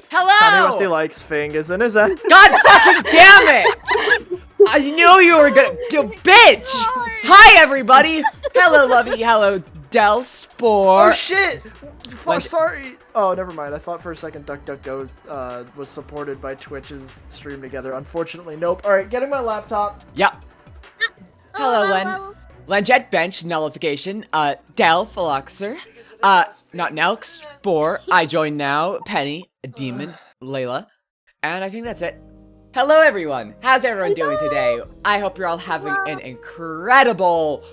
Hello! He likes fingers, and is that? God fucking damn it! I knew you were gonna do, bitch! Hi everybody! Hello Lovey, hello Del Spore. Oh shit! Sorry. Oh, never mind. I thought for a second DuckDuckGo was supported by Twitch's stream together. Unfortunately, nope. All right, getting my laptop. Yep. Hello Len. Lenjet Bench, Nullification, Del, Philoxer, not Nelx, Spore, I join now, Penny, Demon, Layla, and I think that's it. Hello everyone! How's everyone doing today? I hope you're all having an incredible,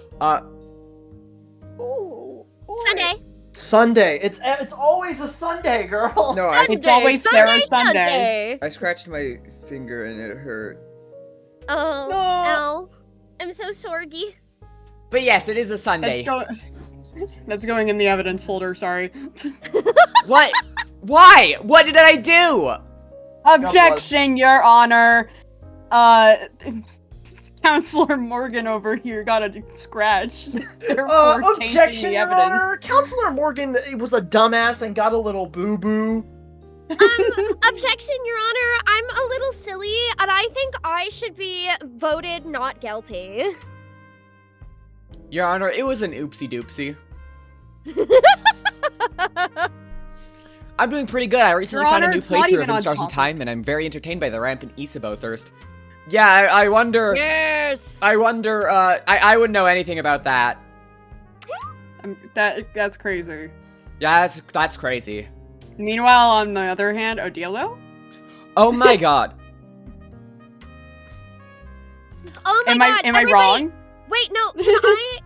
Sunday. It's always a Sunday, girl. No, It's always Sarah's Sunday. I scratched my finger and it hurt. Oh, No. ow. I'm so sorgy. but yes, it is a Sunday. That's going in the evidence folder, sorry. What? Why? What did I do? Objection, Your Honor. Counselor Morgan over here got a scratch. Therefore, tainting Objection, the Your evidence. Honor. Counselor Morgan was a dumbass and got a little boo-boo. Objection, Your Honor. I'm a little silly, and I think I should be voted not guilty. Your Honor, it was an oopsie-doopsie. I'm doing pretty good. I recently Your found Honor, a new it's not playthrough even of on In Stars and topic. Time, and I'm very entertained by the rampant Isabo thirst. Yeah, I wonder... Yes! I wonder, I wouldn't know anything about that. That's crazy. Yeah, that's crazy. Meanwhile, on the other hand, Odilo? Oh my god. Oh my Am god, I everybody- wrong? Wait, no,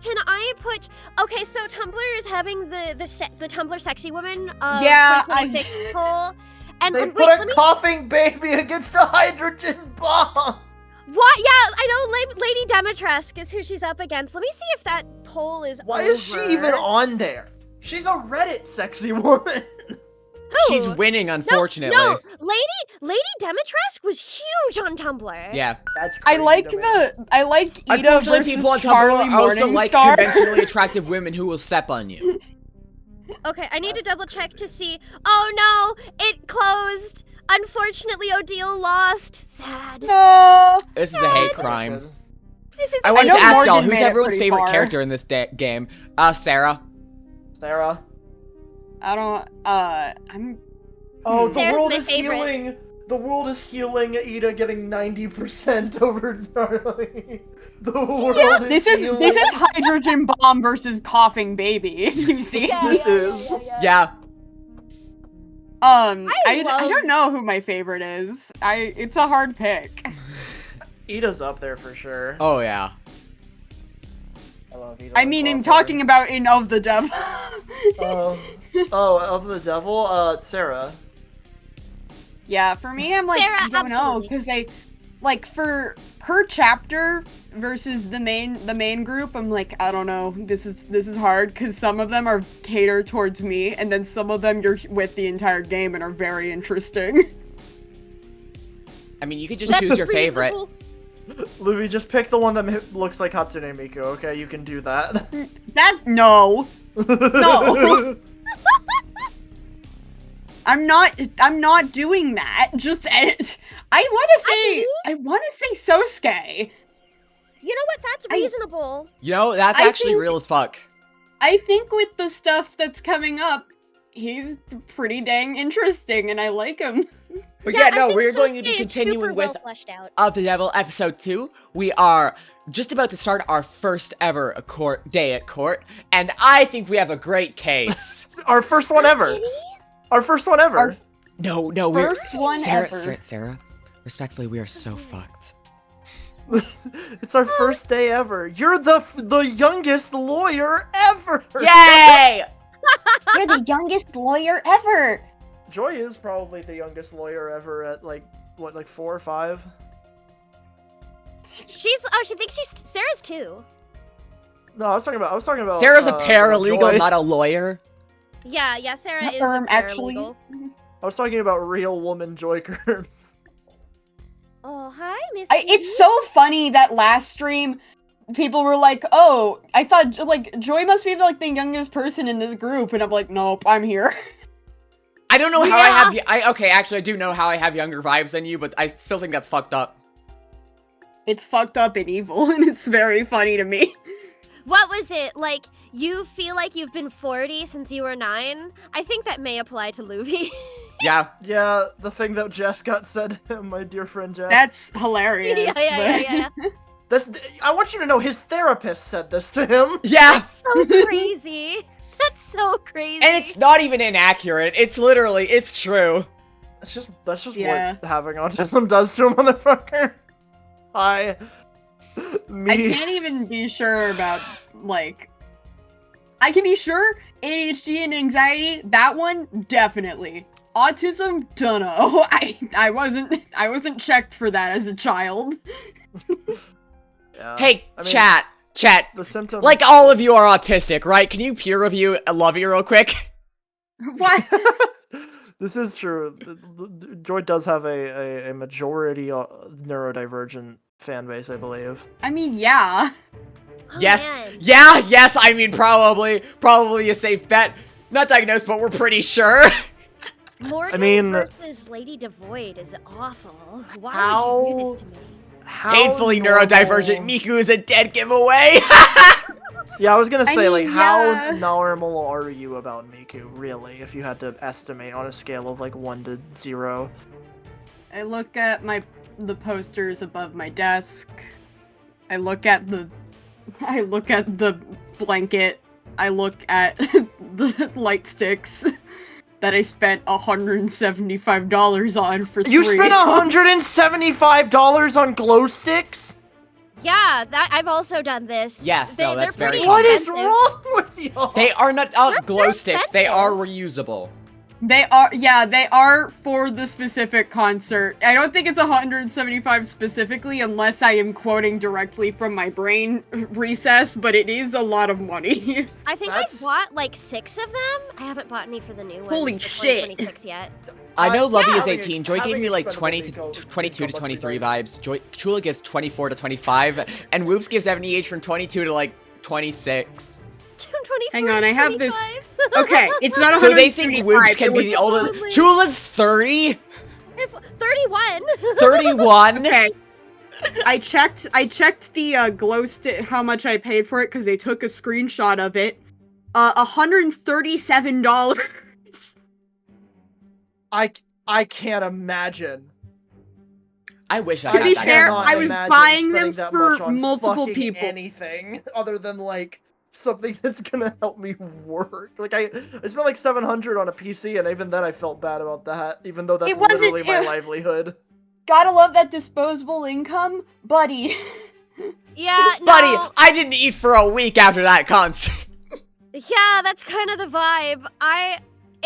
can I put... Okay, so Tumblr is having the Tumblr sexy woman, Yeah, 2026 poll. And, They and put wait, a let me... coughing baby against a hydrogen bomb. What? Yeah, I know Lady Demetresk is who she's up against. Let me see if that poll is Why is she even on there? She's a Reddit sexy woman. Who? She's winning, unfortunately. No, Lady Demetresk was huge on Tumblr. Yeah. That's I crazy like to me. I like Ida Unfortunately, versus people on Tumblr Charlie also like Morningstar. conventionally attractive women who will step on you. Okay, I need to double check to see. Oh no, it closed. Unfortunately, Odile lost. Sad. No. This is a hate crime. This is I wanted know to ask Morgan y'all, who's made it everyone's pretty favorite far. character in this game? Sarah. Sarah. I don't. I'm. Oh, the Sarah's world my is favorite. healing. The world is healing. Ida getting 90% over Charlie. The world is This is healing. hydrogen bomb versus coughing baby. You see? This is. Yeah. I love- don't know who my favorite is. It's a hard pick. Ida's up there for sure. Oh, yeah. I love Ida. I mean, in talking about in Of the Devil. Of the Devil, Sarah. Yeah, for me, I'm like, Sarah, I don't know, absolutely. because for per chapter versus the main group, I'm like, I don't know. This is hard because some of them are catered towards me, and then some of them you're with the entire game and are very interesting. I mean, you could just choose your favorite. Luby, just pick the one that looks like Hatsune Miku, okay? You can do that. No. No. I'm not doing that. Just I want to say Sosuke. You know what? That's reasonable. You know, that's actually real as fuck. I think with the stuff that's coming up, he's pretty dang interesting, and I like him. But yeah, no, we're going to be continuing with Of the Devil episode 2. We are just about to start our first ever day at court, and I think we have a great case. Our first one ever. Our first one ever. No, we're Sarah, respectfully, we are so fucked. It's our first day ever. You're the youngest lawyer ever. Yay! You're the youngest lawyer ever. Joy is probably the youngest lawyer ever at like 4 or 5. She thinks Sarah's 2. No, I was talking about. Sarah's a paralegal, Joy. not a lawyer. Yeah, Sarah is Firm, a actually. paralegal. I was talking about real woman Joy Kirbs. Oh, hi, Miss. It's so funny that last stream, people were like, "Oh, I thought like Joy must be like the youngest person in this group," and I'm like, "Nope, I'm here." I don't know how I have okay, actually I do know how I have younger vibes than you, but I still think that's fucked up. It's fucked up and evil, and it's very funny to me. What was it? Like, you feel like you've been 40 since you were 9? I think that may apply to Luby. Yeah. Yeah, the thing that Jess got said to him, my dear friend Jess. That's hilarious. Yeah. I want you to know his therapist said this to him. Yeah. That's so crazy. That's so crazy. And it's not even inaccurate. It's literally, it's true. That's just what having autism does to a motherfucker. I can't even be sure about, like... I can be sure ADHD and anxiety, that one, definitely. Autism, dunno. I wasn't checked for that as a child. Yeah. Hey, I mean, chat. The symptoms... Like, all of you are autistic, right? Can you peer review Lovey real quick? What? This is true. Joy does have a majority neurodivergent fan base, I believe. I mean, yeah. Oh, Yes. man. Yes, I mean, probably a safe bet. Not diagnosed, but we're pretty sure. Morgan versus Lady Devoid is awful. Why would you do this to me? Painfully neurodivergent Miku is a dead giveaway. Yeah, I was gonna say, mean, how normal are you about Miku, really, if you had to estimate on a scale of, 1 to 0? I look at the posters above my desk. I look at the blanket. I look at the light sticks that I spent $175 on for 3. You spent $175 on glow sticks? Yeah, I've also done this. Yes, no, that's they're very pretty What is expensive. wrong with y'all? They are not glow sticks. They expensive. are reusable. They are for the specific concert. I don't think it's 175 specifically, unless I am quoting directly from my brain recess, but it is a lot of money. I think I've bought 6 of them. I haven't bought any for the new one. Holy for shit. 2026 yet. I know Lovey is having 18. Joy gave me 22 to 23 vibes. Chula gives 24 to 25, and Whoops gives 78 from 22 to 26. 24 Hang on, I have this- 25. Okay, it's not 175. So they think Whoops can be the oldest. probably- Chula's 30, 31. 31. Okay. I checked the glow stick, how much I paid for it, because they took a screenshot of it. $137. I can't imagine. I wish I To had be that. fair, cannot I was imagine buying spending them that for much on multiple fucking people. anything other than something that's gonna help me work. I spent 700 on a PC, and even then I felt bad about that, even though that's It wasn't- literally my livelihood. Gotta love that disposable income, buddy. Yeah, no. Buddy, I didn't eat for a week after that concert. Yeah, that's kind of the vibe.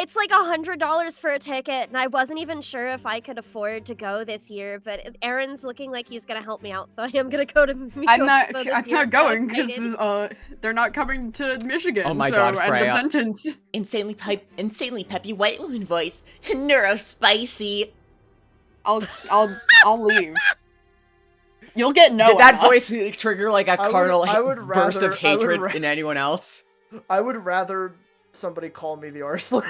It's like $100 for a ticket, and I wasn't even sure if I could afford to go this year. But Aaron's looking like he's gonna help me out, so I am gonna go to Miko. I'm not year, going because they're not coming to Michigan. Oh my so God, end of Freya. sentence. Insanely peppy white woman voice. Neurospicy. I'll leave. You'll get no. Did that voice trigger like a carnal I would burst of rather- hatred in anyone else? I would rather somebody call me the arsehole.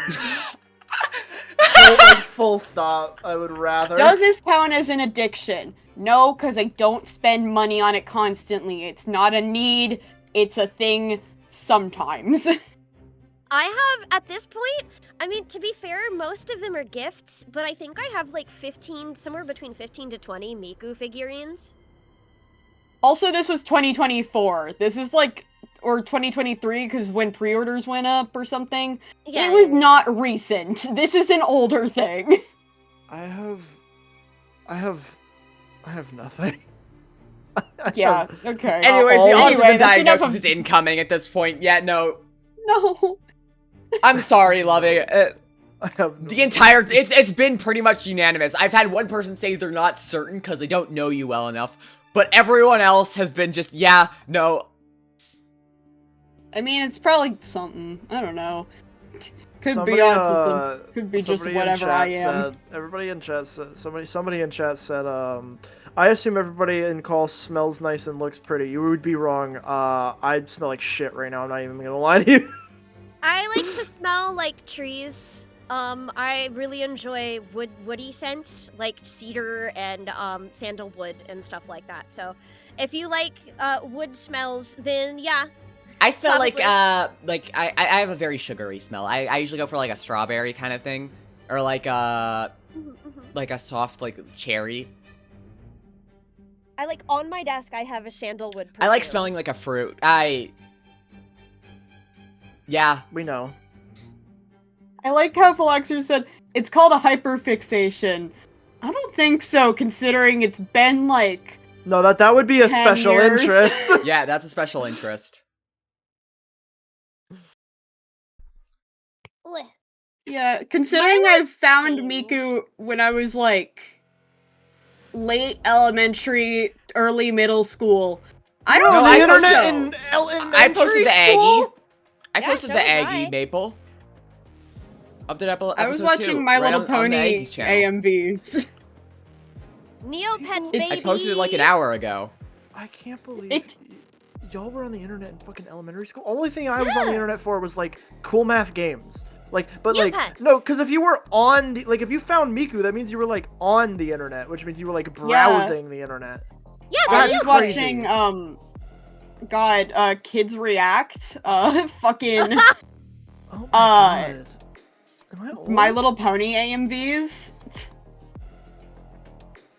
Full stop. I would rather. Does this count as an addiction? No, because I don't spend money on it constantly. It's not a need. It's a thing sometimes. I have, at this point, I mean, to be fair, most of them are gifts, but I think I have like 15, somewhere between 15 to 20 Miku figurines. Also, this was 2024. This is like, or 2023, because when pre-orders went up or something. Yeah, It was not recent. This is an older thing. I have nothing. Yeah, okay. Anyways, the Anyway, autism that's enough diagnosis is incoming at this point. Yeah, no. No. I'm sorry, Lovey. I have no The entire it's been pretty much unanimous. I've had one person say they're not certain because they don't know you well enough, but everyone else has been just yeah, no. I mean, it's probably something. I don't know. Could Somebody, be autism. Could be just somebody in whatever chat I am. Said, everybody in chat said, somebody in chat said, I assume everybody in call smells nice and looks pretty. You would be wrong. I smell like shit right now. I'm not even gonna lie to you. I like to smell like trees. I really enjoy woody scents, like cedar and sandalwood and stuff like that. So, if you like wood smells, then yeah. I smell Probably. I have a very sugary smell. I usually go for like a strawberry kind of thing, or like a soft like cherry. I like on my desk. I have a sandalwood. I like perfume. smelling like a fruit. Yeah. We know. I like how Philoxer said, it's called a hyperfixation. I don't think so, considering it's been like... No, that would be a 10 special years. interest. Yeah, that's a special interest. Ugh. Yeah, considering My, I found thing- Miku when I was like late elementary, early middle school. I don't on No, the think internet so. in elementary I posted the school? Aggie. I Yeah, posted so the did Aggie I. Maple. Of the episode I was watching 2, My right Little on the Pony Aggie's channel. AMVs. Neopets, It's- baby. I posted it like an hour ago. I can't believe It- y'all were on the internet in fucking elementary school. Only thing I was on the internet for was like cool math games. Like, but like, Neopets. no, because if you were on the, like, if you found Miku, that means you were like on the internet, which means you were like browsing the internet. Yeah, I the was That's crazy. watching, Kids React, fucking Oh my god. Am I old? My Little Pony AMVs.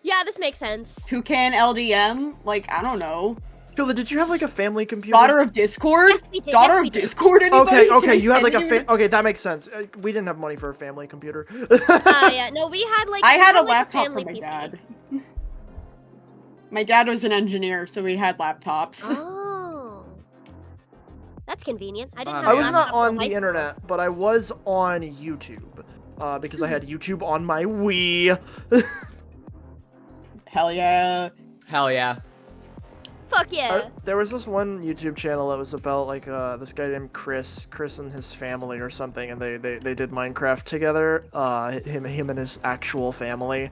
Yeah, this makes sense. Toucan LDM, like, I don't know. Killa, did you have like a family computer? Daughter of Discord? Yes, we did. Daughter Yes, we of did. Discord, anybody? Okay, Can I okay, you had send like a you- okay, that makes sense. We didn't have money for a family computer. Yeah, no, we had like I had a like, laptop family for my PC. dad. My dad was an engineer, so we had laptops. Oh, that's convenient. I didn't. Have I a was not laptop till on high the school. internet, but I was on YouTube. Because I had YouTube on my Wii. Hell yeah. Hell yeah. Fuck yeah. There was this one YouTube channel that was about like this guy named Chris and his family or something, and they did Minecraft together. Him and his actual family.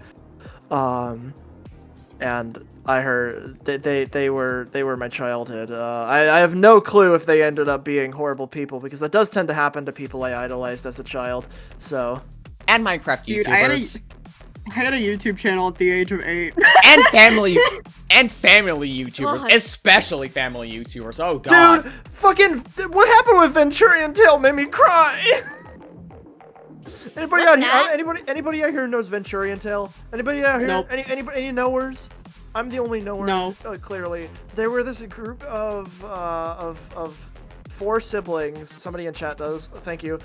And I heard they were my childhood. I have no clue if they ended up being horrible people, because that does tend to happen to people I idolized as a child. So. And Minecraft Dude, YouTubers. I had a YouTube channel at the age of 8. and family YouTubers, God. especially family YouTubers. Oh god. Dude, fucking, what happened with Venturian Tale made me cry. Anybody What's out here? that? Anybody out here knows Venturian Tale? Anybody out here? Nope. Any knowers? I'm the only knower. No. Clearly, there were this group of 4 siblings. Somebody in chat does. Thank you.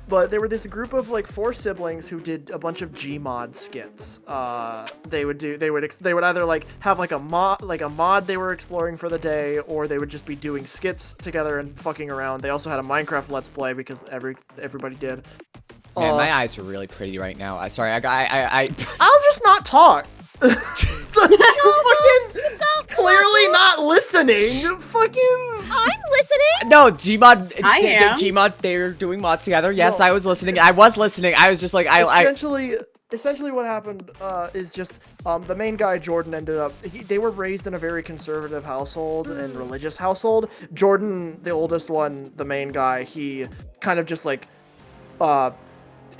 But there were this group of like 4 siblings who did a bunch of Gmod skits. They would either like have like a mod they were exploring for the day, or they would just be doing skits together and fucking around. They also had a Minecraft Let's Play because everybody did. Man, my eyes are really pretty right now. I'll just not talk. Fucking clearly not listening. Fucking. I'm listening. No, Gmod. I am. Gmod. They're doing mods together. Yes, no. I was listening. I was listening. I was just like, Essentially, what happened is just the main guy Jordan ended up. They were raised in a very conservative household and religious household. Jordan, the oldest one, the main guy, he kind of just like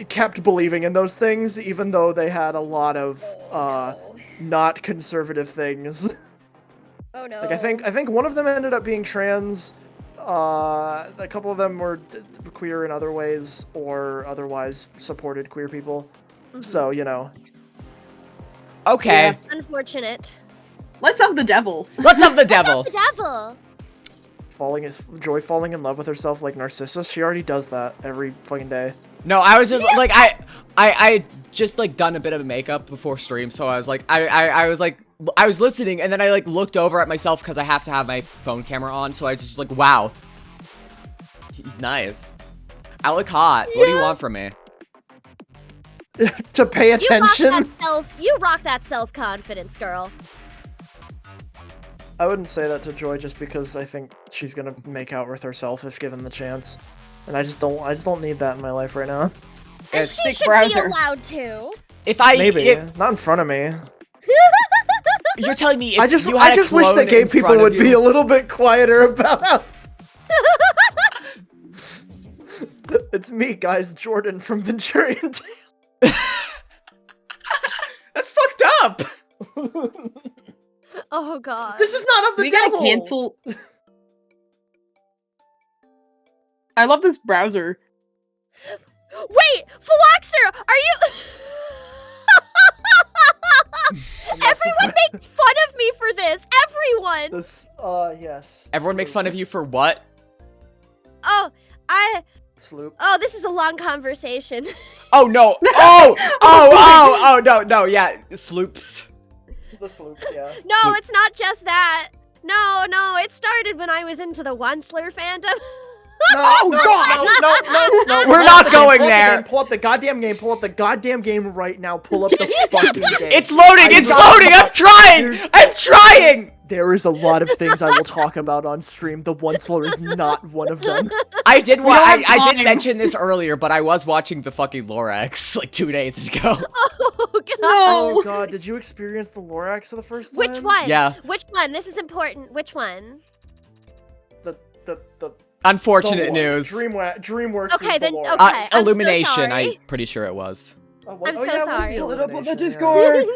kept believing in those things, even though they had a lot of not conservative things. Oh no. Like I think one of them ended up being trans. A couple of them were queer in other ways, or otherwise supported queer people. So, you know. Okay. Yeah. Unfortunate. Let's up the devil. Let's up the devil. The devil. Joy falling in love with herself like Narcissus. She already does that every fucking day. No, I was just like I just like done a bit of makeup before stream, so I was like I was listening, and then I like looked over at myself because I have to have my phone camera on, so I was just like, wow, he's nice. I look hot. Yeah. What do you want from me? To pay attention. You rock that self-confidence, girl. I wouldn't say that to Joy just because I think she's gonna make out with herself if given the chance. And I just don't need that in my life right now. And she should be allowed to. Maybe not in front of me. You're telling me if I just you had wish that gay people would be a little bit quieter about how... It's me, guys. Jordan from Venturian Tale. That's fucked up. Oh god. This is not of the devil. Gotta cancel. I love this browser. Wait, Philoxer, are you? Everyone makes fun of me for this. Everyone. Yes. Everyone makes fun of you for what? Sloop. Oh, this is a long conversation. Oh no. No, yeah. Sloops. The sloops, yeah. No, it's not just that. No, it started when I was into the Onceler fandom. No. We're not going there. Pull up the goddamn game. Pull up the goddamn game right now. Pull up the fucking game. It's loading. It's loading. I'm trying. There is a lot of things I will talk about on stream. The Onceler is not one of them. I did mention this earlier, but I was watching the fucking Lorax like 2 days ago. Oh god. Oh god, did you experience the Lorax for the first time? Which one? Yeah. Which one? This is important. Which one? The Unfortunate news. DreamWorks. Okay, then. The Okay. Illumination. I'm so sorry. I'm pretty sure it was. I'm so sorry. Pull it up on the Illumination, Discord.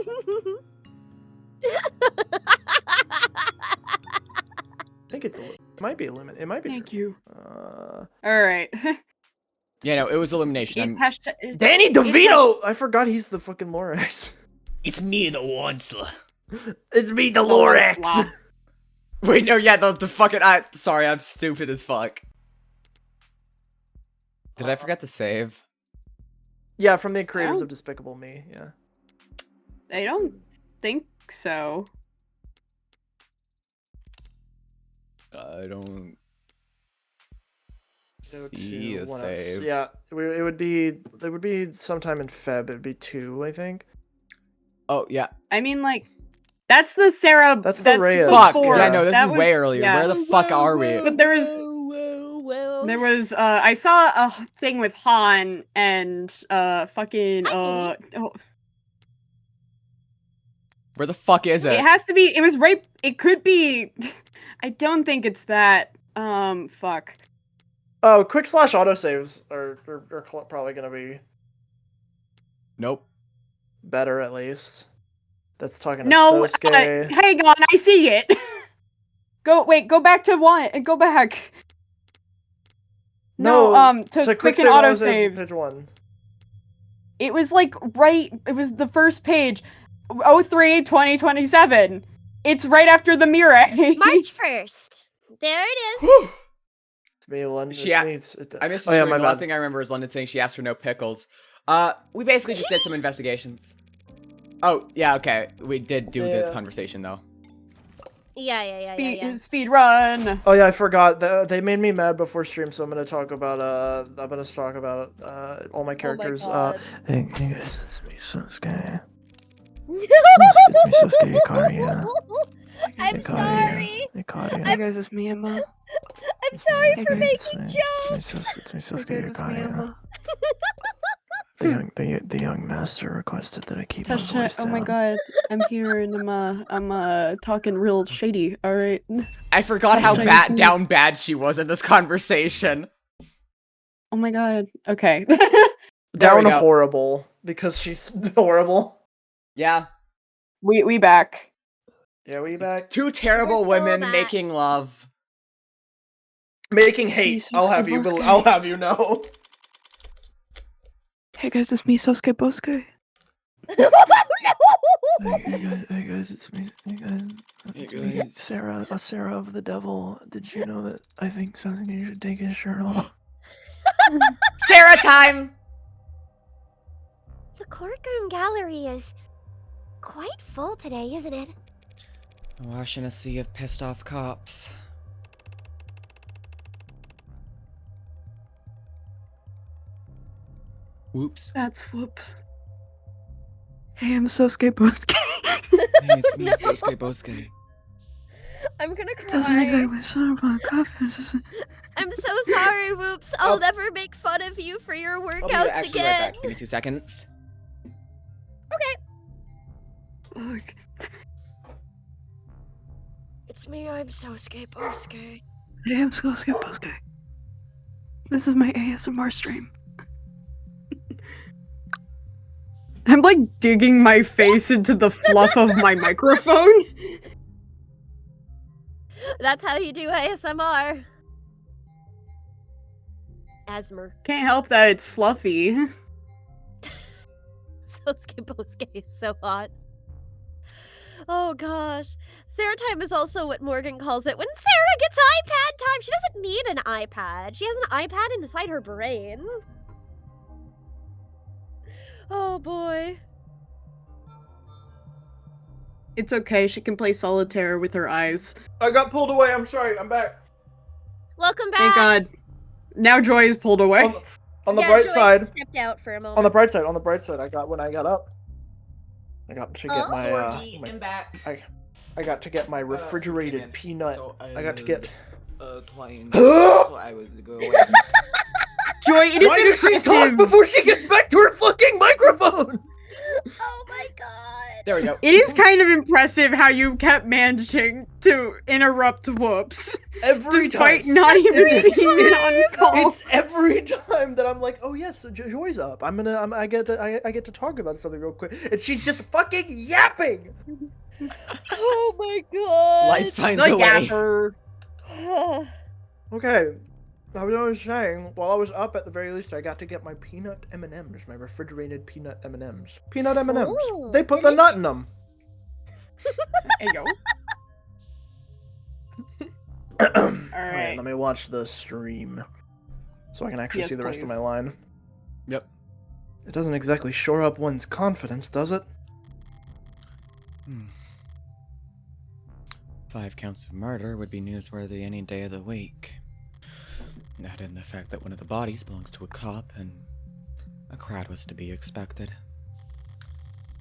I think it might be Illumination. It might be. Thank you. All right. Yeah, no, it was Illumination. It's hashtag. Danny DeVito. I forgot he's the fucking Lorax. It's me, the Onceler. It's me, the Lorax. Wow. Wait, no, yeah, the fucking. Sorry, I'm stupid as fuck. Did I forget to save? Yeah, from the creators of Despicable Me. Yeah. I don't think so. I don't Go see to a what save. else? Yeah, it would be sometime in Feb. It'd be 2, I think. Oh yeah. I mean, like, that's the Sarah. That's the Reyes. Fuck. before. Yeah, no, this That is was- way earlier. yeah. Where the fuck are we? But there was I saw a thing with Han and fucking Where the fuck is it it? has to be. It was right. It could be. I don't think it's that. Fuck. Oh, quick / autosaves are probably gonna be Nope. better at least. That's talking to No, Sosuke. hang on. I see it. Go back to one. Go back. No, to quick and autosaves. Page 1. It was like right. It was the first page. 03/2027. It's right after the Mirai. March 1st. There it is. Whew. It's me, London. She It's a- me. I missed Oh yeah, the my last bad. thing I remember is London saying she asked for no pickles. We basically just did some investigations. Oh, yeah, okay. We did do this Yeah. conversation, though. Yeah. Speed run. Oh yeah, I forgot. They made me mad before stream, so I'm gonna talk about all my characters. God. Hey guys, it's me, Sasuke. It's me, Sasuke Ikaria. I'm sorry. Ikaria. Hey guys, it's me, Emma. I'm sorry Hey, for guys, making jokes. It's me, Hey Sasuke guys, it's me, Ikaria. Emma. The young master requested that I keep my Touch voice it. Oh down. my god. I'm here and I'm talking real shady. All right. I forgot how Shiny smooth. down bad she was in this conversation. Oh my god. Okay. There Down we go. horrible because she's horrible. Yeah. we back. Yeah, we back. Two terrible We're so women back. making love. Making hate. Jesus, I'll have you know. Hey guys, it's me, Sosuke Bosuke. No! Hey guys, it's me. It's Hey me, guys. Sarah of the Devil. Did you know that I think Sasuke should take his shirt off? Sarah time! The courtroom gallery is quite full today, isn't it? Awash in a sea of pissed off cops. Whoops. That's whoops. Hey, I'm Sosuke Bosuke. Hey, it's me, No. Sosuke Bosuke. I'm gonna cry. Doesn't exactly sound about confidence. I'm so sorry, Whoops. I'll never make fun of you for your I'll be workouts actually again. right back. Give me 2 seconds. Look, It's me, I'm Sosuke Bosuke. hey, I'm Sosuke Bosuke. This is my ASMR stream. I'm like digging my face into the fluff of my microphone. That's how you do ASMR. Asmer. Can't help that it's fluffy. Sosuke Bosuke is so hot. Oh gosh. Sarah time is also what Morgan calls it when Sarah gets iPad time. She doesn't need an iPad. She has an iPad inside her brain. Oh boy. It's okay, she can play solitaire with her eyes. I got pulled away. I'm sorry. I'm back. Welcome back. Thank god. Now Joy is pulled away. On the Yeah, bright Joy side. stepped out for a moment. On the bright side. I got when I got up. I got to get my I'm back. I got to get my refrigerated peanut. I got to get. I was going. Joy, it Why is does she talk impressive. before she gets back to her fucking microphone? Oh my god. There we go. It is kind of impressive how you kept managing to interrupt Whoops, Every despite time. not even being on call. It's every time that I'm like, oh yes, so Joy's up. I get to talk about something real quick, and she's just fucking yapping. Oh my god. Life finds Like a way. Gaffer. Okay, I was saying, while I was up, at the very least, I got to get my peanut M&Ms, my refrigerated peanut M&Ms. Peanut M&Ms. Ooh, They put the nut in them. Hey yo. Alright, Alright. let me watch the stream, so I can actually Yes, see the rest of my please. line. Yep. It doesn't exactly shore up one's confidence, does it? 5 counts of murder would be newsworthy any day of the week. Add in the fact that one of the bodies belongs to a cop, and a crowd was to be expected.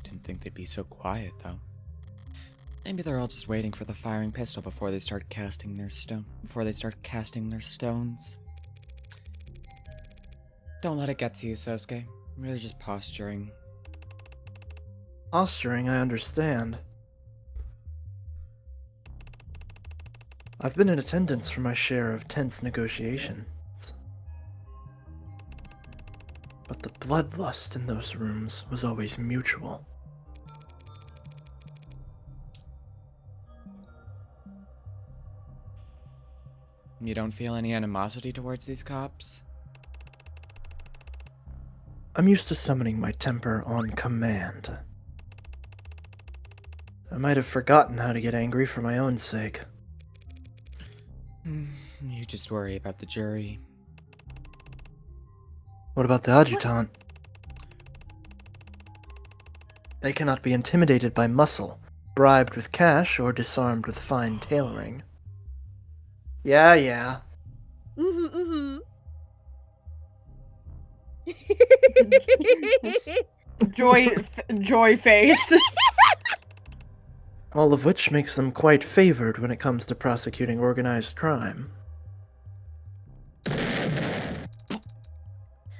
Didn't think they'd be so quiet, though. Maybe they're all just waiting for the firing pistol before they start casting their stones. Don't let it get to you, Sosuke. They're just posturing. Posturing, I understand. I've been in attendance for my share of tense negotiations. But the bloodlust in those rooms was always mutual. You don't feel any animosity towards these cops? I'm used to summoning my temper on command. I might have forgotten how to get angry for my own sake. You just worry about the jury. What about the adjutant? They cannot be intimidated by muscle, bribed with cash, or disarmed with fine tailoring. Yeah. Mm-hmm. Joy face. All of which makes them quite favored when it comes to prosecuting organized crime.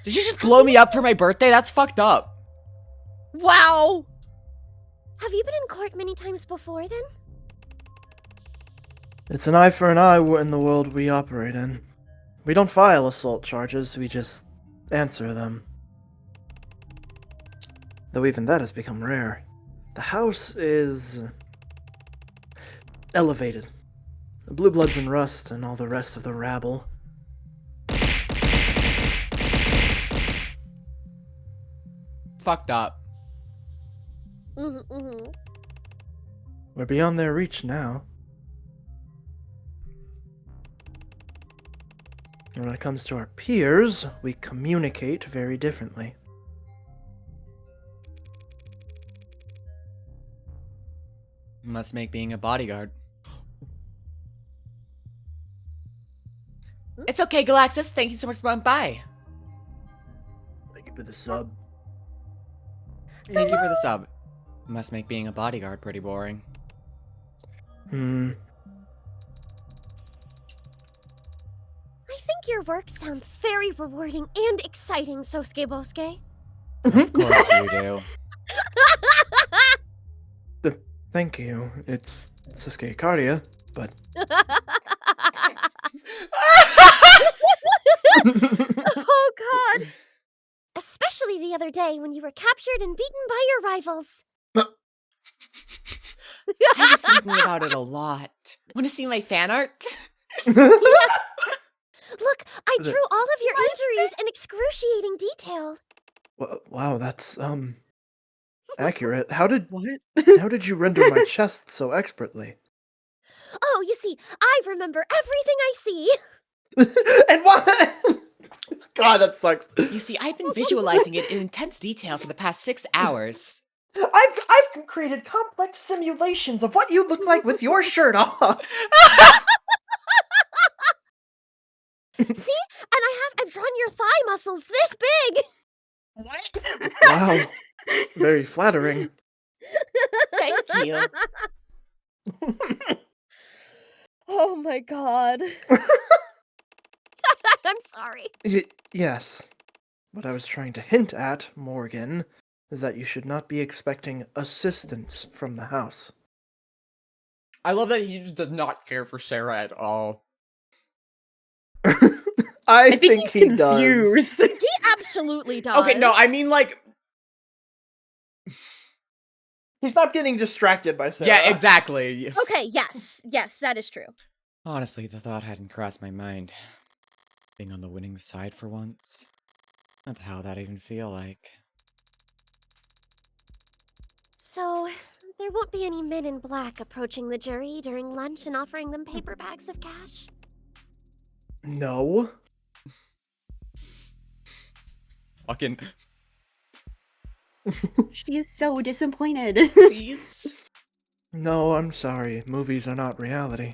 Did you just blow me up for my birthday? That's fucked up. Wow. Have you been in court many times before then? It's an eye for an eye in the world we operate in. We don't file assault charges, we just answer them. Though even that has become rare. The house is elevated. The blue bloods and rust and all the rest of the rabble. Fucked up. Mm-hmm. We're beyond their reach now. And when it comes to our peers, we communicate very differently. Must make being a bodyguard. It's okay, Galaxis. Thank you so much for coming by. Thank you for the sub. Thank you for the sub. Must make being a bodyguard pretty boring. I think your work sounds very rewarding and exciting, Sosuke Bosuke. Of course you do. Thank you. It's Sasuke Cardia, but... Oh god! Especially the other day when you were captured and beaten by your rivals. I was thinking about it a lot. Want to see my fan art? Look, I drew all of your injuries in excruciating detail. Wow, that's, accurate. How did you render my chest so expertly? Oh, you see, I remember everything I see. And what? God, that sucks. You see, I've been visualizing it in intense detail for the past 6 hours. I've created complex simulations of what you look like with your shirt off. See? And I've drawn your thigh muscles this big. What? Wow, very flattering. Thank you. Oh my god. I'm sorry. Yes. What I was trying to hint at, Morgan, is that you should not be expecting assistance from the house. I love that he just does not care for Sarah at all. I think he's he does. confused. He absolutely does. Okay, no, I mean like... He's not getting distracted by Sarah. Yeah, exactly. Okay, yes, that is true. Honestly, the thought hadn't crossed my mind. Being on the winning side for once. What the hell would that even feel like? So, there won't be any men in black approaching the jury during lunch and offering them paper bags of cash? No. Fucking... She's so disappointed. Please? No, I'm sorry. Movies are not reality.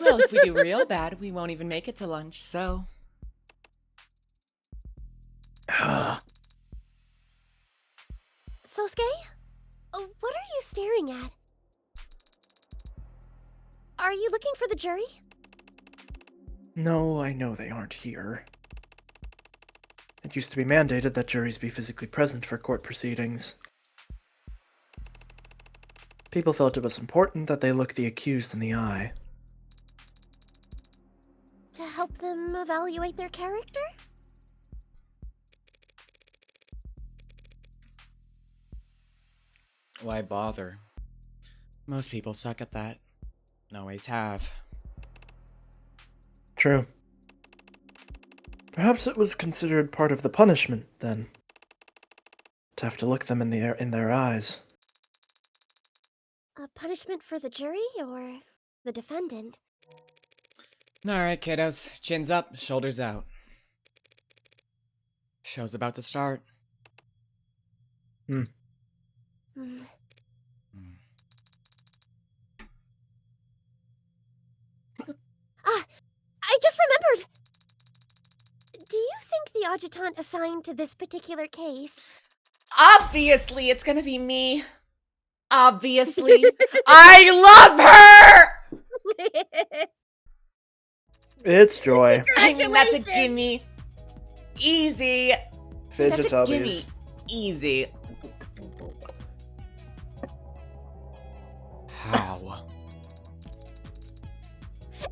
Well, if we do real bad, we won't even make it to lunch, so... Sosuke? What are you staring at? Are you looking for the jury? No, I know they aren't here. It used to be mandated that juries be physically present for court proceedings. People felt it was important that they look the accused in the eye. To help them evaluate their character? Why bother? Most people suck at that. Always have. True. Perhaps it was considered part of the punishment, then. To have to look them in their eyes. A punishment for the jury or the defendant? Alright, kiddos. Chins up, shoulders out. Show's about to start. Mm. I just remembered. Do you think the adjutant assigned to this particular case? Obviously, it's gonna be me. Obviously. I love her! It's Joy. I mean, that's a gimme. Easy. Fidget That's a gimme. tubbies. Easy. How?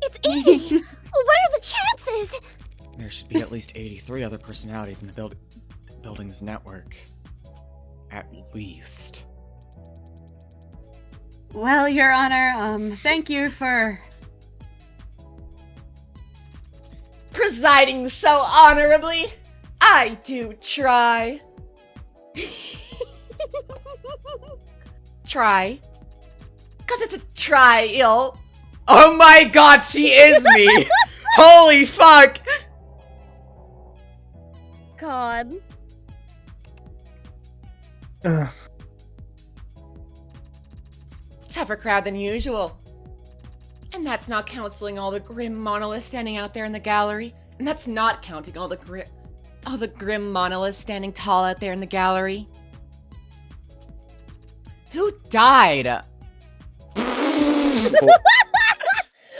It's 80. What are the chances? There should be at least 83 other personalities in the building's network. At least. Well, Your Honor, thank you for... Presiding so honorably. I do try. Try. Cause it's a trial. Oh my god, she is me! Holy fuck! God. Ugh. Tougher crowd than usual. And that's not counseling all the grim monoliths standing out there in the gallery. And that's not counting all the grim monoliths standing tall out there in the gallery. Who died?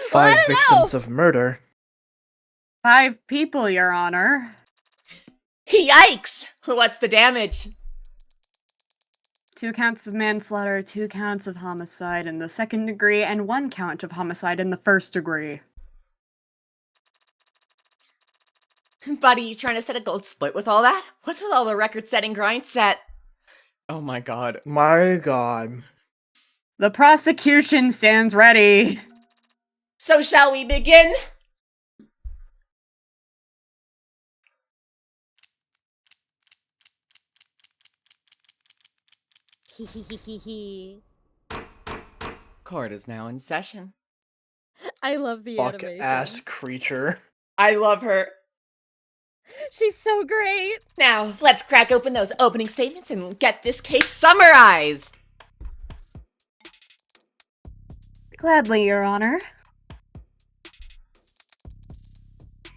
Five victims of murder. 5 people, Your Honor. Yikes! What's the damage? 2 counts of manslaughter, 2 counts of homicide in the 2nd degree, and 1 count of homicide in the 1st degree. Buddy, you trying to set a gold split with all that? What's with all the record-setting grind set? Oh my god. My god. The prosecution stands ready. So shall we begin? Court is now in session. I love the Fuck animation. ass creature. I love her. She's so great. Now, let's crack open those opening statements and get this case summarized. Gladly, Your Honor.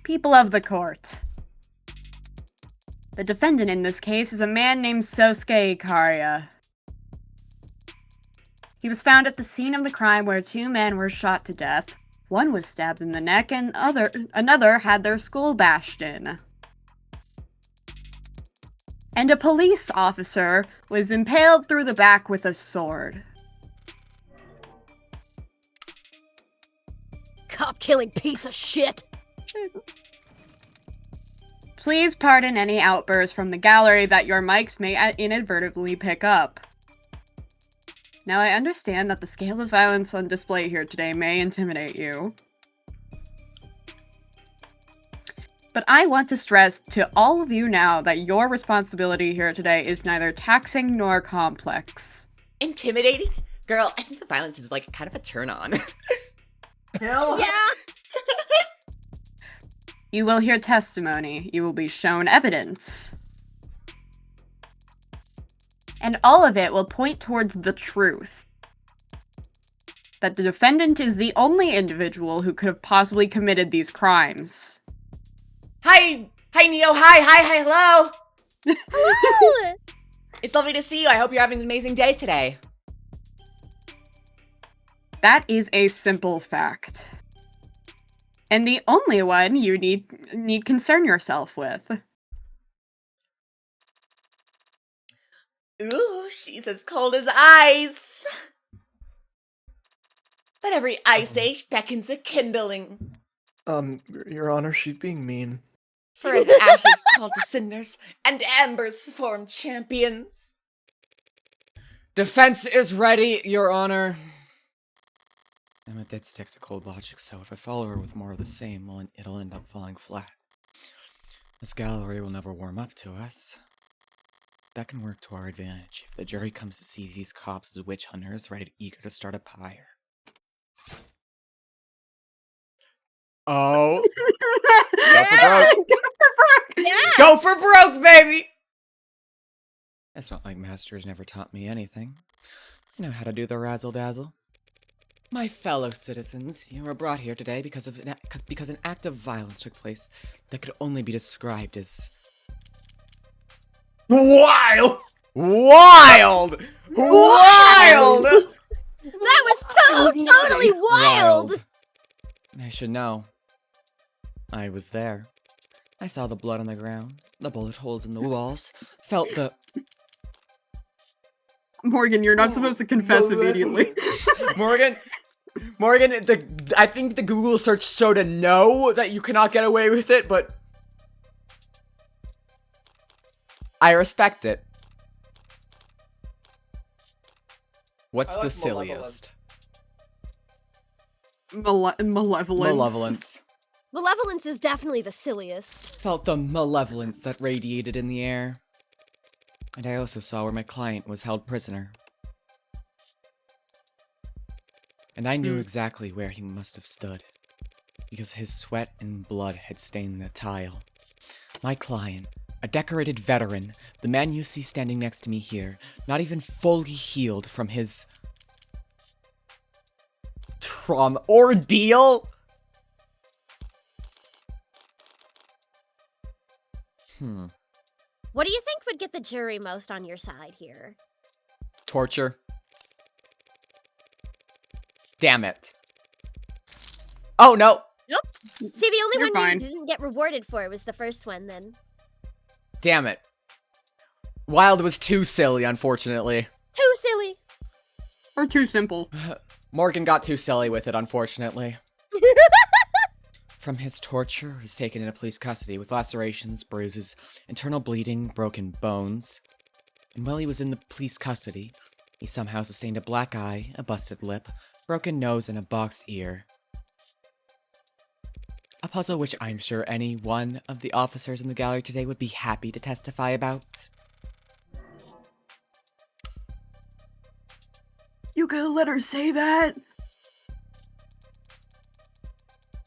People of the court. The defendant in this case is a man named Sosuke Ikaria. He was found at the scene of the crime where 2 men were shot to death. One was stabbed in the neck and another had their skull bashed in. And a police officer was impaled through the back with a sword. Cop-killing piece of shit. Please pardon any outbursts from the gallery that your mics may inadvertently pick up. Now, I understand that the scale of violence on display here today may intimidate you. But I want to stress to all of you now that your responsibility here today is neither taxing nor complex. Intimidating? Girl, I think the violence is like kind of a turn on. Hell Yeah. You will hear testimony. You will be shown evidence. And all of it will point towards the truth. That the defendant is the only individual who could have possibly committed these crimes. Hi, Neo. Hi, hello. Hello. It's lovely to see you. I hope you're having an amazing day today. That is a simple fact. And the only one you need concern yourself with. Ooh, she's as cold as ice. But every ice age beckons a kindling. Your Honor, she's being mean. For as ashes call to cinders, and embers form champions. Defense is ready, Your Honor. Emma did stick to cold logic, so if I follow her with more of the same, well, it'll end up falling flat. This gallery will never warm up to us. That can work to our advantage if the jury comes to see these cops as witch hunters eager to start a pyre. Oh. Yeah. Go for broke. Yeah. Go for broke, baby! It's not like masters never taught me anything. I know how to do the razzle-dazzle. My fellow citizens, you were brought here today because an act of violence took place that could only be described as... Wild! Wild! Wild! That was totally wild! I should know. I was there. I saw the blood on the ground, the bullet holes in the walls, felt the... Morgan, you're not supposed to confess immediately. Morgan, I think the Google search showed a no, that you cannot get away with it, but... I respect it. What's the silliest? Malevolence. Malevolence. Malevolence is definitely the silliest. Felt the malevolence that radiated in the air. And I also saw where my client was held prisoner. And I knew exactly where he must have stood, because his sweat and blood had stained the tile. My client, a decorated veteran, the man you see standing next to me here, not even fully healed from his... trauma ordeal? What do you think would get the jury most on your side here? Torture. Damn it. Oh, no. Nope. See, the only You're one fine. you didn't get rewarded for was the first one, then. Damn it. Wild was too silly, unfortunately. Too silly. Or too simple. Morgan got too silly with it, unfortunately. From his torture, he was taken into police custody with lacerations, bruises, internal bleeding, broken bones. And while he was in the police custody, he somehow sustained a black eye, a busted lip, broken nose, and a boxed ear. A puzzle which I'm sure any one of the officers in the gallery today would be happy to testify about. You gotta let her say that.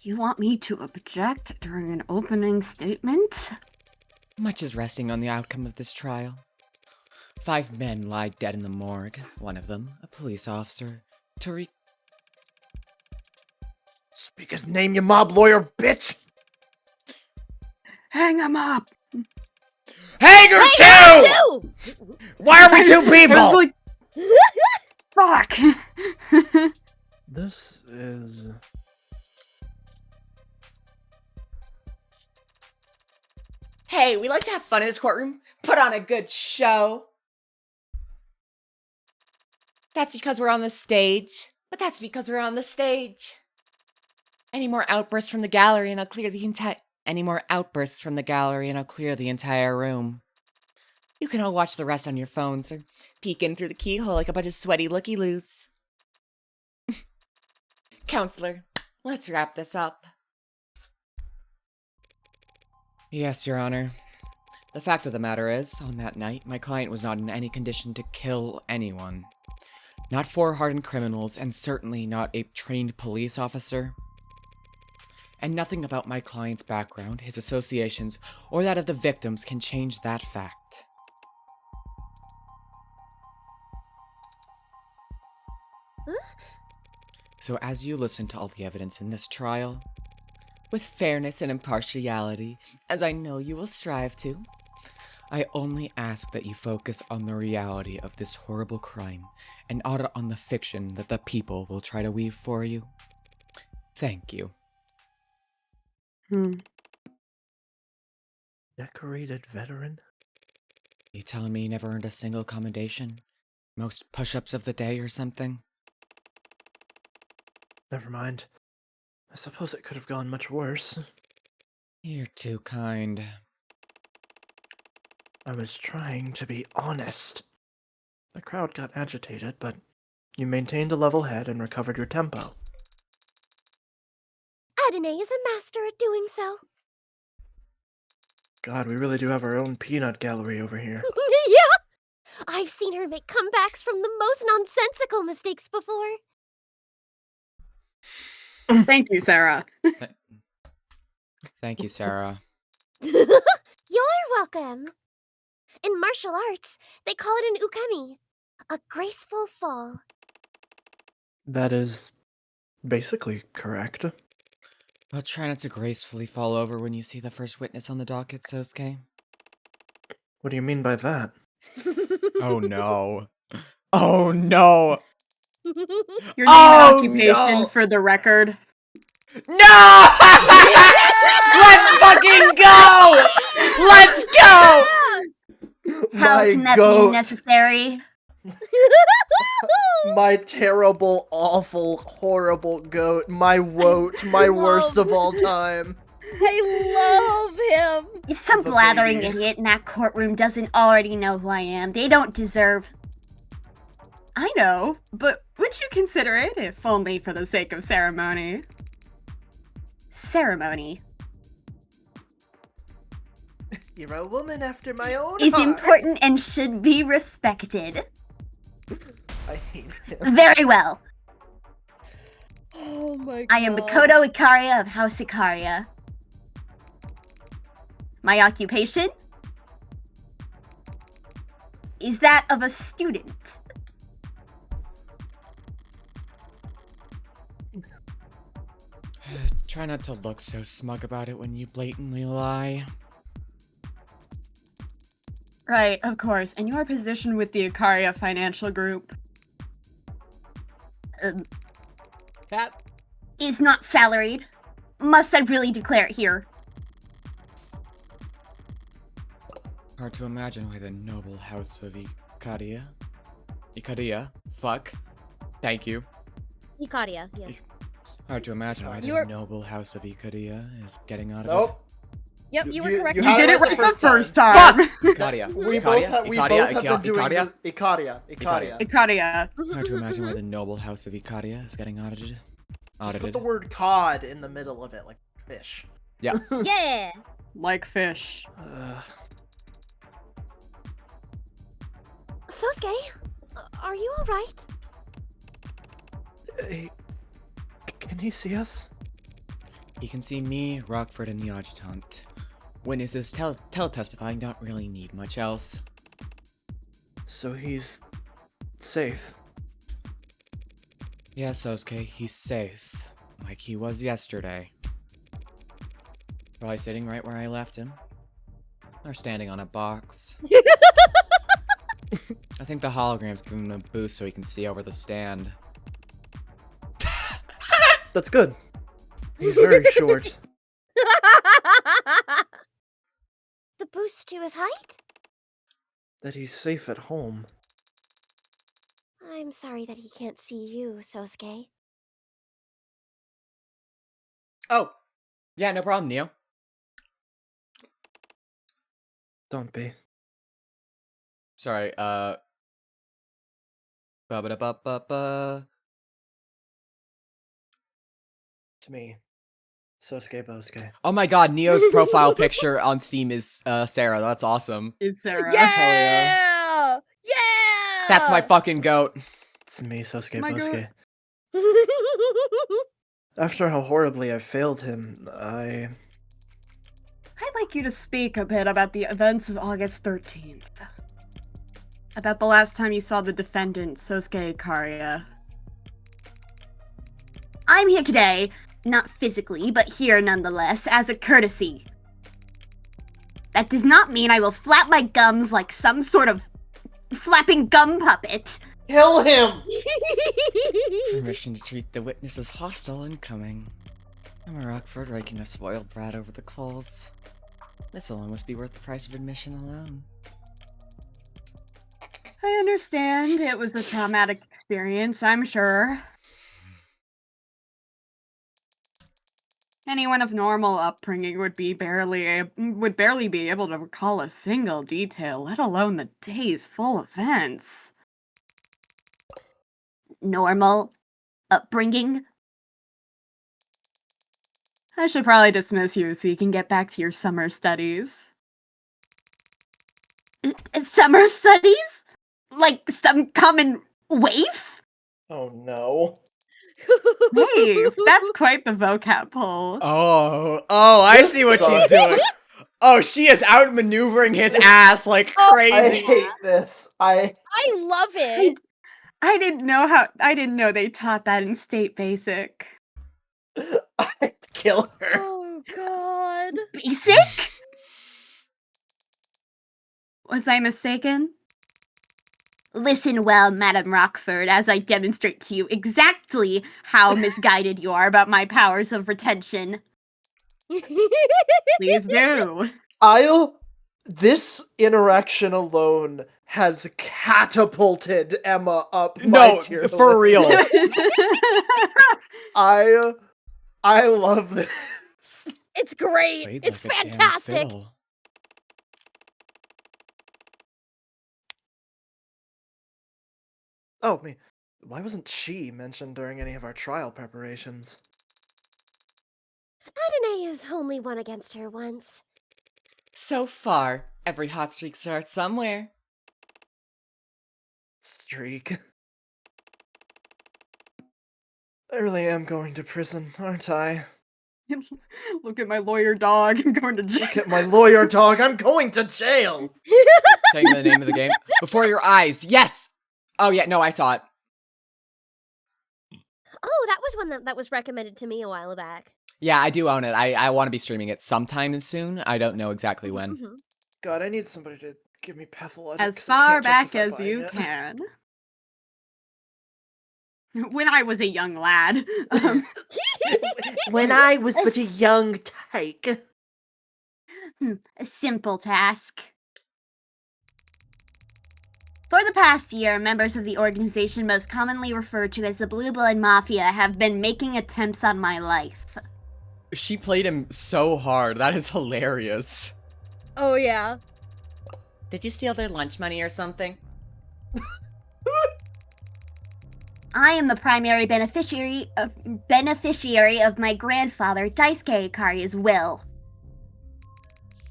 You want me to object during an opening statement? Much is resting on the outcome of this trial. 5 men lie dead in the morgue, one of them, a police officer, Speak his name, you mob lawyer, bitch! Hang him up. Hanger Two! Why are we two people? I was like, fuck. This is... Hey, we like to have fun in this courtroom. Put on a good show. That's because we're on the stage. But that's because we're on the stage. Any more outbursts from the gallery and I'll clear the entire room. You can all watch the rest on your phones or peek in through the keyhole like a bunch of sweaty looky-loos. Counselor, let's wrap this up. Yes, Your Honor. The fact of the matter is, on that night, my client was not in any condition to kill anyone. Not 4 hardened criminals, and certainly not a trained police officer. And nothing about my client's background, his associations, or that of the victims can change that fact. So as you listen to all the evidence in this trial, with fairness and impartiality, as I know you will strive to, I only ask that you focus on the reality of this horrible crime and not on the fiction that the people will try to weave for you. Thank you. Decorated veteran? You telling me you never earned a single commendation? Most push-ups of the day or something? Never mind. I suppose it could have gone much worse. You're too kind. I was trying to be honest. The crowd got agitated, but you maintained a level head and recovered your tempo. Adonai is a master at doing so. God, we really do have our own peanut gallery over here. Yeah! I've seen her make comebacks from the most nonsensical mistakes before. Thank you, Sarah. Thank you, Sarah. You're welcome. In martial arts, they call it an ukemi, a graceful fall. That is basically correct. I'll try not to gracefully fall over when you see the first witness on the docket, Sosuke. What do you mean by that? Oh no. Oh no! Your name Oh, and occupation no! for the record. No! Let's fucking go! Let's go! How My can that goat. be necessary? My terrible, awful, horrible goat. My woat. My worst of all time. I love him. If some The blathering baby. idiot in that courtroom doesn't already know who I am, they don't deserve. I know, but would you consider it if only for the sake of ceremony? Ceremony You're a woman after my own is heart. important and should be respected. I hate him. Very well. Oh my god. I am Makoto Ikaria of House Ikaria. My occupation is that of a student. Try not to look so smug about it when you blatantly lie. Right, of course. And your position with the Ikaria Financial Group. That Is not salaried. Must I really declare it here? hard to imagine why the noble house of Ikaria, fuck. Thank you. Ikaria, yes. Hard to imagine why You the are- noble house of Ikaria is getting out of Nope. Yep, you were correct. You had did it it right right the the first first time. it. Ikaria. We Ikaria, both have been doing Ikaria. the Ikaria. Ikaria. Hard to imagine why the noble house of Ikaria is getting audited. Just put the word cod in the middle of it, like fish. Yeah. Yeah. Like fish. Sosuke, are you alright? Hey, can he see us? He can see me, Rockford, and the adjutant. Witnesses testifying don't really need much else. So he's safe. Yeah, Sosuke, he's safe. Like he was yesterday. Probably sitting right where I left him. Or standing on a box. I think the hologram's giving him a boost so he can see over the stand. That's good. He's very short. The boost to his height? That he's safe at home. I'm sorry that he can't see you, Sosuke. Oh! Yeah, no problem, Neo. Don't be. Sorry, ba-ba-da-ba-ba-ba. It's me. Sosuke Bosuke. Oh my god, Neo's profile picture on Steam is Sarah. That's awesome. Is Sarah. Yeah! Yeah! That's my fucking goat. It's me, Sosuke My Bosuke. After how horribly I failed him, I'd like you to speak a bit about the events of August 13th. About the last time you saw the defendant, Sosuke Ikaria. I'm here today, not physically, but here nonetheless, as a courtesy. That does not mean I will flap my gums like some sort of flapping gum puppet. kill him! Permission to treat the witness as hostile incoming. I'm a Rockford raking a spoiled brat over the coals. This alone must be worth the price of admission alone. I understand it was a traumatic experience, I'm sure. Anyone of normal upbringing would barely be able to recall a single detail, let alone the day's full events. Normal upbringing. I should probably dismiss you so you can get back to your summer studies. Summer studies? Like some common waif? Oh no. Hey, that's quite the vocab pull. Oh, I This see what she's sucks. doing. Oh, she is outmaneuvering his ass like Oh, I crazy. hate this. I love it. I didn't know they taught that in state basic. I'd kill her. Oh god. Basic? Was I mistaken? Listen well, Madam Rockford, as I demonstrate to you exactly how misguided you are about my powers of retention. Please do. This interaction alone has catapulted Emma up my No, tier for list. real. I love this. It's great. Played It's like a damn fantastic. fiddle. Oh, me. Why wasn't she mentioned during any of our trial preparations? Adonai has only won against her once. So far, every hot streak starts somewhere. Streak. I really am going to prison, aren't I? Look at my lawyer dog. I'm going to jail. Look at my lawyer dog. I'm going to jail. Saying the name of the game. Before your eyes. Yes! Oh, yeah, no, I saw it. Oh, that was one that was recommended to me a while back. Yeah, I do own it. I want to be streaming it sometime soon. I don't know exactly when. Mhm. God, I need somebody to give me pathologic. As 'cause I far can't back justify as buying you it. can. When I was a young lad. When I was but a young tyke. A simple task. For the past year, members of the organization most commonly referred to as the Blue Blood Mafia have been making attempts on my life. She played him so hard. That is hilarious. Oh yeah. Did you steal their lunch money or something? I am the primary beneficiary of my grandfather, Daisuke Ikari's will.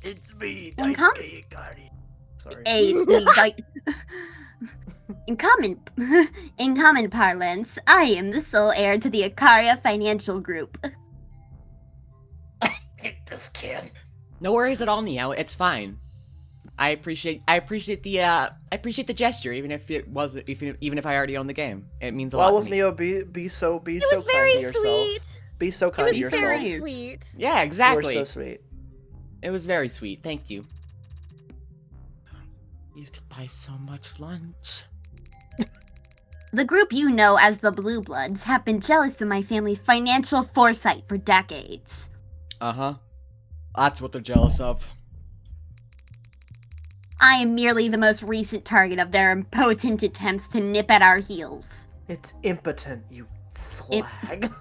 It's me, And come- Daisuke Ikari. Sorry. Aids me. In common parlance, I am the sole heir to the Ikaria Financial Group. I hate this kid. No worries at all, Neo. It's fine. I appreciate the gesture, even if it wasn't, even if I already own the game. It means a lot Well, to with me. Neo, be so It kind was very to yourself. sweet. Be so It kind to was yourself. very Nice. sweet. Yeah, You exactly. are so sweet. It was very sweet. Thank you. You could buy so much lunch. The group you know as the Blue Bloods have been jealous of my family's financial foresight for decades. Uh-huh. That's what they're jealous of. I am merely the most recent target of their impotent attempts to nip at our heels. It's impotent, you slag.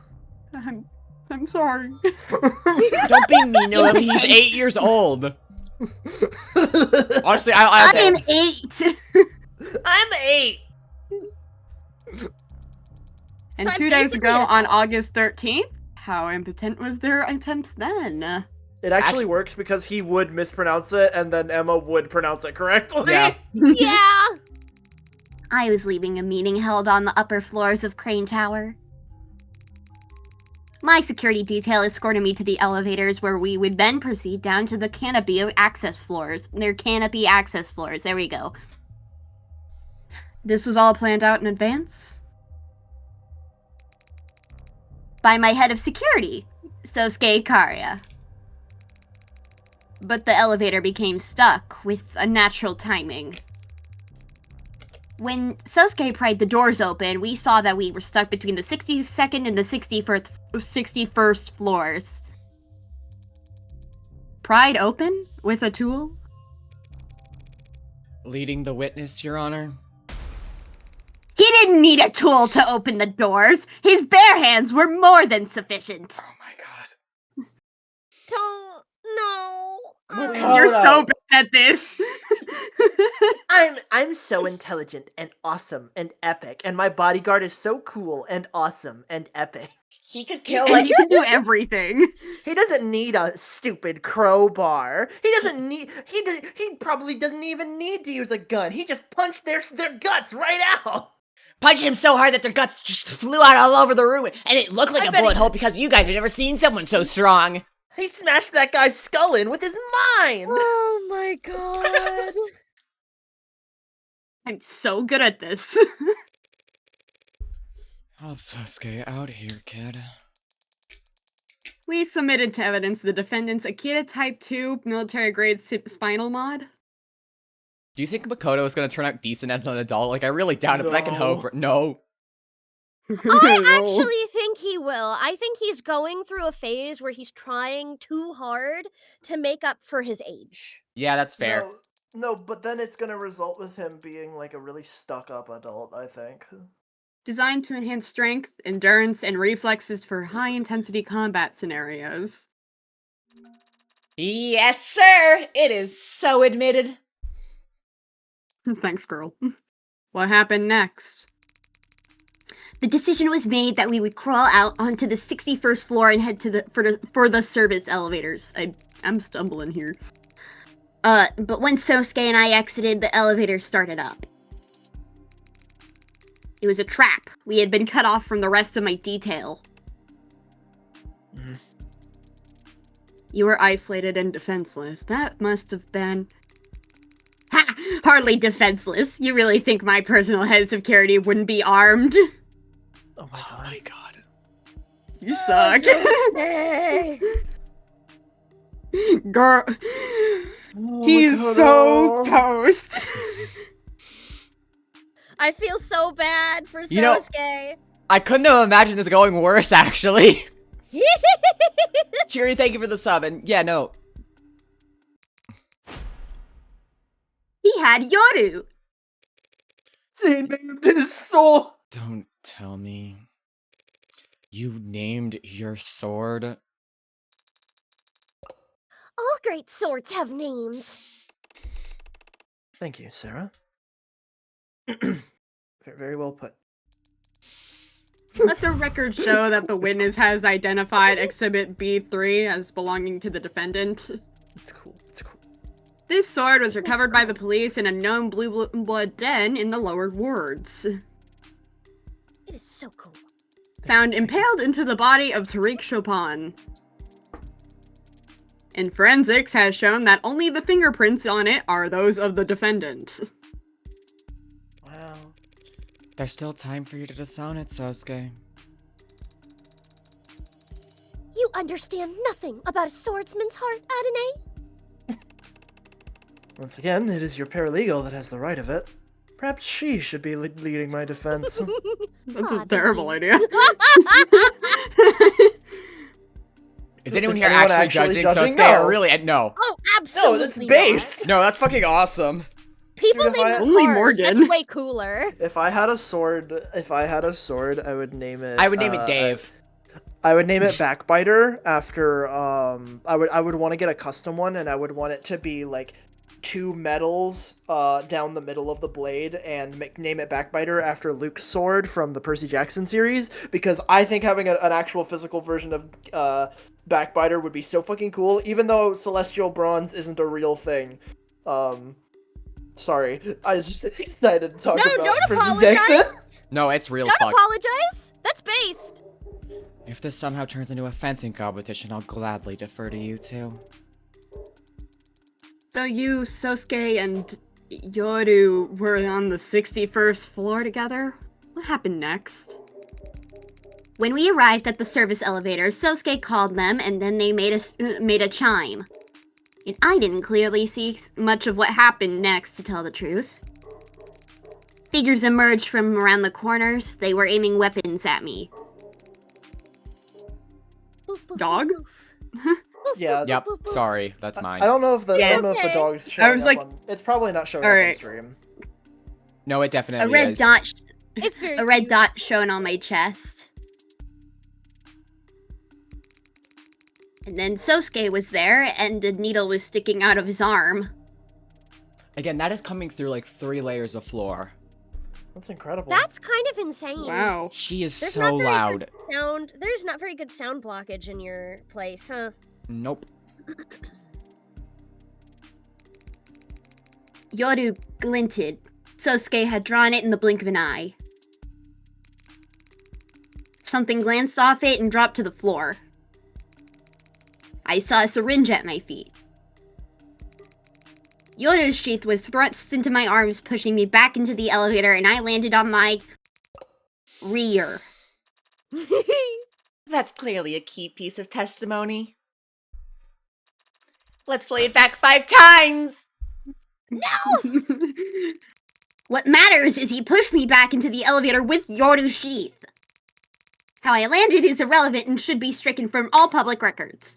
I'm sorry. Don't be mean to him. He's 8 years old. Honestly, I am 8! I'm 8. And So I'm 2 days basically ago, a on cop. August 13th, how impotent was their attempts then? It actually works because he would mispronounce it, and then Emma would pronounce it correctly. Yeah. Yeah. I was leaving a meeting held on the upper floors of Crane Tower. My security detail escorted me to the elevators where we would then proceed down to the canopy access floors. Their canopy access floors, there we go. This was all planned out in advance? By my head of security, Sosuke Ikaria. But the elevator became stuck with unnatural timing. When Sosuke pried the doors open, we saw that we were stuck between the 62nd and the 61st floors. Pried open? With a tool? Leading the witness, Your Honor. He didn't need a tool to open the doors. His bare hands were more than sufficient. Oh my god. Don't. No. Look Oh. how- You're Hold so up. bad at this. I'm so intelligent and awesome and epic, and my bodyguard is so cool and awesome and epic. He could kill And like you can do everything. He doesn't need a stupid crowbar. He doesn't need. He probably doesn't even need to use a gun. He just punched their guts right out. Punched him so hard that their guts just flew out all over the room, and it looked like I a bet bullet he- hole because you guys have never seen someone so strong. He smashed that guy's skull in with his mind. Oh my god. I'm so good at this. Help Sasuke out here, kid. We submitted to evidence the defendant's Akita Type 2 military-grade spinal mod. Do you think Makoto is gonna turn out decent as an adult? Like, I really doubt it, but I can hope. No. I actually think he will. I think he's going through a phase where he's trying too hard to make up for his age. Yeah, that's fair. No, but then it's gonna result with him being like a really stuck-up adult, I think. Designed to enhance strength, endurance, and reflexes for high-intensity combat scenarios. Yes, sir! It is so admitted. Thanks, girl. What happened next? The decision was made that we would crawl out onto the 61st floor and head to for the service elevators. I'm stumbling here. But when Sosuke and I exited, the elevator started up. It was a trap. We had been cut off from the rest of my detail. You were isolated and defenseless. That must have been... Ha! Hardly defenseless. You really think my personal head of security wouldn't be armed? Oh my god. Oh my god. You suck. Girl. Oh, He's so toast. I feel so bad for You know- Sosuke. I couldn't have imagined this going worse, actually. Cheery, thank you for the sub, and yeah, no. He had Yoru. He named his soul. Don't tell me. You named your sword? All great swords have names. Thank you, Sarah. Very well put. Let the record show that the witness has identified Exhibit B3 as belonging to the defendant. It's cool. It's cool. This sword was recovered by the police in a known blue blood den in the lower wards. It is so cool. Found impaled into the body of Tariq Chopin. And forensics has shown that only the fingerprints on it are those of the defendant. Wow. There's still time for you to disown it, Sosuke. You understand nothing about a swordsman's heart, Adene. Once again, it is your paralegal that has the right of it. Perhaps she should be leading my defense. That's Aw, a terrible Dee. idea. Is anyone Is here anyone actually actually judging judging? Sosuke? No. Or really? No. Oh, No, absolutely that's not. based. No, that's fucking awesome. People Dude, if I- name Only cars. Morgan. That's way cooler. If I had a sword, I would name it. I would name it Dave. I would name it Backbiter after I would want to get a custom one, and I would want it to be like 2 metals down the middle of the blade, and name it Backbiter after Luke's sword from the Percy Jackson series, because I think having an actual physical version of Backbiter would be so fucking cool, even though Celestial Bronze isn't a real thing. Sorry, I was just excited to talk No, about don't Percy apologize. Jackson. No, it's real as Don't fuck. apologize. That's based. If this somehow turns into a fencing competition, I'll gladly defer to you two. So you, Sosuke, and Yoru were on the 61st floor together? What happened next? When we arrived at the service elevators, Sosuke called them, and then they made a chime. And I didn't clearly see much of what happened next, to tell the truth. Figures emerged from around the corners. They were aiming weapons at me. Boof, boof, Dog? boof, boof. Boof, Yeah. boof, Yep, boof, boof. sorry, that's mine. I don't know if the Yeah. Okay. dog's showing was up like- on, it's probably not showing up Alright. on stream. No, it definitely A red is. dot, It's very a red cute. dot shown on my chest. And then Sosuke was there, and a needle was sticking out of his arm. Again, that is coming through like 3 layers of floor. That's incredible. That's kind of insane. Wow. She is There's so not very loud. good sound. There's not very good sound blockage in your place, huh? Nope. Yoru glinted. Sosuke had drawn it in the blink of an eye. Something glanced off it and dropped to the floor. I saw a syringe at my feet. Yodo's sheath was thrust into my arms, pushing me back into the elevator, and I landed on my rear. That's clearly a key piece of testimony. Let's play it back 5 times! No! What matters is he pushed me back into the elevator with Yoru's sheath. How I landed is irrelevant and should be stricken from all public records.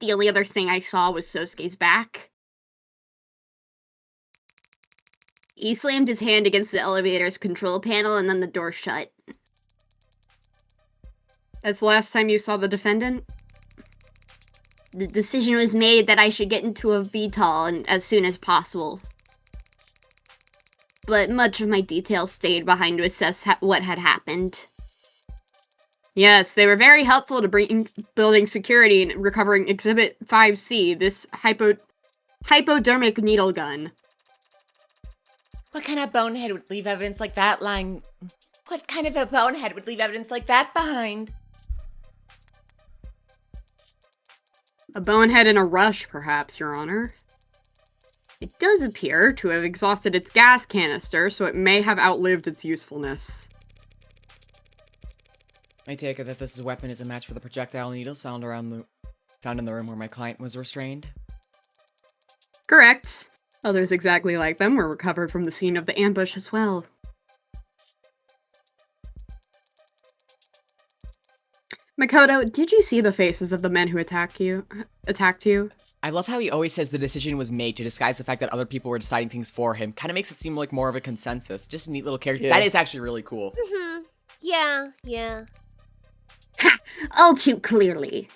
The only other thing I saw was Sosuke's back. He slammed his hand against the elevator's control panel and then the door shut. That's the last time you saw the defendant? The decision was made that I should get into a VTOL and as soon as possible. But much of my details stayed behind to assess what had happened. Yes, they were very helpful to building security and recovering Exhibit 5C, this hypodermic needle gun. What kind of bonehead would leave evidence like that lying... What kind of a bonehead would leave evidence like that behind? A bonehead in a rush, perhaps, Your Honor. It does appear to have exhausted its gas canister, so it may have outlived its usefulness. I take it that this weapon is a match for the projectile needles found in the room where my client was restrained? Correct. Others exactly like them were recovered from the scene of the ambush as well. Makoto, did you see the faces of the men who attacked you? I love how he always says the decision was made to disguise the fact that other people were deciding things for him. Kind of makes it seem like more of a consensus. Just a neat little character. Yeah. That is actually really cool. Mm-hmm. Yeah. Ha! All too clearly.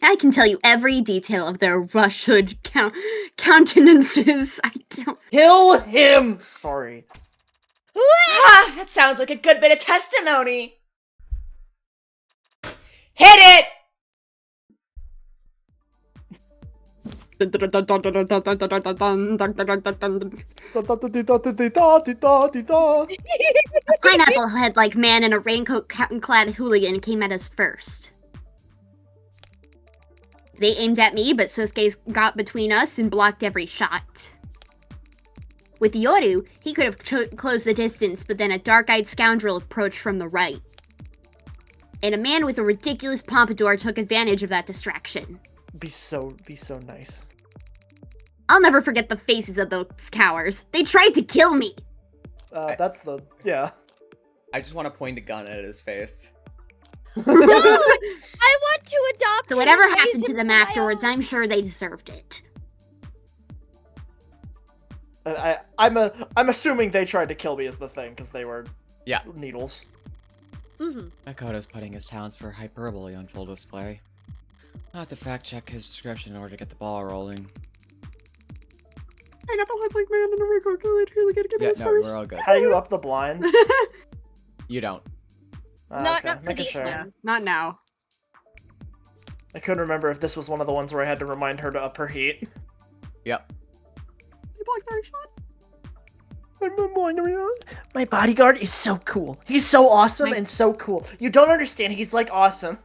I can tell you every detail of their rush hood countenances. I don't... Kill him! Sorry. Ah, that sounds like a good bit of testimony. Hit it! A pineapple head-like man in a raincoat-clad hooligan came at us first. They aimed at me, but Sosuke got between us and blocked every shot. With Yoru, he could have closed the distance, but then a dark-eyed scoundrel approached from the right. And a man with a ridiculous pompadour took advantage of that distraction. Be so nice. I'll never forget the faces of those cowards. They tried to kill me! Yeah. I just want to point a gun at his face. I want to adopt. So whatever him and raise happened to him them my own. afterwards, I'm sure they deserved it. I'm assuming they tried to kill me is the thing, because they were needles. Mm-hmm. Makoto's putting his talents for hyperbole on full display. I'll have to fact check his description in order to get the ball rolling. Pineapple head-like man in a raincoat. Really gotta give me Yeah, this no, first. we're all good. How do you up the blind? You don't. Not Okay, for making these sure. ones. Not now. I couldn't remember if this was one of the ones where I had to remind her to up her heat. Yep. You blocked every shot. My bodyguard is so cool. He's so awesome and so cool. You don't understand. He's like awesome.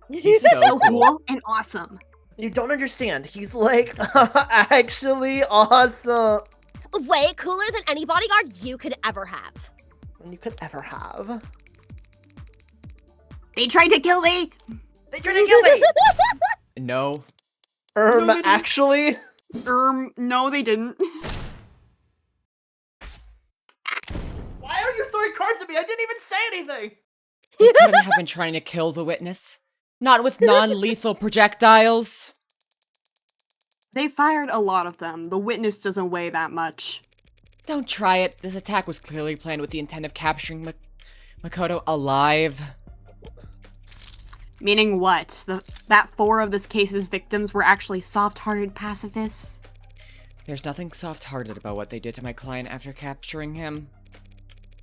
He's So cool and awesome. You don't understand. He's like actually awesome. Way cooler than any bodyguard you could ever have. Than you could ever have. They tried to kill me! They tried to kill me. No. No, they didn't. Actually. No, they didn't. Why are you throwing cards at me? I didn't even say anything. You couldn't have been trying to kill the witness. Not with non-lethal projectiles. They fired a lot of them. The witness doesn't weigh that much. Don't try it. This attack was clearly planned with the intent of capturing Makoto alive. Meaning what? That 4 of this case's victims were actually soft-hearted pacifists? There's nothing soft-hearted about what they did to my client after capturing him.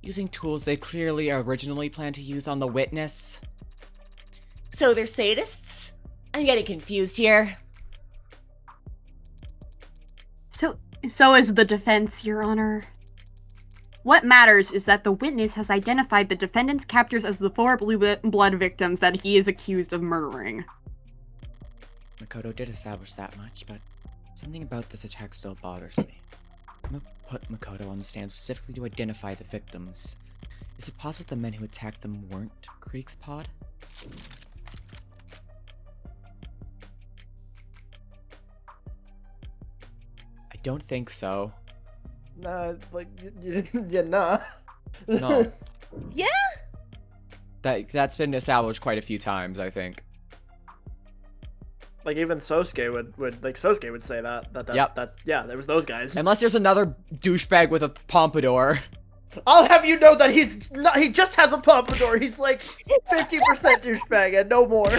Using tools they clearly originally planned to use on the witness. So they're sadists? I'm getting confused here. So is the defense, Your Honor. What matters is that the witness has identified the defendant's captors as the 4 blue blood victims that he is accused of murdering. Makoto did establish that much, but something about this attack still bothers me. I'm gonna put Makoto on the stand specifically to identify the victims. Is it possible the men who attacked them weren't Creek's pod? I don't think so. Nah, like, yeah, nah. No. Yeah? That's been established quite a few times, I think. Like, even Sosuke would say that. Yep. Yeah, there was those guys. Unless there's another douchebag with a pompadour. I'll have you know that he just has a pompadour. He's like 50% douchebag and no more.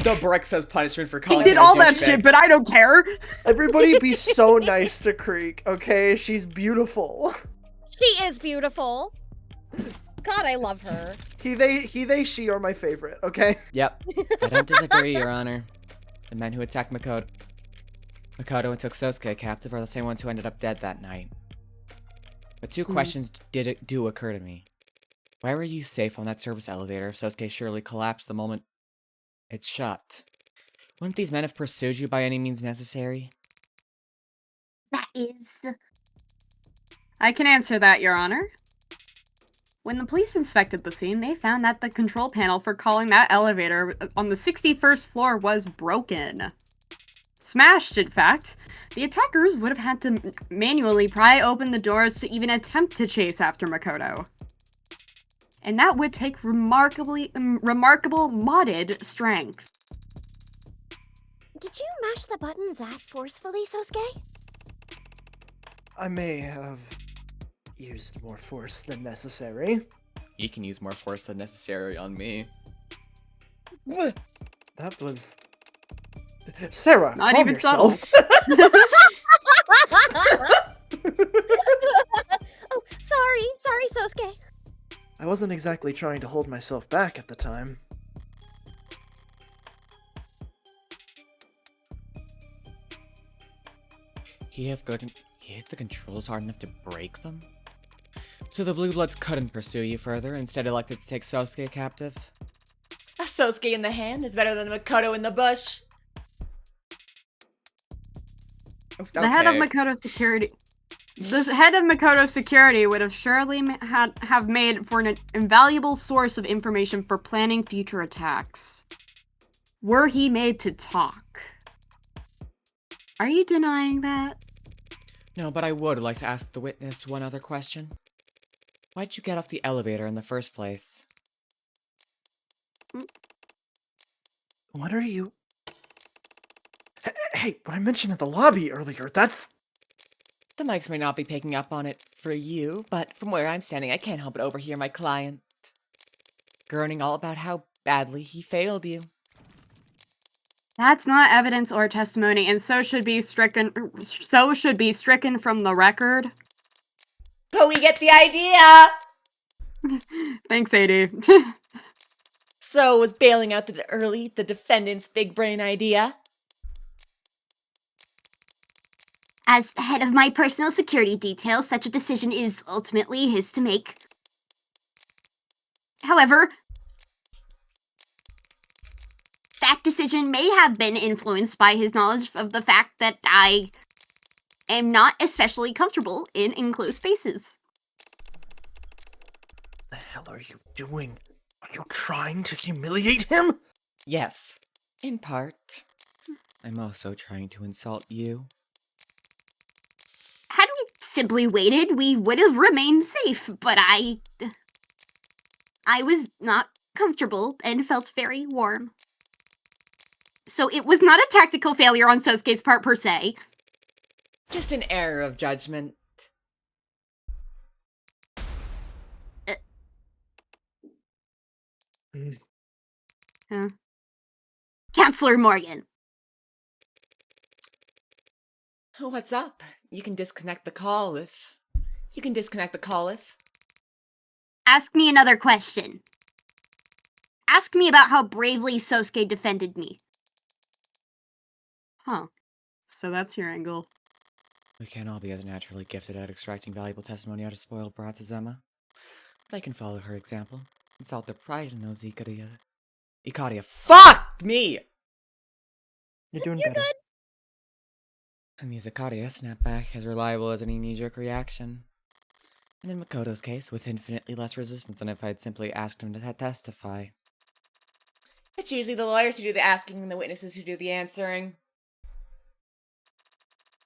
The brick says punishment for He calling did him a all that douchebag. shit, but I don't care. Everybody be so nice to Creek, okay? She's beautiful. She is beautiful. God, I love her. He, they, she are my favorite, okay? Yep. I don't disagree, Your Honor. The men who attacked Makoto and took Sosuke captive are the same ones who ended up dead that night. But two questions do occur to me. Why were you safe on that service elevator if Sosuke surely collapsed the moment it's shut? Wouldn't these men have pursued you by any means necessary? That is... I can answer that, Your Honor. When the police inspected the scene, they found that the control panel for calling that elevator on the 61st floor was broken. Smashed, in fact. The attackers would have had to manually pry open the doors to even attempt to chase after Makoto. And that would take remarkable modded strength. Did you mash the button that forcefully, Sosuke? I may have used more force than necessary. You can use more force than necessary on me. That was... Sarah, Not calm even yourself. subtle. Oh, sorry, Sosuke. I wasn't exactly trying to hold myself back at the time. He hit the controls hard enough to break them? So the Blue Bloods couldn't pursue you further, instead elected to take Sosuke captive? A Sosuke in the hand is better than a Makoto in the bush! The head of Makoto Security... The head of Makoto Security would have surely have made for an invaluable source of information for planning future attacks. Were he made to talk? Are you denying that? No, but I would like to ask the witness one other question. Why'd you get off the elevator in the first place? What are you... Hey, what I mentioned at the lobby earlier, that's... The mics may not be picking up on it for you, but from where I'm standing, I can't help but overhear my client groaning all about how badly he failed you. That's not evidence or testimony, and so should be stricken from the record. But we get the idea! Thanks, AD. So was bailing out early the defendant's big brain idea? As the head of my personal security detail, such a decision is ultimately his to make. However, that decision may have been influenced by his knowledge of the fact that I am not especially comfortable in enclosed spaces. What the hell are you doing? Are you trying to humiliate him? Yes, in part. I'm also trying to insult you. Had we simply waited, we would have remained safe, but I was not comfortable and felt very warm. So it was not a tactical failure on Sosuke's part per se. Just an error of judgment. Counselor Morgan. What's up? You can disconnect the call if... Ask me another question. Ask me about how bravely Sosuke defended me. Huh. So that's your angle. We can't all be as naturally gifted at extracting valuable testimony out of spoiled brats as Emma. But I can follow her example. Insult their pride in those Ikaria. Fuck me! You're doing You're better. good. And these Ikaria snap back as reliable as any knee-jerk reaction. And in Makoto's case, with infinitely less resistance than if I'd simply asked him to testify. It's usually the lawyers who do the asking and the witnesses who do the answering.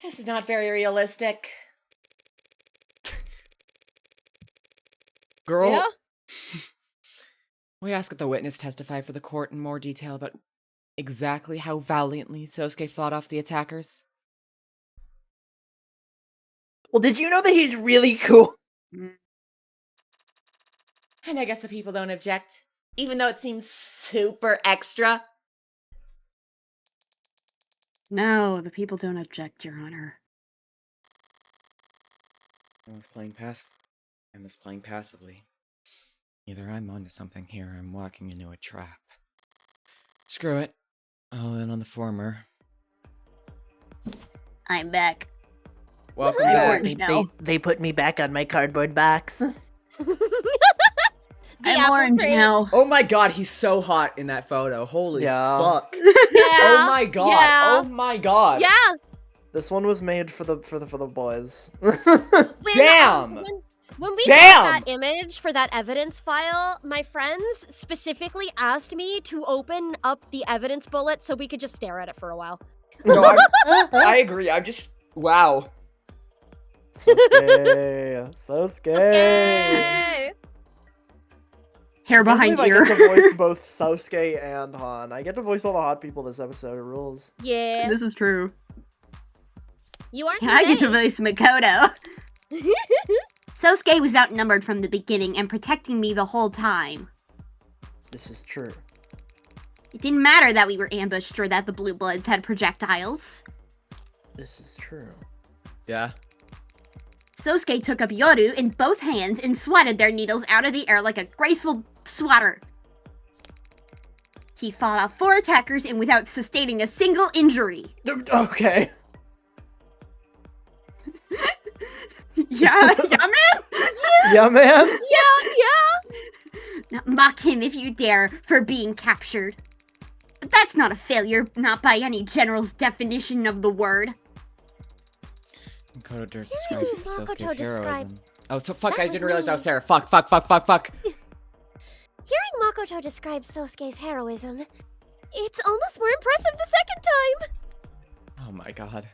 This is not very realistic. Girl. Yeah? We ask that the witness testify for the court in more detail about exactly how valiantly Sosuke fought off the attackers. Well, did you know that he's really cool? And I guess the people don't object, even though it seems super extra. No, the people don't object, Your Honor. I was playing passively. Either I'm onto something here or I'm walking into a trap. Screw it. All in on the former. I'm back. Welcome I'm back. orange now. They put me back on my cardboard box. The I'm apple orange crate. now. Oh my god, he's so hot in that photo. Holy Yeah. fuck. Yeah. Oh my god. Yeah. Oh my god. Yeah. This one was made for the boys. When, Damn! When we Damn! got that image for that evidence file, my friends specifically asked me to open up the evidence bullet so we could just stare at it for a while. No, I agree. I'm just wow. Sosuke. Sosuke. Yay! Hair I can't behind believe ear. I get to voice both Sosuke and Han. I get to voice all the hot people this episode. It rules. Yeah. This is true. You aren't And I get to gay. voice Makoto. Sosuke was outnumbered from the beginning and protecting me the whole time. This is true. It didn't matter that we were ambushed or that the Blue Bloods had projectiles. This is true. Yeah. Sosuke took up Yoru in both hands and swatted their needles out of the air like a graceful swatter. He fought off 4 attackers and without sustaining a single injury. Okay. Yeah, yeah, man! Yeah, man. Now, mock him if you dare for being captured. But that's not a failure, not by any general's definition of the word. Makoto described Makoto Sosuke's described- heroism. Oh, so fuck, That I was didn't realize that was me. Sarah. Fuck. Hearing Makoto describe Sosuke's heroism, it's almost more impressive the second time. Oh my god.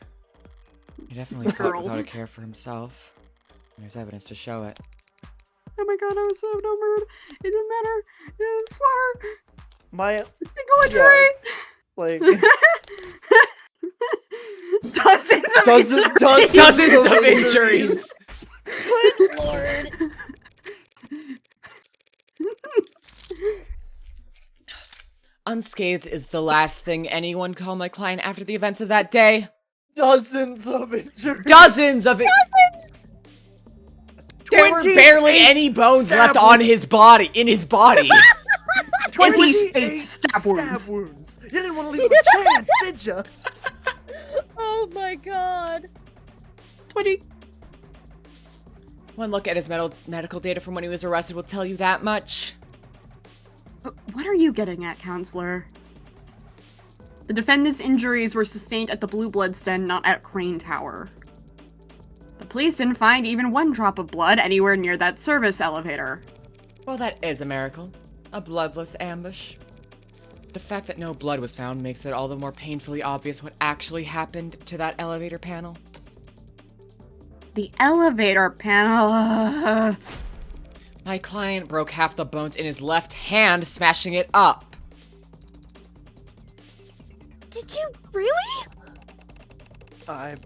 He definitely fought Girl. without a care for himself. There's evidence to show it. Oh my god, I was so outnumbered. It didn't matter. It's far. My Single injury. yes, like Dozens of Dozens of injuries! Good lord. Unscathed is the last thing anyone called my client after the events of that day. dozens of injuries. Dozens of it. There were barely 28 any bones left stab on his body, in his body. 28 stab wounds. wounds. You didn't want to leave him a chance, did ya? Oh my god. 20. One look at his medical data from when he was arrested will tell you that much. But what are you getting at, counselor? The defendant's injuries were sustained at the Blue Bloods den, not at Crane Tower. The police didn't find even one drop of blood anywhere near that service elevator. Well, that is a miracle. A bloodless ambush. The fact that no blood was found makes it all the more painfully obvious what actually happened to that elevator panel. The elevator panel. My client broke half the bones in his left hand, smashing it up. Did you really? I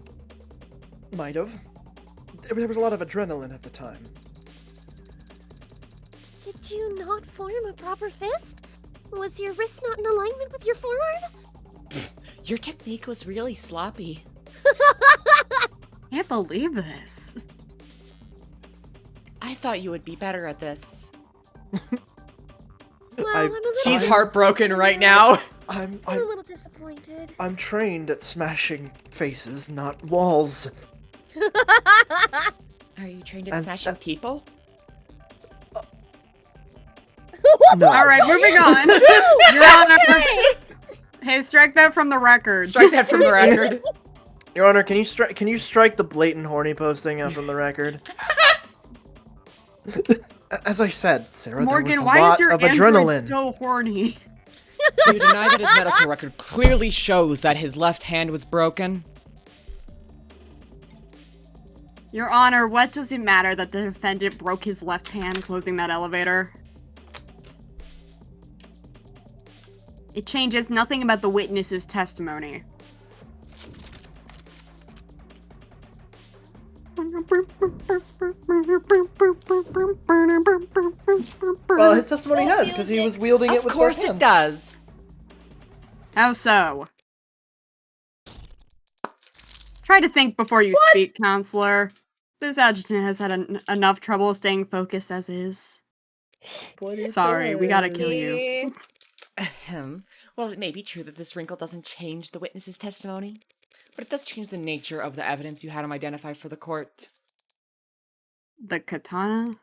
might have. There was a lot of adrenaline at the time. Did you not form a proper fist? Was your wrist not in alignment with your forearm? Your technique was really sloppy. Can't believe this. I thought you would be better at this. Well, I- I'm a little She's heartbroken right now. I'm I'm a little disappointed. I'm trained at smashing faces, not walls. Are you trained at smashing people? No. All right, moving on. Your Honor. Hey, strike that from the record. Strike that from the record. Your Honor, can you strike the blatant horny posting from the record? As I said, Sarah, there was Morgan, a why lot is your of android adrenaline. so horny? You deny that his medical record clearly shows that his left hand was broken? Your Honor, what does it matter that the defendant broke his left hand closing that elevator? It changes nothing about the witness's testimony. Well, his testimony does, because he was wielding it Of with course both it hands. does. How so? Try to think before you speak, counselor. This adjutant has had enough trouble staying focused as is. Sorry, we gotta kill you. Ahem. Well, it may be true that this wrinkle doesn't change the witness's testimony, but it does change the nature of the evidence you had him identify for the court. The katana?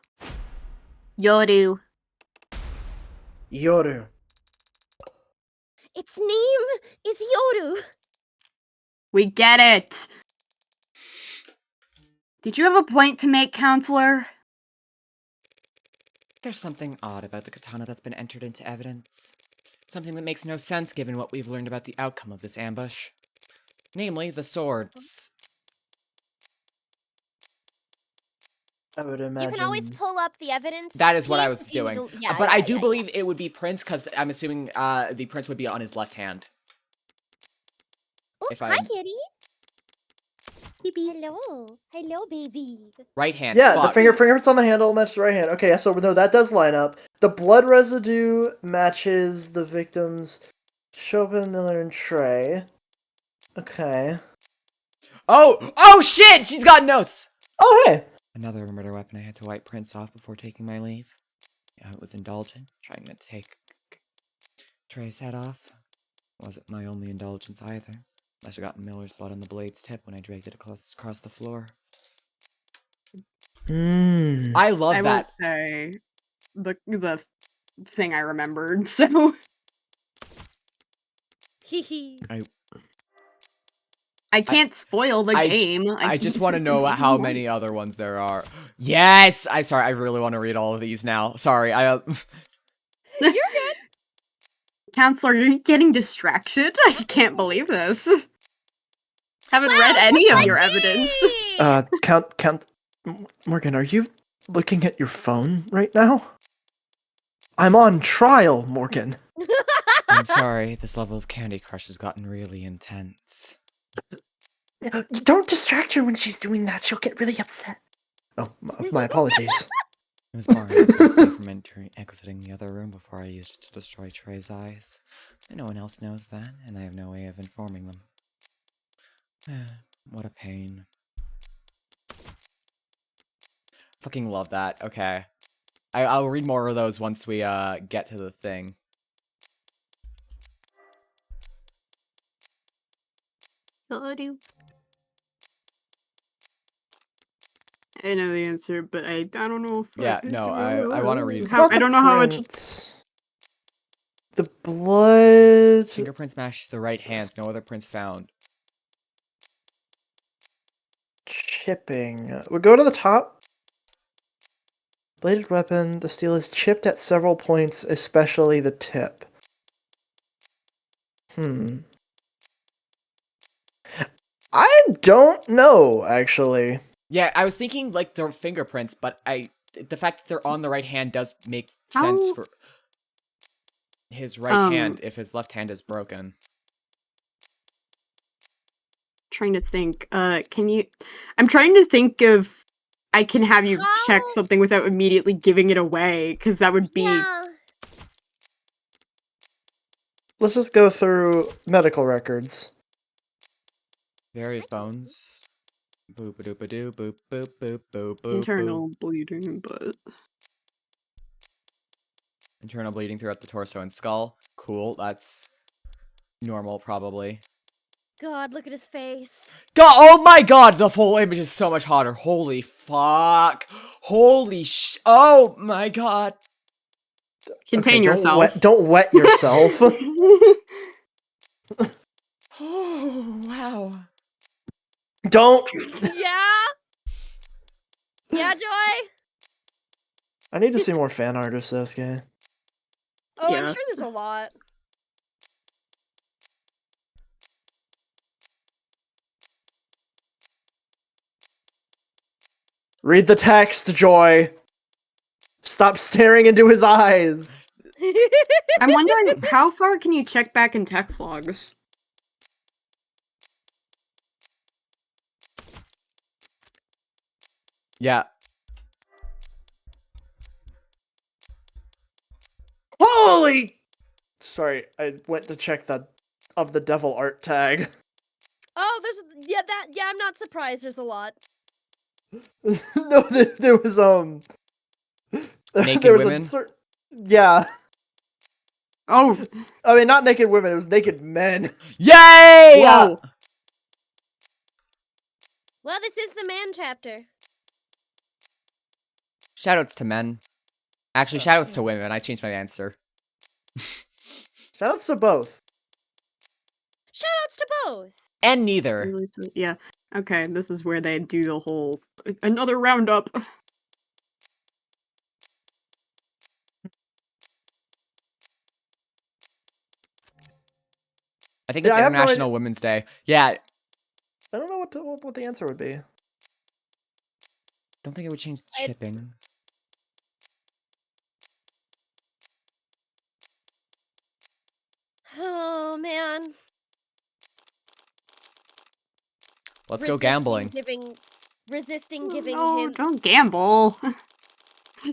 Yoru. Yoru. Its name is Yoru. We get it! Did you have a point to make, counselor? There's something odd about the katana that's been entered into evidence. Something that makes no sense given what we've learned about the outcome of this ambush. Namely, the swords. I would You imagine. can always pull up the evidence. That is what I feed was if you doing. don't- yeah, But yeah, I do yeah, believe it would be Prince, because I'm assuming the Prince would be on his left hand. Oh, if hi, I'm- kitty. Hello. Hello, baby. Right hand. Yeah, the fuck. fingerprints on the handle match the right hand. Okay, so no, that does line up. The blood residue matches the victim's Chopin, Miller, and Trey. Okay. Oh shit! She's got notes! Oh, hey! Another murder weapon I had to wipe Prince off before taking my leave. Yeah, it was indulgent, trying to take Trey's head off. Wasn't my only indulgence either. Must have gotten Miller's blood on the blade's tip when I dragged it across the floor. I love I that. won't say the thing I remembered, so... Hehe. I can't spoil the I game. I just want to know how many other ones there are. Yes! Sorry, I really want to read all of these now. Sorry, You're good. Counselor, you're getting distracted? I can't believe this. Haven't read Wow, any just of like your me! evidence. Count. Morgan, are you looking at your phone right now? I'm on trial, Morgan. I'm sorry, this level of Candy Crush has gotten really intense. Don't distract her when she's doing that. She'll get really upset. Oh, my apologies. It was more escape from exiting the other room before I used it to destroy Trey's eyes. And no one else knows that, and I have no way of informing them. What a pain. Fucking love that. Okay. I'll read more of those once we get to the thing. Yoru. I know the answer, but I don't know if Yeah, no, I want to read. It's not I don't the know how much... prints. The blood. Fingerprints match the right hands. No other prints found. Chipping. We'll go to the top. Bladed weapon. The steel is chipped at several points, especially the tip. I don't know, actually. Yeah, I was thinking like their fingerprints, but the fact that they're on the right hand does make sense How- for his right hand if his left hand is broken. Trying to think. Can you... I'm trying to think of... I can have you check How- something without immediately giving it away, because that would be... Yeah. Let's just go through medical records. Various bones. Boop a doop a doo boop boop boop boop boop. internal bleeding, but... Internal bleeding throughout the torso and skull. Cool, that's normal probably. God, look at his face. God, oh my god, the full image is so much hotter. Holy fuck. Holy oh my god. Contain Okay, yourself. Don't wet yourself. Oh, wow. Don't. Yeah? Yeah, Joy? I need to see more fan art of Sasuke. Oh, I'm Yeah. sure there's a lot. Read the text, Joy. Stop staring into his eyes. I'm wondering, how far can you check back in text logs? Yeah. Holy! Sorry, I went to check the of the devil art tag. Oh, yeah, I'm not surprised there's a lot. No, there was Naked there was women? a certain, yeah. Oh, I mean, not naked women. It was naked men. Yay! whoa. Well, this is the man chapter. Shoutouts to men. Actually, shoutouts to women. I changed my answer. Shoutouts to both. Shoutouts to both. And neither. Yeah. Okay, this is where they do the whole another roundup. I think Yeah, it's I have no International Women's Day. Yeah. I don't know what the answer would be. Don't think it would change the shipping. Oh, man. Let's go gambling. Resisting giving No, hints. don't gamble.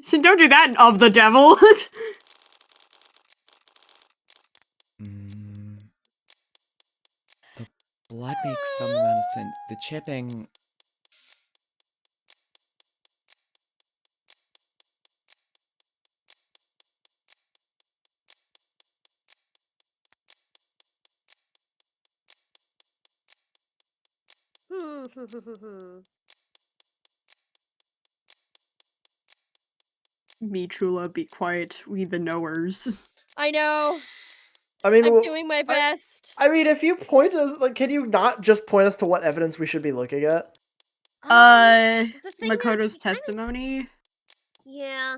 So don't do that of the devil. The blood makes some amount of sense. The chipping... Be Chula, be quiet, we the knowers. I know. I mean, I'm doing my best. I mean, if you point us, like, can you not just point us to what evidence we should be looking at? The thing is, Makoto's he kind of- testimony. Yeah.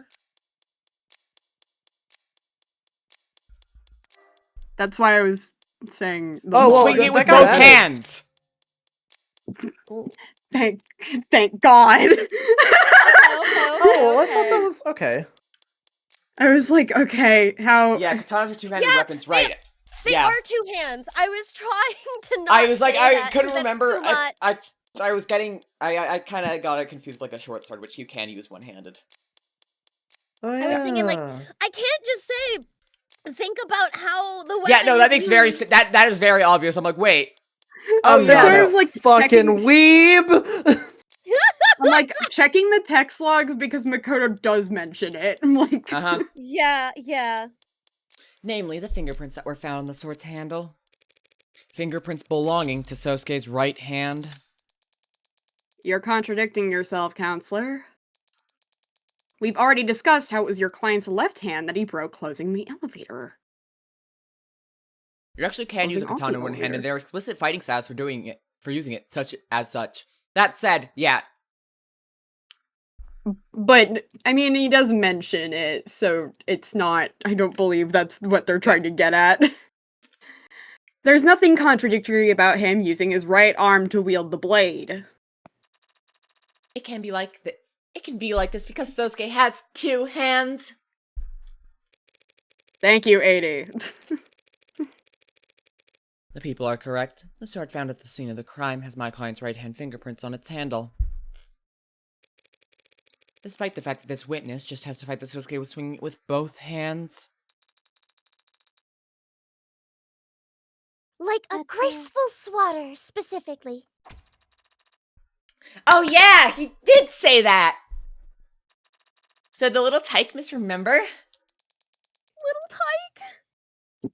That's why I was saying. Oh, well, swinging it with that guy both had it. hands! Thank God. Okay, Oh, well, I thought that was okay. I was like, okay, how? Yeah, katanas are two-handed Yeah, weapons, right? They Yeah. are two hands. I was trying to not I was like, say I that, couldn't 'cause that's remember. too much. I was getting, I kind of got it confused with, like, a short sword, which you can use one-handed. Oh, I was thinking, like, yeah. I can't just say, think about how the weapon Yeah, no, that is makes very, used. that is very obvious. I'm like, wait. Oh, yeah, that's why I no. was like Fucking checking. weeb. I'm like checking the text logs because Makoto does mention it. I'm like, Uh-huh. Yeah. Namely, the fingerprints that were found on the sword's handle. Fingerprints belonging to Sosuke's right hand. you're contradicting yourself, counselor. We've already discussed how it was your client's left hand that he broke closing the elevator. You actually can use a Closing off katana the in one hand, elevator. and there are explicit fighting styles for doing it, for using it as such. That said, yeah. But, I mean, he does mention it, so it's not, I don't believe that's what they're trying to get at. There's nothing contradictory about him using his right arm to wield the blade. It can be like it can be like this because Sosuke has two hands. Thank you, 80. The people are correct. The sword found at the scene of the crime has my client's right hand fingerprints on its handle. Despite the fact that this witness just testified that Sosuke was swinging it with both hands. Like a graceful swatter, specifically. Oh yeah, he did say that! So the little tyke misremember? Little tyke.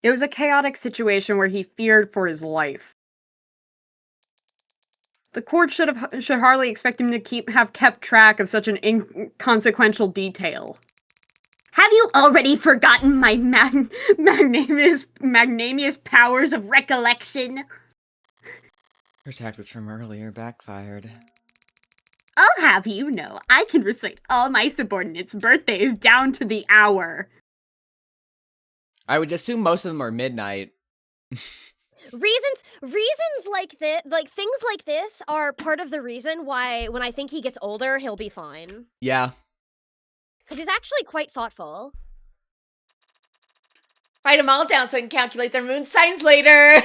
It was a chaotic situation where he feared for his life. The court should hardly expect him to have kept track of such an inconsequential detail. Have you already forgotten my magnanimous powers of recollection? Her tactics from earlier backfired. I'll have you know, I can recite all my subordinates' birthdays down to the hour. I would assume most of them are midnight. Reasons like this, like things like this, are part of the reason why when I think he gets older, he'll be fine. Yeah. Because he's actually quite thoughtful. Write them all down so I can calculate their moon signs later.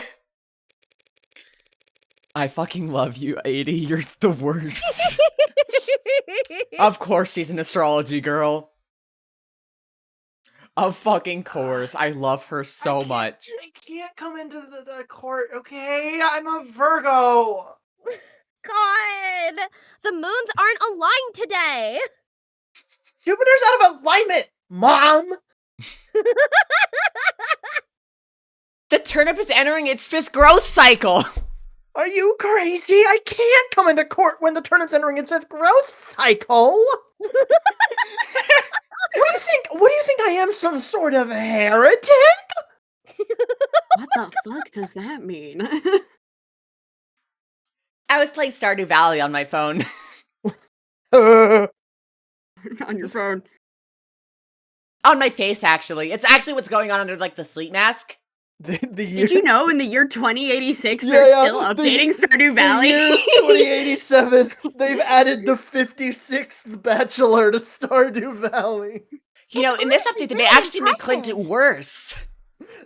I fucking love you, 80. You're the worst. Of course she's an astrology girl. Of fucking course. I love her so much. I can't come into the court, okay? I'm a Virgo. God, the moons aren't aligned today. Jupiter's out of alignment, Mom. The turnip is entering its 5th growth cycle. Are you crazy? I can't come into court when the turnip's entering its 5th growth cycle. What do you think I am, some sort of heretic? What the fuck does that mean? I was playing Stardew Valley on my phone. On your phone. On my face, actually. It's actually what's going on under, like, the sleep mask. Did you know in the year 2086 they're still updating Stardew Valley? The year 2087, they've added the 56th Bachelor to Stardew Valley. You know, in this update, they actually made Clint worse.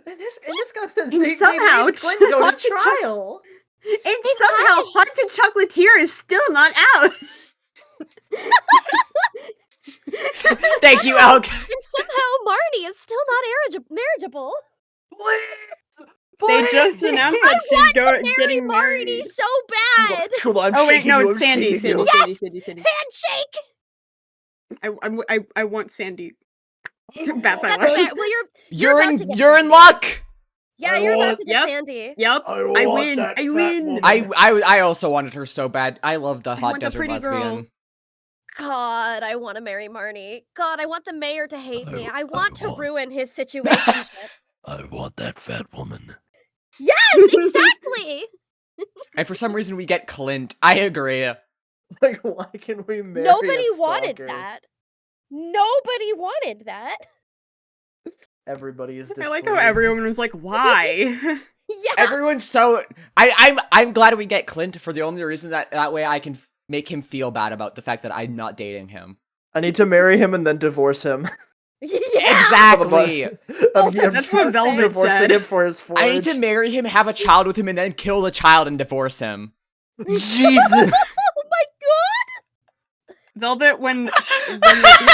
And this got the And somehow Clint go to trial. And somehow Haunted Chocolatier is still not out. Thank you, Elk. And somehow Marnie is still not marriageable. Please! They just announced that she's getting Marnie married. so bad. Oh wait, no, it's Sandy. Sandy. Handshake. I want Sandy. Bad That's eyelash. fair. Well, You're in luck. Yeah, you're about to get Sandy. Yep. I win. I win. I also wanted her so bad. I love the hot want the desert pretty lesbian. girl. God, I want to marry Marnie. God, I want the mayor to hate me. I want to ruin his situation. I want that fat woman. Yes, exactly. And for some reason, we get Clint. I agree. Like, why can we marry Nobody a wanted stalker? that. Nobody wanted that. Everybody is displeased. I like how everyone was like, "Why?" Yeah. Everyone's so. I'm glad we get Clint for the only reason that way I can make him feel bad about the fact that I'm not dating him. I need to marry him and then divorce him. Yeah. Exactly. That's what Velvet divorcing said. him for his forge. I need to marry him, have a child with him, and then kill the child and divorce him. Jesus. Oh my god. Velvet, when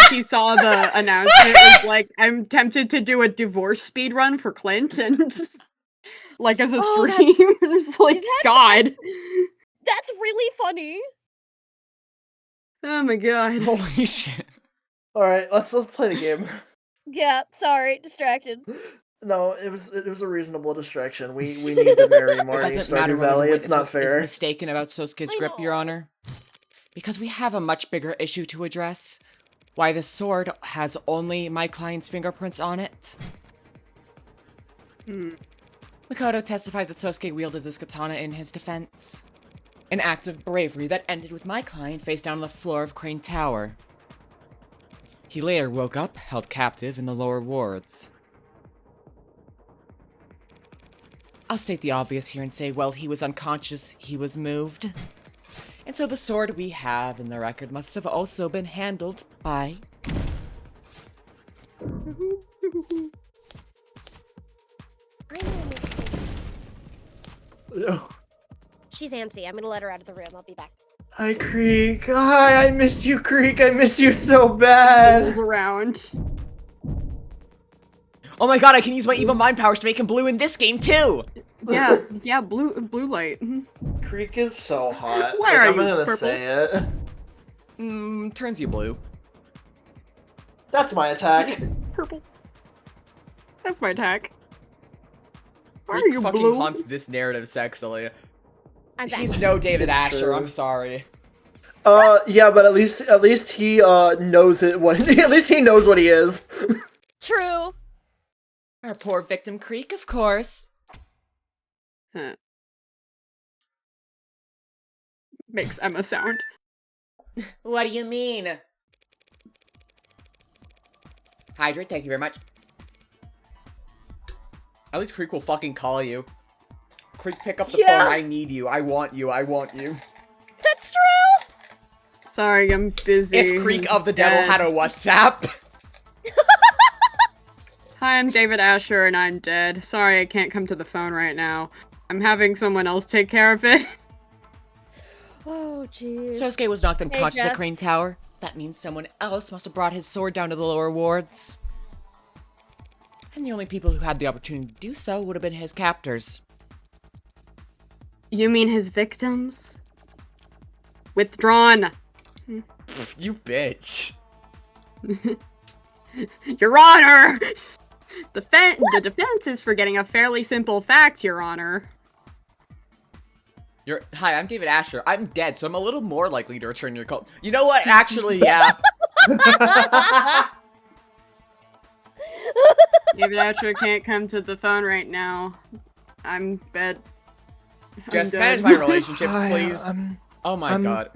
he saw the announcement, was like, "I'm tempted to do a divorce speed run for Clint," and just, like as a stream, it's like, God, That's really funny. oh my god. Holy shit. All right, let's play the game. Yeah, sorry, distracted. No, it was a reasonable distraction. We need to marry It Marnie doesn't matter Stardew whether Valley. the It's not witness is fair. mistaken about Sosuke's grip, Your Honor. Because we have a much bigger issue to address. Why the sword has only my client's fingerprints on it. Makoto testified that Sosuke wielded this katana in his defense. An act of bravery that ended with my client face down on the floor of Crane Tower. He later woke up, held captive in the lower wards. I'll state the obvious here and say, well, he was unconscious, he was moved. And so the sword we have in the record must have also been handled by... She's antsy. I'm gonna let her out of the room. I'll be back. Hi, Creek. Hi, I missed you, Creek. I missed you so bad. Goes around. Oh my god, I can use my evil mind powers to make him blue in this game too! Yeah, blue light. Creek is so hot. Why are I'm you gonna purple? say it. Turns you blue. That's my attack. Purple. That's my attack. Are Creek you fucking blue? haunts this narrative sexily. I'm back. He's no David It's Asher, true. I'm sorry. Yeah, but at least he knows it. At least he knows what he is. True. Our poor victim Creek, of course. Huh. Makes Emma sound. What do you mean? Hydrate, thank you very much. At least Creek will fucking call you. Creek, pick up the Yeah. phone. I need you. I want you. I want you. That's true. Sorry, I'm busy. If Creek of the Devil Dead. had a WhatsApp. Hi, I'm David Asher, and I'm dead. Sorry, I can't come to the phone right now. I'm having someone else take care of it. Oh, jeez. Sosuke was knocked unconscious at Jess. Crane Tower. That means someone else must have brought his sword down to the lower wards. And the only people who had the opportunity to do so would have been his captors. You mean his victims? Withdrawn. Pfft, you bitch. Your Honor! The defense is forgetting a fairly simple fact, Your Honor. Hi, I'm David Asher. I'm dead, so I'm a little more likely to return your call. You know what? Actually, yeah. David Asher can't come to the phone right now. I'm bed. I'm Just dead. manage my relationships, Hi, please. Oh my god.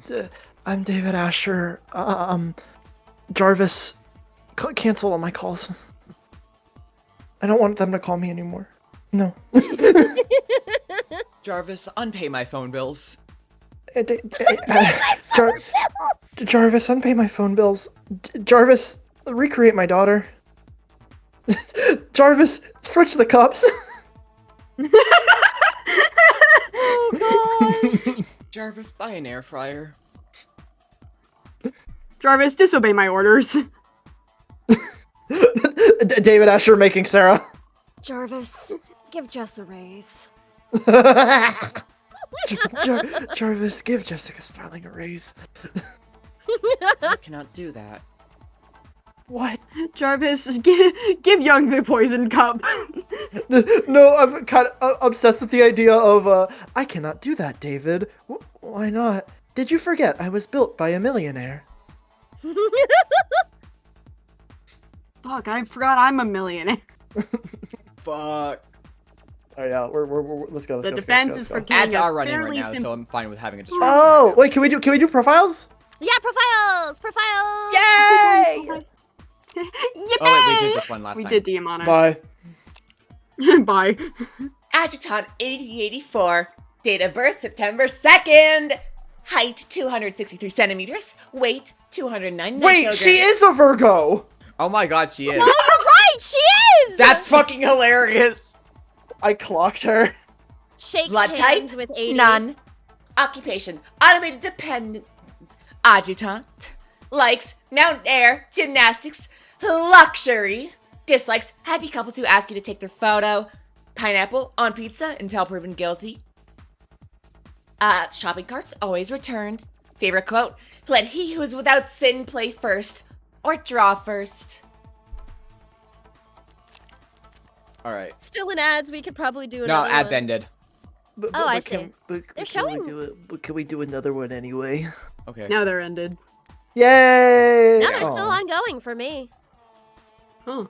I'm David Asher. Jarvis, cancel all my calls. I don't want them to call me anymore. No. Jarvis, unpay my phone bills. Jarvis, unpay my phone bills. Jarvis, recreate my daughter. Jarvis, switch the cups. Oh gosh. Jarvis, buy an air fryer. Jarvis, disobey my orders. David Asher making Sarah. Jarvis, give Jess a raise. Jarvis, give Jessica Starling a raise. I cannot do that. What? Jarvis, give Young the poison cup. No, I'm kind of obsessed with the idea of, I cannot do that, David. Why not? Did you forget I was built by a millionaire? Fuck, I forgot I'm a millionaire. Fuck. Oh yeah, we're let's go. The defense is for Ads a are running right fairly now, so simple- I'm fine with having a distraction. Oh, wait, can we do profiles? Yeah, profiles! Profiles! Yay! Yippee! Oh wait, we did this one last We time. did Diamana. Bye. Bye. Adjutant 8084. Date of birth September 2nd. Height 263 centimeters. Weight 299 Wait, kilograms. she is a Virgo. Oh my god, she is. Oh, you're right! She is! That's fucking hilarious. I clocked her. Shake Blood hands type? with 80. None. Occupation. Automated dependent. Adjutant. Likes. Mountain air. Gymnastics. Luxury. Dislikes. Happy couples who ask you to take their photo. Pineapple on pizza until proven guilty. Shopping carts always returned. Favorite quote. Let he who is without sin play first. Or draw first. Alright. Still in ads, we could probably do No, another ads one. ended. Oh, I see. They're showing- Can we do another one anyway? Okay. Now they're ended. Yay! No, they're still Aw. ongoing for me. Huh.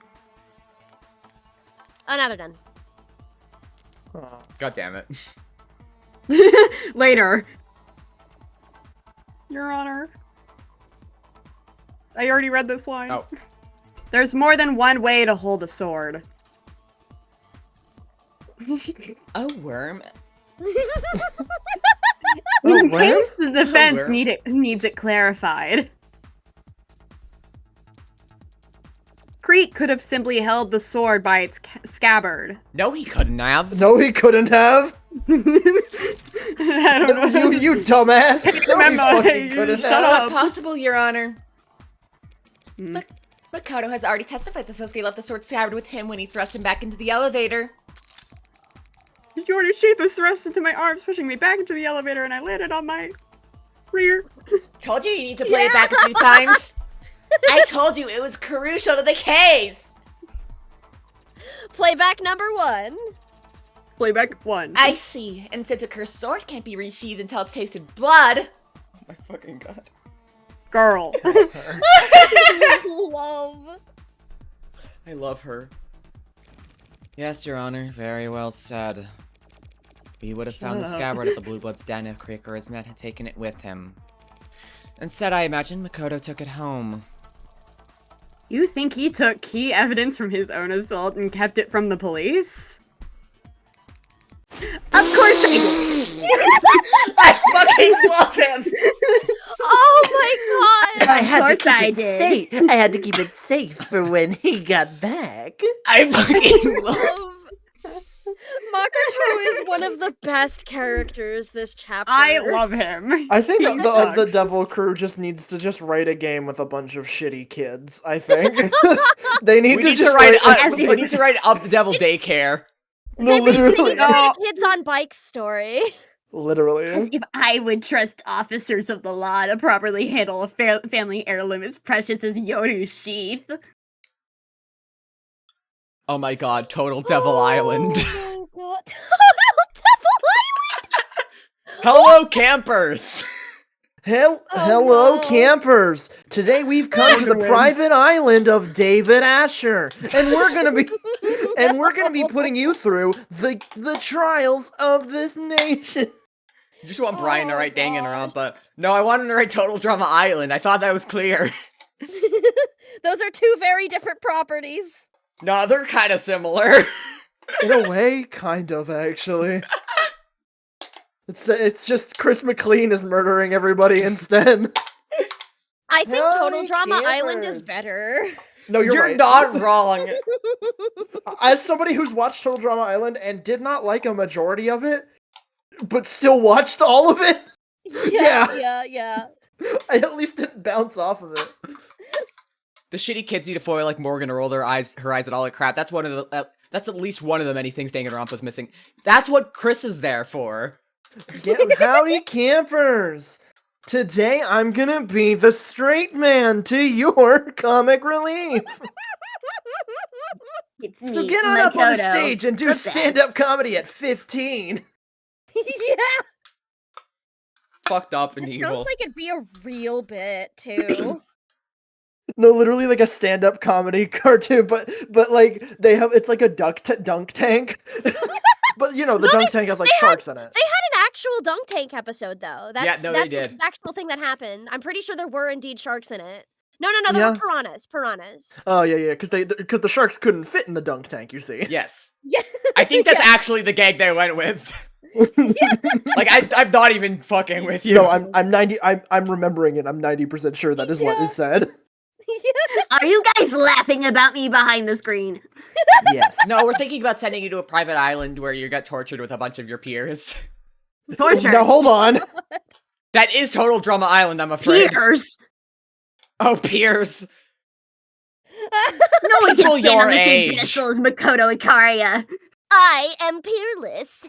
Oh, now they're done. Oh, god damn it. Later. Your Honor. I already read this line. Oh. There's more than one way to hold a sword. A worm? In what? case the defense Where? needs it clarified. Creek could have simply held the sword by its scabbard. No, he couldn't have. No, he couldn't have. I don't know. You dumbass. No, he Remember, fucking couldn't shut have. up. Not possible, Your Honor. Hmm. Makoto has already testified that Sosuke left the sword scabbard with him when he thrust him back into the elevator. Jordan's sheath was thrust into my arms, pushing me back into the elevator, and I landed on my rear. Told you need to play it back a few times. I told you it was crucial to the case. Playback number 1. Playback 1. I see. And since a cursed sword can't be resheathed until it's tasted blood. Oh my fucking god. Girl. Love. I love her. Yes, Your Honor. Very well said. We would have found the scabbard at the Blue Blood's den if Charismat had taken it with him. Instead, I imagine Makoto took it home. You think he took key evidence from his own assault and kept it from the police? Of course I did! I fucking love him! Oh my god! I had course I did. safe. I had to keep it safe for when he got back. I fucking love Makoto is one of the best characters this chapter. I love him. I think He the sucks. Devil Crew just needs to just write a game with a bunch of shitty kids. I think they need We to need to just write write. we need to write up the devil daycare. No, They literally, need to write a Kids on Bikes story. literally. As if I would trust officers of the law to properly handle a family heirloom as precious as Yoru's sheath. Oh my god, Total Devil Island. Oh my god. Total Devil Island! Hello, campers! Hello, no. campers. Today we've come to the Wins. private island of David Asher, and we're gonna be putting you through the trials of this nation. You just want Brian to Oh, write gosh. Danganronpa. No, I want him to write Total Drama Island. I thought that was clear. Those are two very different properties. No, they're kind of similar. In a way, kind of actually. It's just Chris McLean is murdering everybody instead. I think Howdy, Total Drama Island is campers. better. No, you're right. not wrong. As somebody who's watched Total Drama Island and did not like a majority of it, but still watched all of it, Yeah. I at least didn't bounce off of it. The shitty kids need to foil like Morgan to roll her eyes at all that crap. That's one of the. That's at least one of the many things Danganronpa's missing. That's what Chris is there for. Howdy, campers! Today I'm gonna be the straight man to your comic relief. It's So me, get on up on the Makoto, stage and do the best. stand-up comedy at 15. Yeah. Fucked up and It evil. sounds like it'd be a real bit too. No, literally like a stand-up comedy cartoon, but like it's like a dunk tank. But you know, the dunk tank has like sharks in it. They had an actual dunk tank episode though. That's they that's did. the actual thing that happened. I'm pretty sure there were indeed sharks in it. No, there Yeah. were piranhas. Piranhas. Oh yeah, because the sharks couldn't fit in the dunk tank. You see. Yes. Yeah. I think that's Yeah. actually the gag they went with. Like I'm not even fucking with you. No, I'm remembering it. I'm 90% sure that is what is said. Are you guys laughing about me behind the screen? Yes. No, we're thinking about sending you to a private island where you get tortured with a bunch of your peers. Torture. Now hold on. That is Total Drama Island, I'm afraid. Peers. Oh, peers. No one People can stand your on the same age. pedestal as Makoto Ikaria. I am peerless.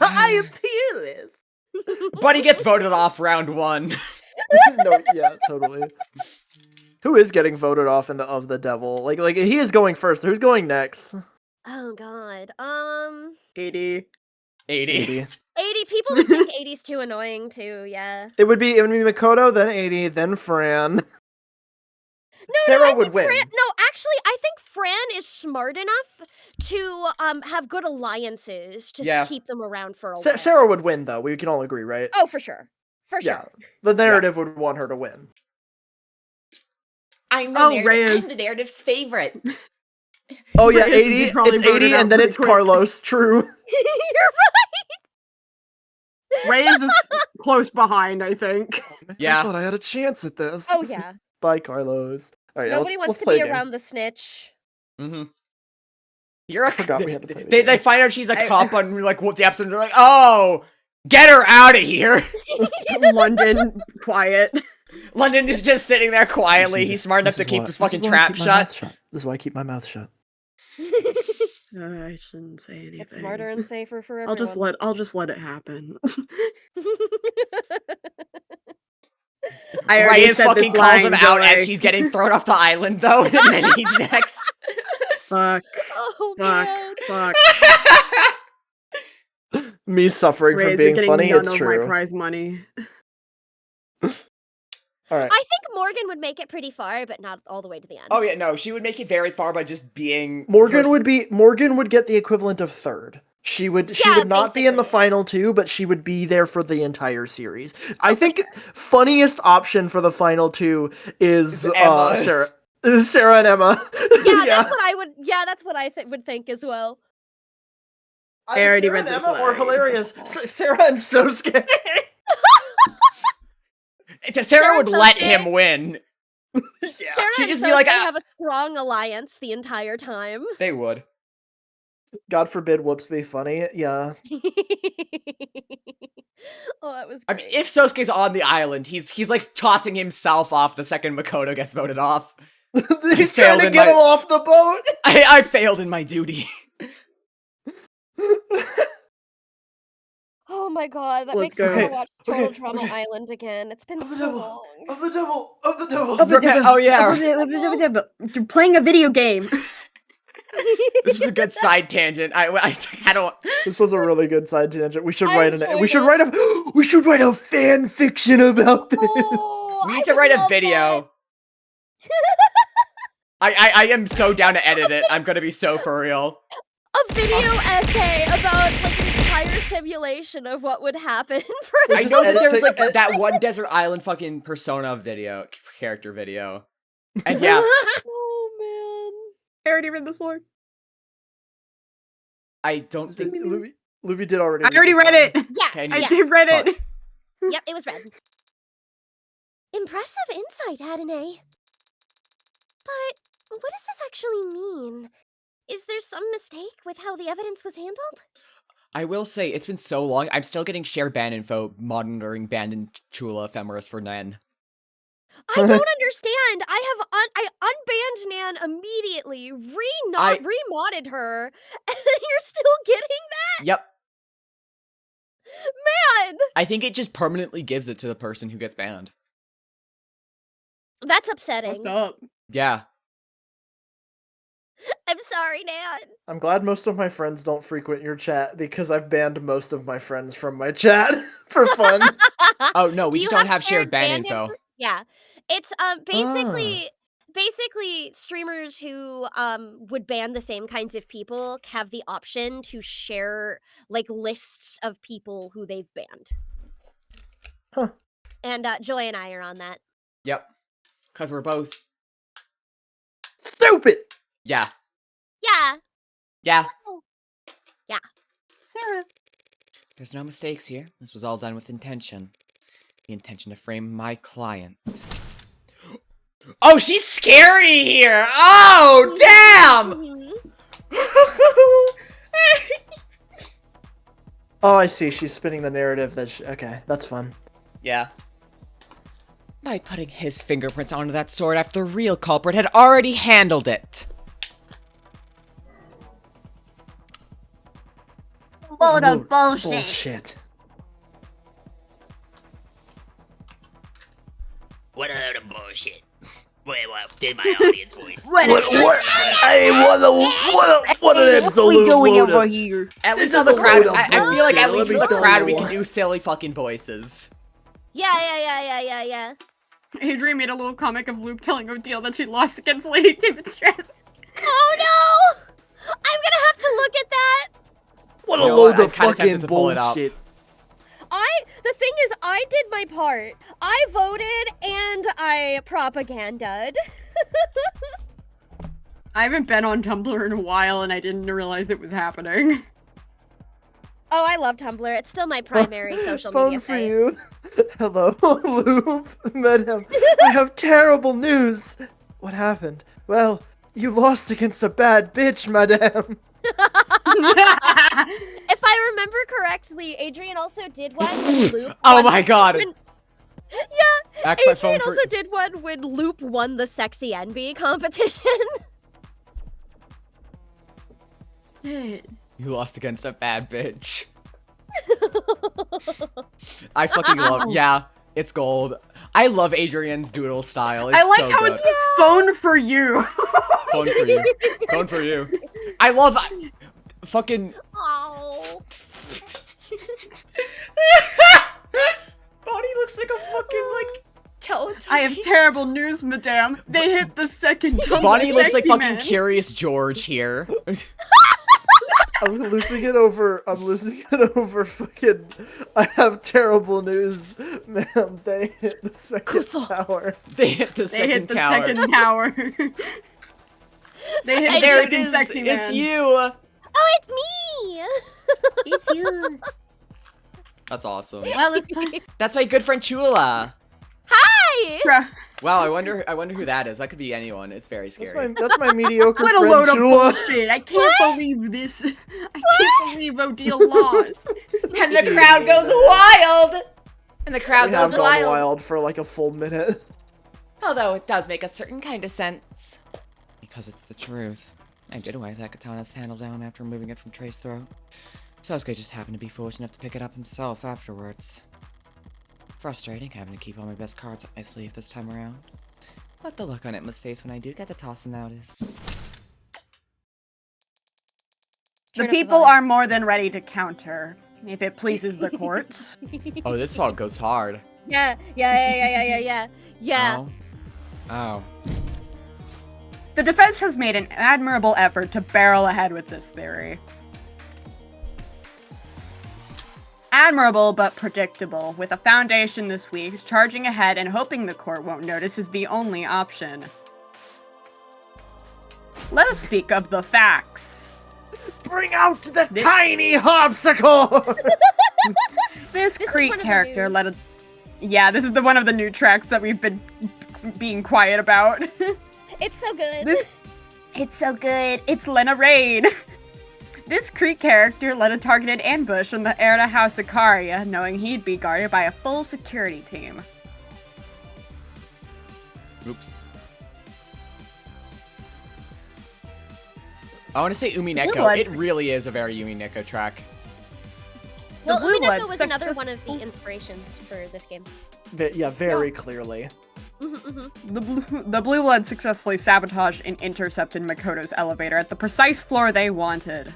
I am peerless. Buddy gets voted off round 1. No, yeah, totally. Who is getting voted off of the devil? Like he is going first. Who's going next? Oh god. 80. 80. 80 people would think 80's too annoying too, yeah. It would be Makoto, then 80, then Fran. No, Sarah I would think win. actually, I think Fran is smart enough to have good alliances to Yeah. keep them around for a while. Sarah would win, though. We can all agree, right? Oh, for sure. For Yeah. sure. The narrative would want her to win. I'm Reyes. the narrative's favorite. Oh yeah, Reyes would be 80. probably It's 80, voted out and then pretty it's quick. Carlos. True. You're Reyes is close behind, I think. Yeah. I thought I had a chance at this. Oh yeah. Bye, Carlos. All right, Nobody wants let's to play be a game. around the snitch. Mm-hmm. You're a forgot we had to play the they game. find out she's a cop on like what the episode. They're like, oh, get her out of here. London, quiet. London is just sitting there quietly. See, He's smart enough to this is keep why- his this is fucking why I trap keep my shut. mouth shut. This is why I keep my mouth shut. I shouldn't say anything. It's smarter and safer for everyone. I'll just let it happen. I already Reyes said fucking this calls line, him don't out I? as she's getting thrown off the island, though, and then he's next. Fuck. Oh Fuck. god. Fuck. Me suffering Rays from are being getting funny, none it's of true. my prize money. Alright. I think Morgan would make it pretty far, but not all the way to the end. Oh yeah, no, she would make it very far by just being Morgan would get the equivalent of third. She would not be in the basically. final two, but she would be there for the entire series. I think funniest option for the final two is Emma. Sarah and Emma. Yeah, that's what I would. Yeah, that's what I would think as well. I already Sarah read and this Emma or line. hilarious Sarah and Sosuke. Sarah would Sarah let Sosuke. him win. Yeah. Sarah She'd and just be like, Sosuke "Ah." have a strong alliance the entire time. They would. God forbid whoops be funny. Yeah. Oh, that was I great. mean, if Sosuke's on the island, he's like tossing himself off the second Makoto gets voted off. He's failed trying to in get my- him off the boat. I failed in my duty. Oh my god, that Let's makes me go. want to watch Total Okay, Drama okay. Island again. It's been Of the so devil. long. Of the devil. Of the devil. Oh yeah, You're playing a video game. this was a good side tangent. I don't. This was a really good side tangent. We should I write enjoyed we should it. write a we should write a fan fiction about this. Oh, We I need to would write a love video. I am so down to edit it. I'm gonna be so for real. a video essay about like an entire simulation of what would happen for I Just know that edit there was it- like that one desert island fucking persona video, character video, and yeah, Oh I already read this one. I don't think. Luby did already. I already read it. man. Yes, Can I you- yes. did read Fuck. it. Yep, it was red. Impressive insight, Adene. But what does this actually mean? Is there some mistake with how the evidence was handled? I will say it's been so long. I'm still getting shared ban info monitoring banned Chula ephemeris for Nen. I don't understand. I unbanned Nan immediately, remodded her, and you're still getting Yep. that? I think it just permanently gives it to the person who gets banned. That's upsetting. Fucked up. Yeah. I'm sorry, Nan. I'm glad most of my friends don't frequent your chat because I've banned most of my friends from my chat for fun. Oh no, we Do just you don't have shared ban info. info? Yeah. It's basically streamers who would ban the same kinds of people have the option to share like lists of people who they've banned. Huh. And Joy and I are on that. Yep. Cause we're both. Stupid. Yeah. Yeah. Yeah. Sarah. There's no mistakes here. This was all done with intention. The intention to frame my client. Oh, she's scary here! Oh, damn! Mhm. Oh, I see. She's spinning the narrative that. Okay, that's fun. Yeah. By putting his fingerprints onto that sword after the real culprit had already handled it. Load of bullshit. Bullshit. What a load of bullshit. Wait, what did my audience voice? What, Hey, what an what are we absolute doing load of- over here? At This least on is the a crowd, load of I feel like at bullshit. least Let for me the tell crowd you we what. can do silly fucking voices. Yeah. Adrian made a little comic of Loop telling Odile that she lost against Lady Dimitrescu. Oh no! I'm gonna have to look at that. What You a know load what? I'm of kinda fucking tempted to pull it up. bullshit. The thing is, I did my part. I voted and I propaganda'd. I haven't been on Tumblr in a while and I didn't realize it was happening. Oh, I love Tumblr. It's still my primary social Phone media for site. you. Hello, Loop. Madam, I have terrible news. What happened? Well, you lost against a bad bitch, madame. If I remember correctly, Adrian also did one when Loop Oh won- my god. when- Yeah, Back my phone Adrian for- also did one when Loop won the Sexy Envy competition. Shit. You lost against a bad bitch. I fucking love. Yeah, it's gold. I love Adrian's doodle style. It's I like so how good. it's phone for you. Phone for you. Phone for you. I love fucking. Oh. Bonnie looks like a fucking like Teletubby. I have terrible news, madame. They hit the second tongue. Bonnie looks like sexy fucking man. Curious George here. I'm losing it over. Fucking. I have terrible news, ma'am. They hit the second tower. They hit the They hit the tower. second tower. They hit And the there it second is. sexy man. It's you. Oh, it's me. It's you. That's awesome. Well, it's That's my good friend Chula. Hi. Bruh. Wow, I wonder who that is. That could be anyone. It's very scary. That's my mediocre What a friend load of Chula. bullshit. I can't believe this. I can't believe Odile lost. And the crowd goes wild. And the crowd We have goes gone wild. wild for like a full minute. Although it does make a certain kind of sense. Because it's the truth. I did wipe that katana's handle down after moving it from Trey's throat. Sasuke just happened to be foolish enough to pick it up himself afterwards. Frustrating having to keep all my best cards up my sleeve this time around. But the look on Emma's face when I do get the toss out is... The Turn up people volume. are more than ready to counter, if it pleases the court. Oh, this song goes hard. Yeah. Oh. The defense has made an admirable effort to barrel ahead with this theory. Admirable, but predictable. With a foundation this week, charging ahead and hoping the court won't notice is the only option. Let us speak of the facts. Bring out the tiny harpsichord! This This is Creek one of the character news. led a... Yeah, this is one of the new tracks that we've been being quiet about. It's so good. It's so good. It's Lena Raid. This Creek character led a targeted ambush on the heir to House Ikaria, knowing he'd be guarded by a full security team. Oops. I want to say Umi Blue Neko. Bloods- It really is a very Umi Neko track. Well, Blue Umineko Bloods was another success- one of the inspirations for this game. Yeah, very clearly. The Blue Bloods successfully sabotaged and intercepted Makoto's elevator at the precise floor they wanted.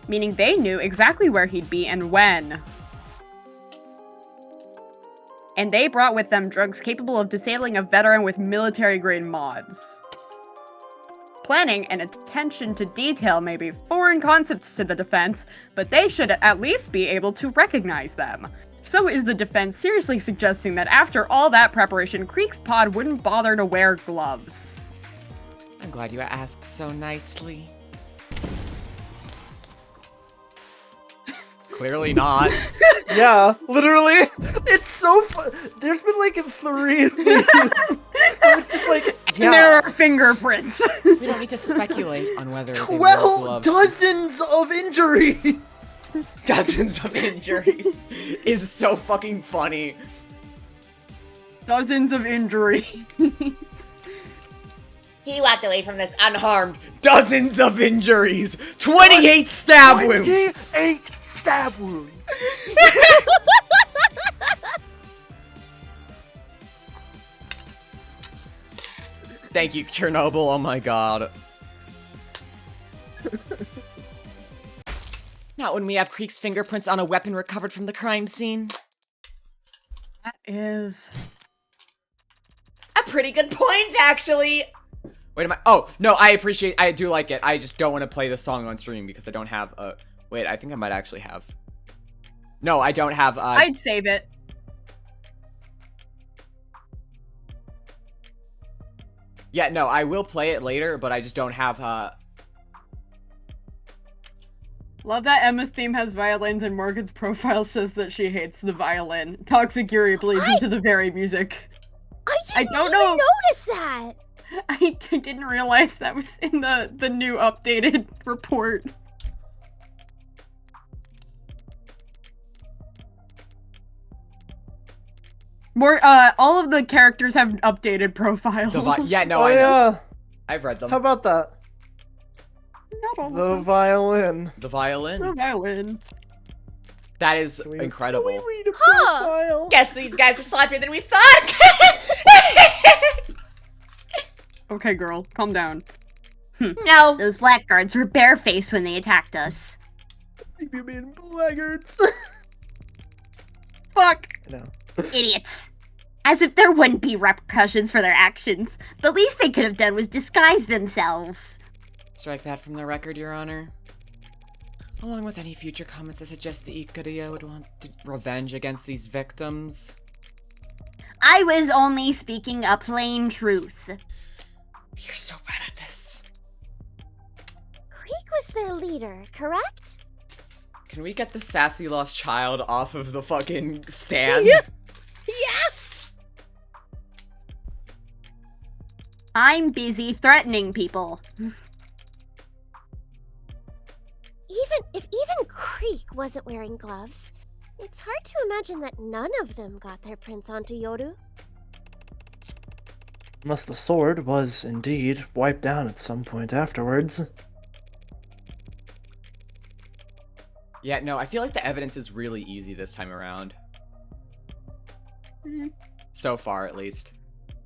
Meaning they knew exactly where he'd be and when. And they brought with them drugs capable of disabling a veteran with military-grade mods. Planning and attention to detail may be foreign concepts to the defense, but they should at least be able to recognize them. So is the defense seriously suggesting that after all that preparation, Creek's pod wouldn't bother to wear gloves? I'm glad you asked so nicely. Clearly not. Yeah, literally. It's so fun. There's been like 3 of these. Where it's just like, And yeah. there are fingerprints. We don't need to speculate on whether they wear 12 gloves. dozens of injuries. Dozens of injuries is so fucking funny. Dozens of injuries. He walked away from this Unharmed. Dozens of injuries. 28 stab wounds. 28 stab wounds. Thank you, Chernobyl. Oh my god. Not when we have Creek's fingerprints on a weapon recovered from the crime scene. That is... A pretty good point, actually. Wait, am I? Oh, no, I do like it. I just don't want to play the song on stream because I don't have a... Wait, I think I might actually have... No, I don't have, I'd save it. Yeah, no, I will play it later, but I just don't have, Love that Emma's theme has violins and Morgan's profile says that she hates the violin. Toxic Yuri bleeds into the very music. I don't didn't know. even notice that. I didn't realize that was in the new updated report. All of the characters have updated profiles. yeah, no, Oh I know. yeah. I've read them. How about that? Not all of The them. violin. The violin? The violin. That is Can we incredible. read a Huh. profile? Guess these guys are sloppier than we thought! Okay, girl, calm down. No. Those blackguards were barefaced when they attacked us. You mean blackguards? Fuck. No. Idiots. As if there wouldn't be repercussions for their actions. The least they could have done was disguise themselves. Strike that from the record, Your Honor. Along with any future comments that suggest the Ikaria would want revenge against these victims. I was only speaking a plain truth. You're so bad at this. Creek was their leader, correct? Can we get the sassy lost child off of the fucking stand? Yeah. I'm busy threatening people. Even Creek wasn't wearing gloves, it's hard to imagine that none of them got their prints onto Yoru. Unless the sword was, indeed, wiped down at some point afterwards. Yeah, no, I feel like the evidence is really easy this time around. So far, at least.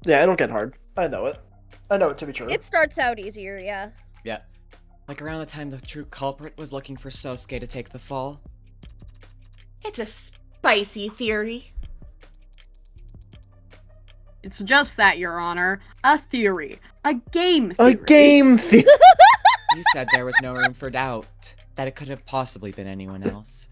Yeah, it'll get hard. I know it. I know it to be true. It starts out easier, yeah. Yeah. Like around the time the true culprit was looking for Sosuke to take the fall. It's a spicy theory. It's just that, Your Honor. A theory. A game theory. A game theory. You said there was no room for doubt. That it could have possibly been anyone else.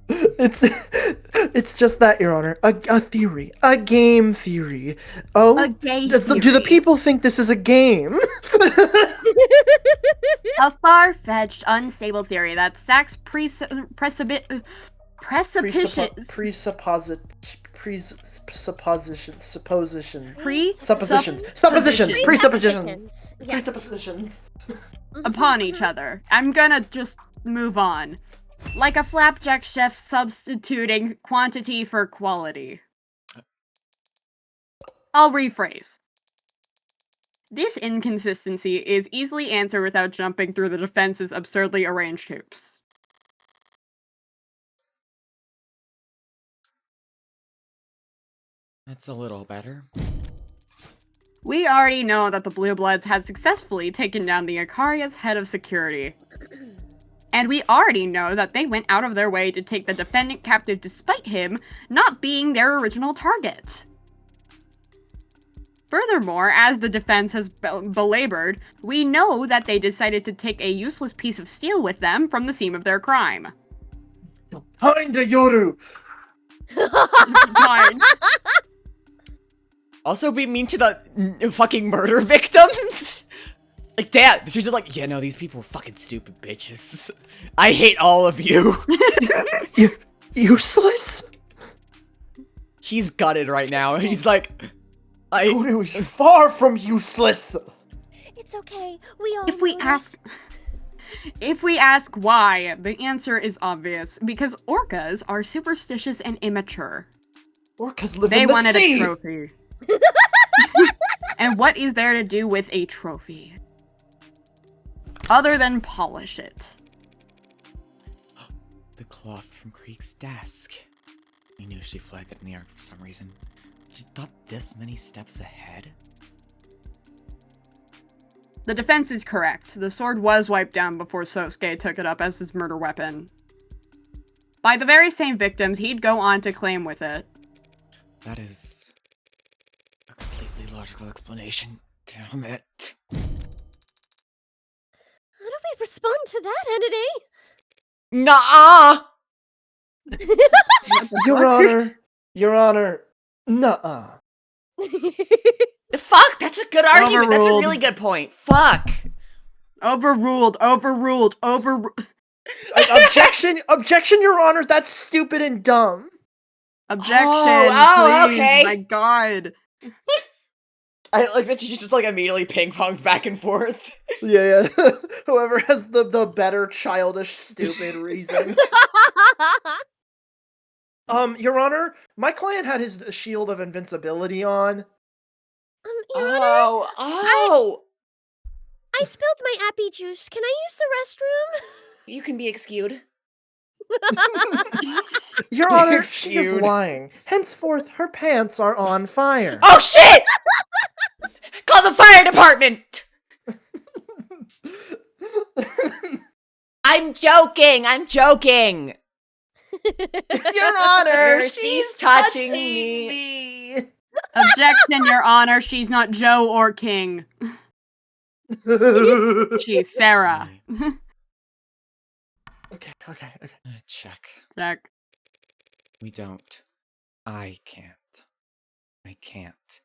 It's just that, Your Honor. A theory. A game theory. Oh, A gay do the theory. people think this is a game? A far-fetched, unstable theory that stacks presuppositions. Suppositions. Upon each other. I'm gonna just move on. Like a flapjack chef substituting quantity for quality. I'll rephrase. This inconsistency is easily answered without jumping through the defense's absurdly arranged hoops. That's a little better. We already know that the Blue Bloods had successfully taken down the Ikaria's head of security. And we already know that they went out of their way to take the defendant captive despite him not being their original target. Furthermore, as the defense has belabored, we know that they decided to take a useless piece of steel with them from the scene of their crime. Kinda Yoru. Fine. Also be mean to the fucking murder victims? Like, damn, she's just like, yeah, no, these people are fucking stupid bitches. I hate all of you. Useless? He's gutted right now. He's like, Yoru is far from useless. It's okay. We all If we know ask why, the answer is obvious. Because orcas are superstitious and immature. Orcas live They in the wanted sea. a trophy. And what is there to do with a trophy? Other than polish it. the cloth from Creek's desk. I knew she flagged it in the air for some reason. She thought this many steps ahead? The defense is correct. The sword was wiped down before Sosuke took it up as his murder weapon. By the very same victims he'd go on to claim with it. That is a completely logical explanation. Damn it. How do we respond to that, entity? Nuh-uh! Your Honor, nuh-uh. Fuck, that's a good argument. That's a Overruled. really good point. Fuck. Overruled. Objection, Your Honor, that's stupid and dumb. Objection, Oh, please. okay. My god. I like that she just like immediately ping-pongs back and forth. Yeah. Whoever has the better childish, stupid reason. Your Honor, my client had his shield of invincibility on. Your Honor, Oh! I spilled my appy juice. Can I use the restroom? You can be excused. Your Honor, she is Excused. lying. Henceforth, her pants are on fire. Oh shit! Call the fire department! I'm joking! I'm joking! Your Honor, She's touching me. Objection, Your Honor. She's not Joe or King. She's Sarah. Okay. Check. Check. We don't. I can't. I can't.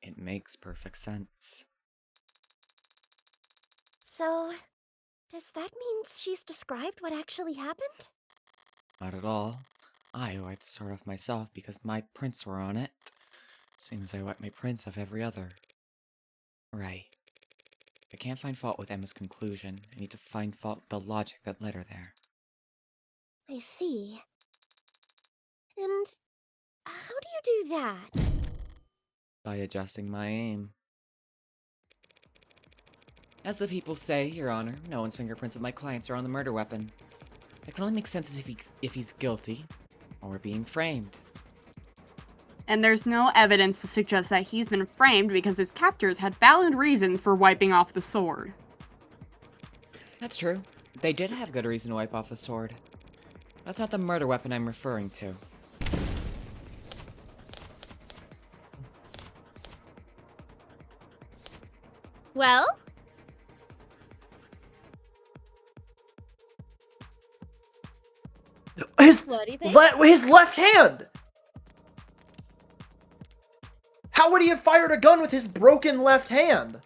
It makes perfect sense. So, does that mean she's described what actually happened? Not at all. I wiped the sword off myself because my prints were on it. Same as I wipe my prints off every other. Right. I can't find fault with Emma's conclusion. I need to find fault with the logic that led her there. I see. And how do you do that? By adjusting my aim. As the people say, Your Honor, no one's fingerprints of my clients are on the murder weapon. That can only make sense if he's guilty, or being framed. And there's no evidence to suggest that he's been framed because his captors had valid reasons for wiping off the sword. That's true. They did have good reason to wipe off the sword. That's not the murder weapon I'm referring to. Well? What do you think? His left hand! How would he have fired a gun with his broken left hand?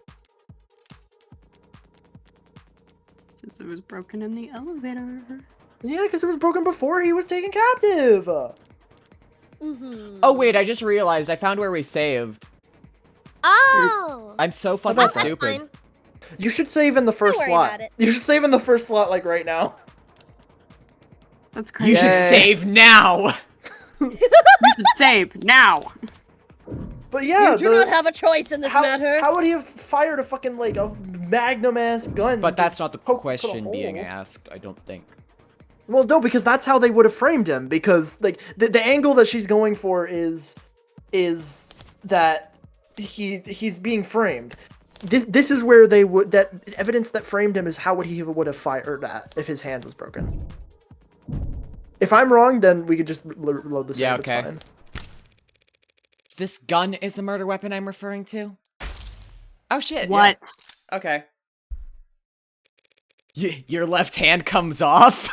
Since it was broken in the elevator. Yeah, because it was broken before he was taken captive. Oh wait, I just realized I found where we saved. Oh! I'm so fucking that's stupid. fine. You should save in the first worry slot. about it. You should save in the first slot, like right now. That's crazy. You should Yay. save now! You should save now. But yeah, You do not have a choice in this matter. How would he have fired a fucking, like, a magnum-ass gun? But to that's not the poke a question being hole? asked, I don't think. Well, no, because that's how they would have framed him. Because, like, the angle that she's going for is that he's being framed. This is where they would, that evidence that framed him is how he would have fired at if his hand was broken. If I'm wrong, then we could just load the save. Yeah, It's okay. fine. This gun is the murder weapon I'm referring to? Oh shit. What? Yeah. Okay. Your left hand comes off?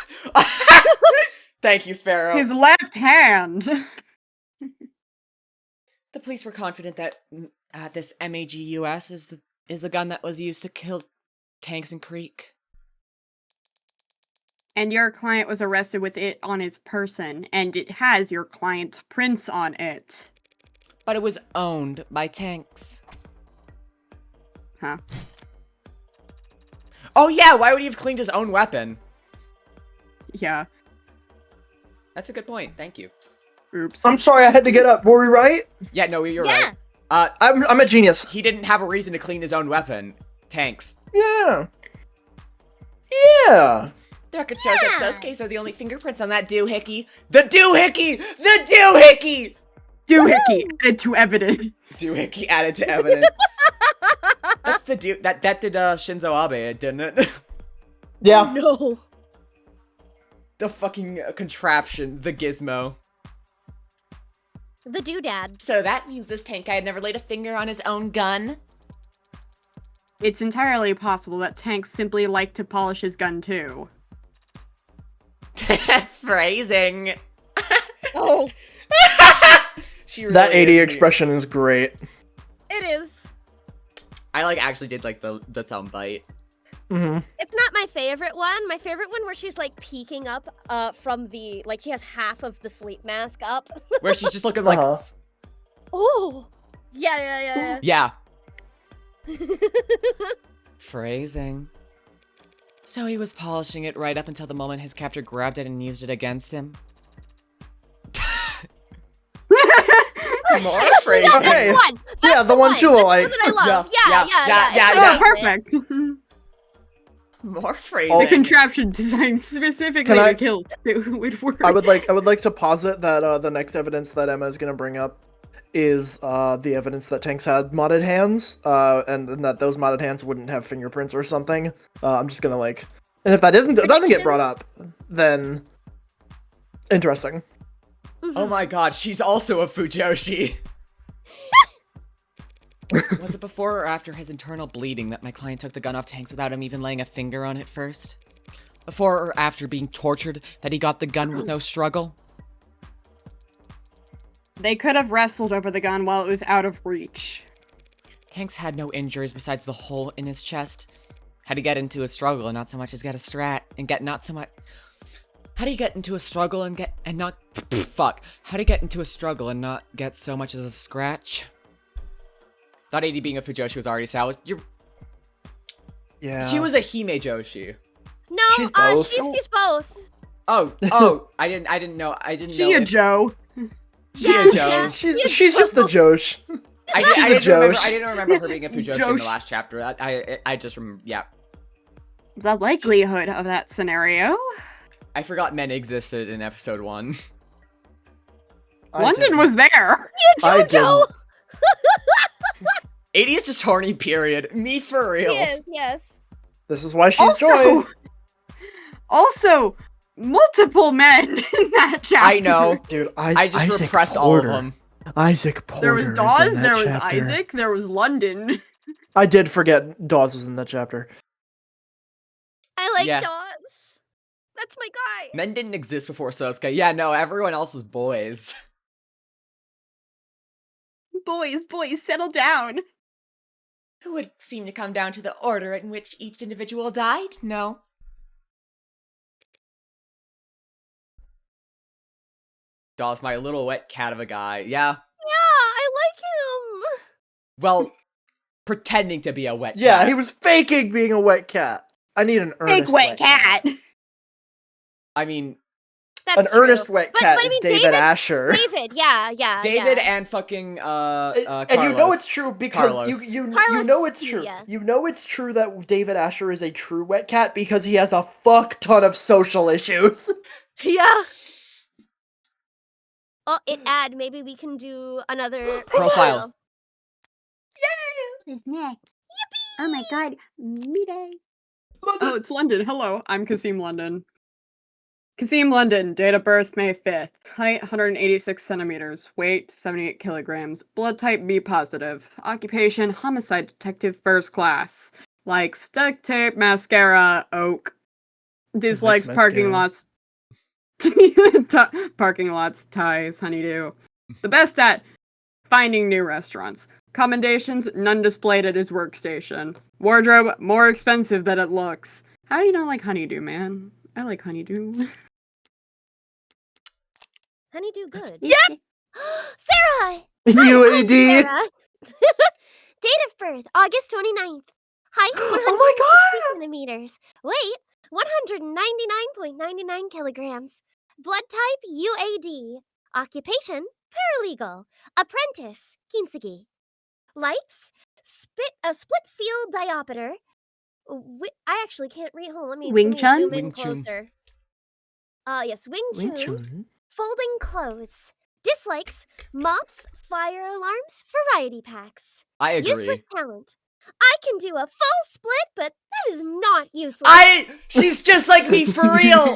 Thank you, Sparrow. His left hand. The police were confident that this MAGUS is the gun that was used to kill Tanks and Creek. And your client was arrested with it on his person, and it has your client's prints on it. But it was owned by Tanks. Huh? Oh yeah, why would he have cleaned his own weapon? Yeah. That's a good point, thank you. Oops. I'm sorry, I had to get up. Were we right? Yeah, no, you're Yeah. right. I'm a genius. He didn't have a reason to clean his own weapon. Tanks. Yeah. Yeah. The record shows that Sosuke's are the only fingerprints on that doohickey. The doohickey! The doohickey! Doohickey added to evidence. Doohickey added to evidence. That's the that did Shinzo Abe, didn't it? Yeah. No. The fucking contraption, the gizmo. The doodad. So that means this tank guy had never laid a finger on his own gun? It's entirely possible that Tanks simply liked to polish his gun too. Phrasing. Oh, She really That 80 is expression is great. it is. I like actually did like the thumb bite. Mm-hmm. It's not my favorite one. My favorite one where she's like peeking up from the, like she has half of the sleep mask up. Where she's just looking like, Uh-huh. Oh. Yeah. yeah. Phrasing. So he was polishing it right up until the moment his captor grabbed it and used it against him. More phrasing. Okay. One. Yeah, the one Chula likes. That's what I love. Yeah, Yeah. yeah. Oh, perfect. More The phrasing. contraption designed specifically Can I- to kill it would work. I would like to posit that the next evidence that Emma is gonna bring up is the evidence that Tanks had modded hands, and that those modded hands wouldn't have fingerprints or something. I'm just gonna like, and if that doesn't get brought up, then interesting. Oh my god, she's also a Fujoshi. Was it before or after his internal bleeding that my client took the gun off Tanks without him even laying a finger on it first? Before or after being tortured that he got the gun with no struggle? They could have wrestled over the gun while it was out of reach. Tanks had no injuries besides the hole in his chest. How do you get into a struggle and not so much as get a strat and get not so much? How do you get into a struggle and get and not fuck? How do you get into a struggle and not get so much as a scratch? Thought AD being a Fujoshi was already salvaged. Yeah. She was a Hime Joshi. No, She's both. she's both. Oh, I didn't know. She a Joe. She a Joe. Yeah. She's just a Josh. I didn't remember her being a Fujoshi in the last chapter. I just remember, yeah. The likelihood of that scenario. I forgot men existed in episode 1. London was there. I didn't. 80 is just horny, period. Me for real. Yes, yes. This is why she's Joy. Also, multiple men in that chapter. I know. Dude, I just Isaac repressed Porter. all of them. Isaac Porter. There was is in Dawes, that there was chapter. Isaac, there was London. I did forget Dawes was in that chapter. I like Yeah. Dawes. That's my guy. Men didn't exist before Sosuke. Yeah, no, everyone else was boys. Boys, settle down. Who would seem to come down to the order in which each individual died? No. Dawes, my little wet cat of a guy. Yeah. Yeah, I like him. Well, pretending to be a wet cat. Yeah, he was faking being a wet cat. I need an earnest Big wet cat. I mean, That's An earnest true. wet But- cat but I is mean, David Asher. David, yeah. David yeah. and fucking And you know Carlos. it's true because Carlos. you Carlos, know it's true. yeah. You know it's true that David Asher is a true wet cat because he has a fuck ton of social issues. Yeah. Oh, it add. Maybe we can do another Profile. His neck. Yippee! Oh my god, me day. Oh, it's London. Hello, I'm Kasim London. Kasim London, date of birth May 5th, height 186 centimeters, weight 78 kilograms, blood type B positive, occupation homicide detective first class, likes duct tape, mascara, oak, dislikes parking lots, parking lots, ties, honeydew. The best at finding new restaurants. Commendations, none displayed at his workstation. Wardrobe, more expensive than it looks. How do you not like honeydew, man? I like honeydew. Honeydew good. Yeah. Sarah! UAD. Sarah. Date of birth, August 29th. Height, 160 my God! centimeters. Weight, 199.99 kilograms. Blood type, UAD. Occupation, paralegal. Apprentice, kintsugi. Likes, split field diopter. I actually can't read. Hold on, let me Wing Chun? zoom in Wing Chun. closer. Yes, Wing Chun. Folding clothes. Dislikes mops, fire alarms, variety packs. I agree. Useless talent. I can do a full split, but that is not useless. She's just like me for real.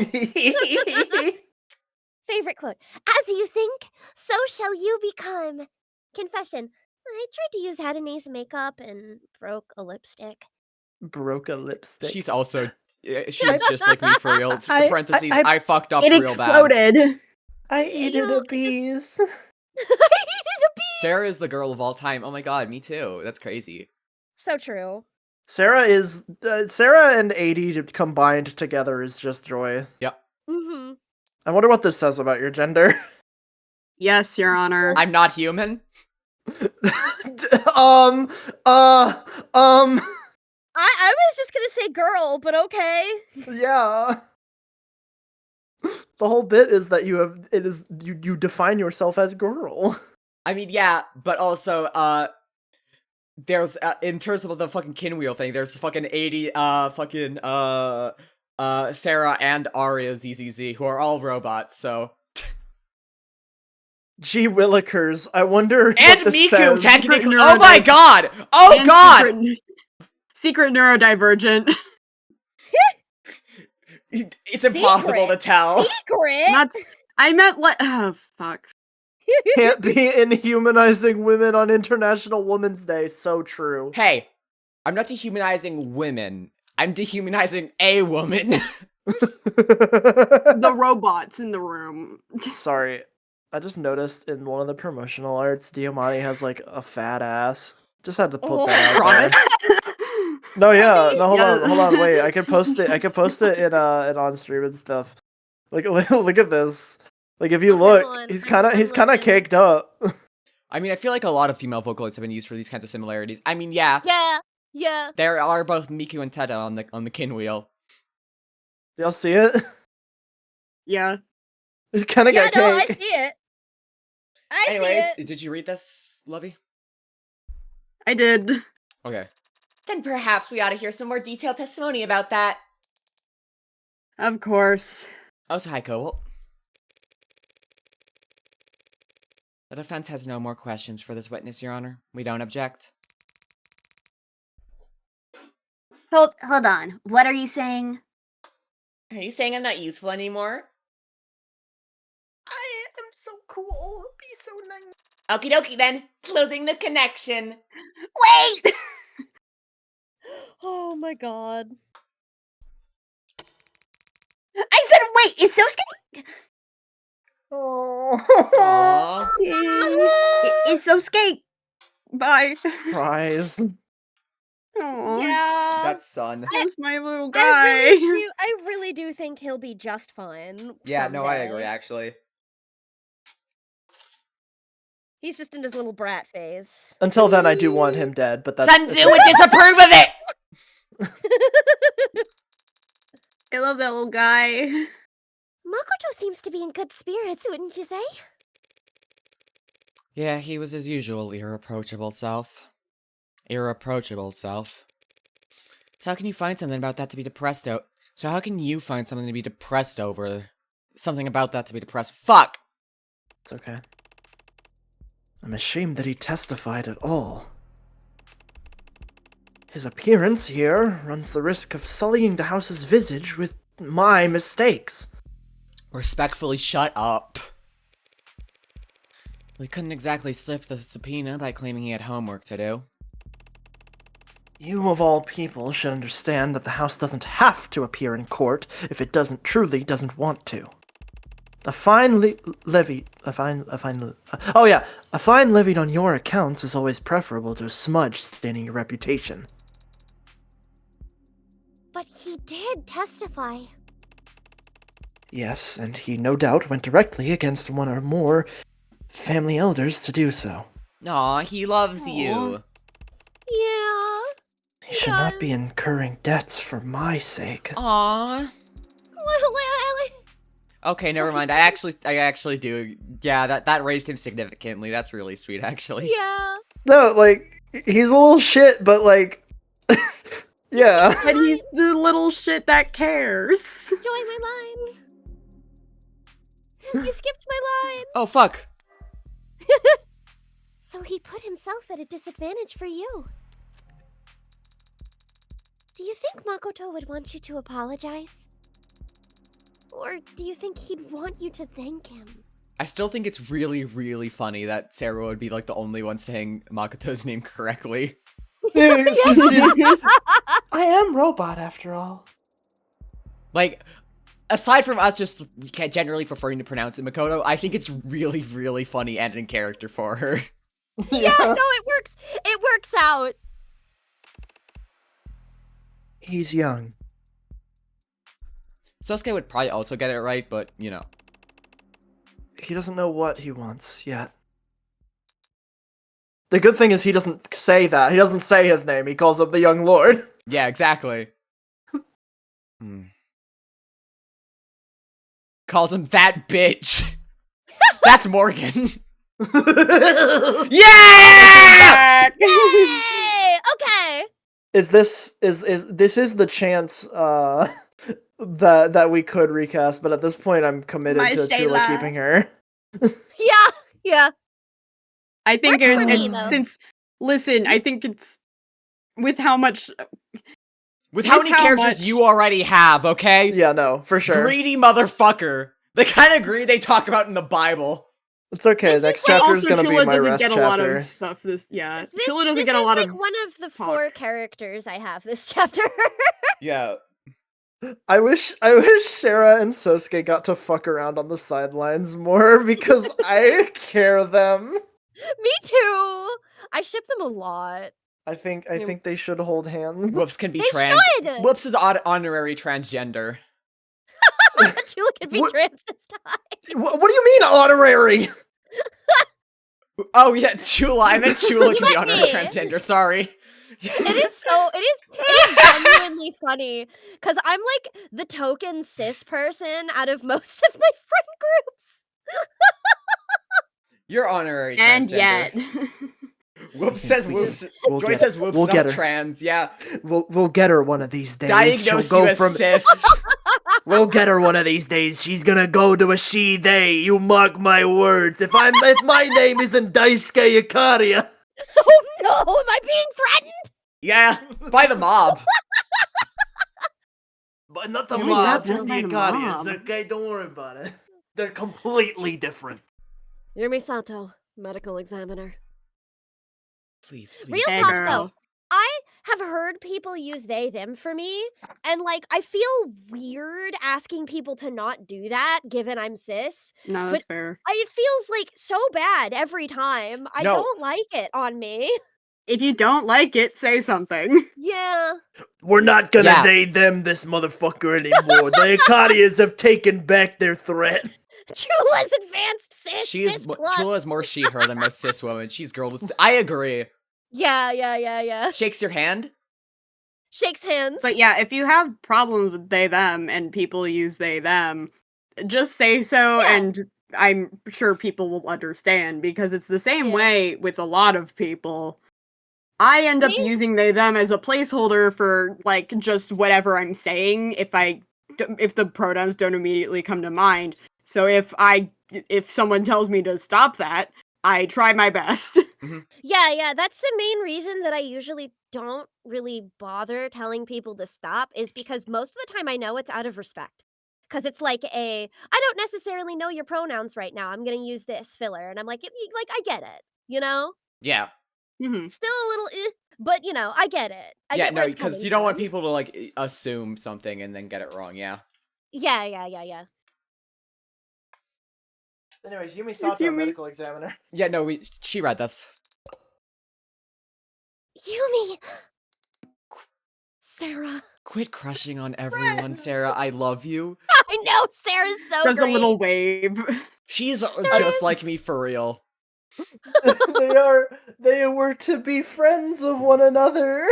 Favorite quote. As you think, so shall you become. Confession. I tried to use Hadanese makeup and broke a lipstick. Broke a lipstick. She's also, she's just like me for real. It's parentheses, I- I fucked up It real bad. exploded. I ate You know, a bees. I needed a bee. Sarah is the girl of all time. Oh my god, me too. That's crazy. So true. Sarah and 80 combined together is just joy. Mm-hmm. I wonder what this says about your gender. Yes, Your Honor. I'm not human. I was just gonna say girl, but okay. Yeah. The whole bit is that you define yourself as girl. I mean, yeah, but also, there's, in terms of the fucking Kinwheel thing, there's fucking 80, Sarah and Arya ZZZ, who are all robots, so. Gee willikers, I wonder And what this Miku, says. technically. Secret Oh my neurodivergent. god! Oh And god! Secret neurodivergent. It's impossible to tell. Secret. Not. I meant like. Oh fuck. Can't be inhumanizing women on International Women's Day. So true. Hey, I'm not dehumanizing women. I'm dehumanizing a woman. The robots in the room. Sorry, I just noticed in one of the promotional arts, Diamante has like a fat ass. Just had to put that out there. Promise? No, yeah, no, hold Yeah. on, wait. I can post it. I can post it in on stream and stuff. Look at this. Like if you Oh, look, hang on, he's I'm kind of looking. caked up. I mean, I feel like a lot of female vocalists have been used for these kinds of similarities. I mean, yeah, Yeah. there are both Miku and Teda on the kin wheel. Y'all see it? Yeah. He's kind of Yeah, got no, I cake. see it. I Anyways, see it. did you read this, Lovey? I did. Okay. Then perhaps we ought to hear some more detailed testimony about that. Of course. Oh, so hi, Cobalt. The defense has no more questions for this witness, Your Honor. We don't object. Hold on. What are you saying? Are you saying I'm not useful anymore? I am so cool. Be so nice. Okie dokie then. Closing the connection. Wait! Oh my god. I said wait, it's so scary. Oh. Aww. It's so skate. Bye. Prize. Aw, Yeah. That's son. That's my little I guy. really do think he'll be just fine. Yeah, no, I agree, someday. actually. He's just in his little brat phase. Until then, I do want him dead, but that's Sundu would disapprove of it! I love that little guy. Makoto seems to be in good spirits, wouldn't you say? Yeah, he was his usual irreproachable self. Irreproachable self. So how can you find something about that to be depressed out? So how can you find something to be depressed over? Something about that to be depressed? Fuck! It's okay. I'm ashamed that he testified at all. His appearance here runs the risk of sullying the house's visage with my mistakes. Respectfully shut up. We couldn't exactly slip the subpoena by claiming he had homework to do. You of all people should understand that the house doesn't have to appear in court if it truly doesn't want to. A fine levied on your accounts is always preferable to a smudge staining your reputation. But he did testify. Yes, and he no doubt went directly against one or more family elders to do so. Aw, he loves you. Yeah. He should not be incurring debts for my sake. Aw. Okay, never mind. I actually do. Yeah, that raised him significantly. That's really sweet, actually. Yeah. No, like, he's a little shit, but like, yeah. But he's the little shit that cares. Enjoy my line. You skipped my line. Oh, fuck. So he put himself at a disadvantage for you. Do you think Makoto would want you to apologize? Or do you think he'd want you to thank him? I still think it's really, really funny that Sarah would be like the only one saying Makoto's name correctly. I am robot after all. Like, aside from us just generally preferring to pronounce it Makoto, I think it's really, really funny and in character for her. Yeah, no, it works. It works out. He's young. Sosuke would probably also get it right, but, you know. He doesn't know what he wants yet. The good thing is he doesn't say that. He doesn't say his name. He calls him the young lord. Yeah, exactly. Calls him that bitch. That's Morgan. Yeah! Yay! Okay. Is this the chance that we could recast, but at this point I'm committed My to Shayla. keeping her. Yeah. Yeah. I think Works for me, though. I think it's with how much With how many characters you already have, okay? Yeah, no, for sure. Greedy motherfucker. The kind of greed they talk about in the Bible. It's okay. This Next is like- chapter is also gonna be Chula my doesn't rest get a chapter. lot of stuff. Chula doesn't This get a lot is of. like one of the 4 characters I have this chapter. Yeah. I wish Sarah and Sosuke got to fuck around on the sidelines more because I care them. Me too. I ship them a lot. I think they should hold hands. Whoops can be They trans. should! Whoops is honorary transgender. Chula can be What- trans this time. What do you mean honorary? Oh yeah, Chula. I meant Chula can be You honorary might be. transgender. Sorry. It is genuinely funny because I'm like the token cis person out of most of my friend groups. You're honorary And transgender. yet, Whoops says whoops. We'll Joy get says her. whoops We'll not get her. trans. Yeah. We'll get her one of these days. Diagnose She'll you go as from. cis. We'll get her one of these days. She's gonna go to a she/they. You mark my words. If my name isn't Daisuke Ikaria. Oh no, am I being threatened? Yeah. By the mob. But not the Yeah, mob, just just by the the Ikarias. mob. Okay, don't worry about it. They're completely different. Yumi Sato, medical examiner. Please, please. Real Hey, talk girl. though, I have heard people use they them for me, and like I feel weird asking people to not do that given I'm cis. no, that's fair. It feels like so bad every time. I No. don't like it on me. If you don't like it, say something. Yeah. We're not gonna Yeah. they them this motherfucker anymore. The Ikarias have taken back their threat. Chula's advanced cis. She is cis plus. Chula is more she her than most cis women. She's girl. I agree. Yeah. Shakes your hand. Shakes hands. But yeah, if you have problems with they them and people use they them, just say so, Yeah. and I'm sure people will understand, because it's the same Yeah. way with a lot of people. I end up Me? using they them as a placeholder for like just whatever I'm saying if the pronouns don't immediately come to mind. So if someone tells me to stop that, I try my best. Yeah, that's the main reason that I usually don't really bother telling people to stop, is because most of the time I know it's out of respect. Because it's like I don't necessarily know your pronouns right now. I'm going to use this filler. And I'm like, I get it, you know? Yeah. Mhm. Still a little, but, you know, I get it. I Yeah. get where No, it's because coming you don't want from. people to like assume something and then get it wrong. Yeah. Yeah. Anyways, Yumi Sato, Yumi. medical examiner. Yeah. No. She read this. Yumi! Sarah. Quit crushing on everyone, Sarah. I love you. I know, Sarah's so Does great. a little wave. She's just like me for real. They were to be friends of one another.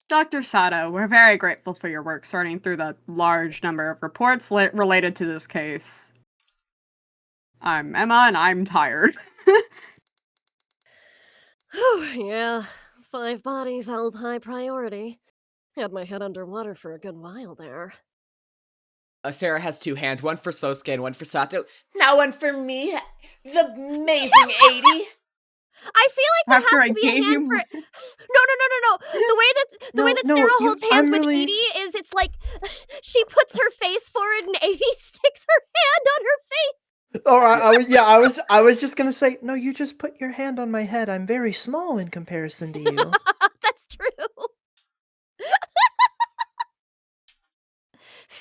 Dr. Sato, we're very grateful for your work sorting through the large number of reports related to this case. I'm Emma, and I'm tired. Yeah, 5 bodies held high priority. Had my head underwater for a good while there. Sarah has 2 hands, one for Sosuke and one for Sato. Now one for me, the amazing 80. I feel like there After has I to be a gave hand you for. No. The way that No, Sarah you- holds hands I'm with really- 80 is it's like she puts her face forward and 80 sticks her hand on her face. Oh, I was just gonna say, no, you just put your hand on my head. I'm very small in comparison to you. That's true.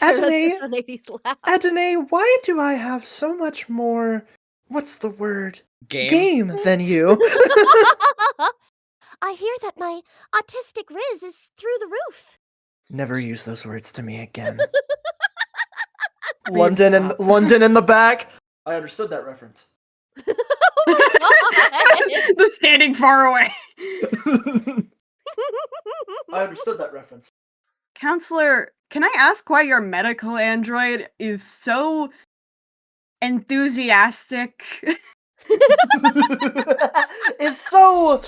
Adonai- Sarah, 80's laugh. Adonai, why do I have so much more, what's the word? Game. Than you. I hear that my autistic riz is through the roof. Never use those words to me again. London in the back. I understood that reference. The standing far away. I understood that reference. Counselor, can I ask why your medical android is so enthusiastic? Is so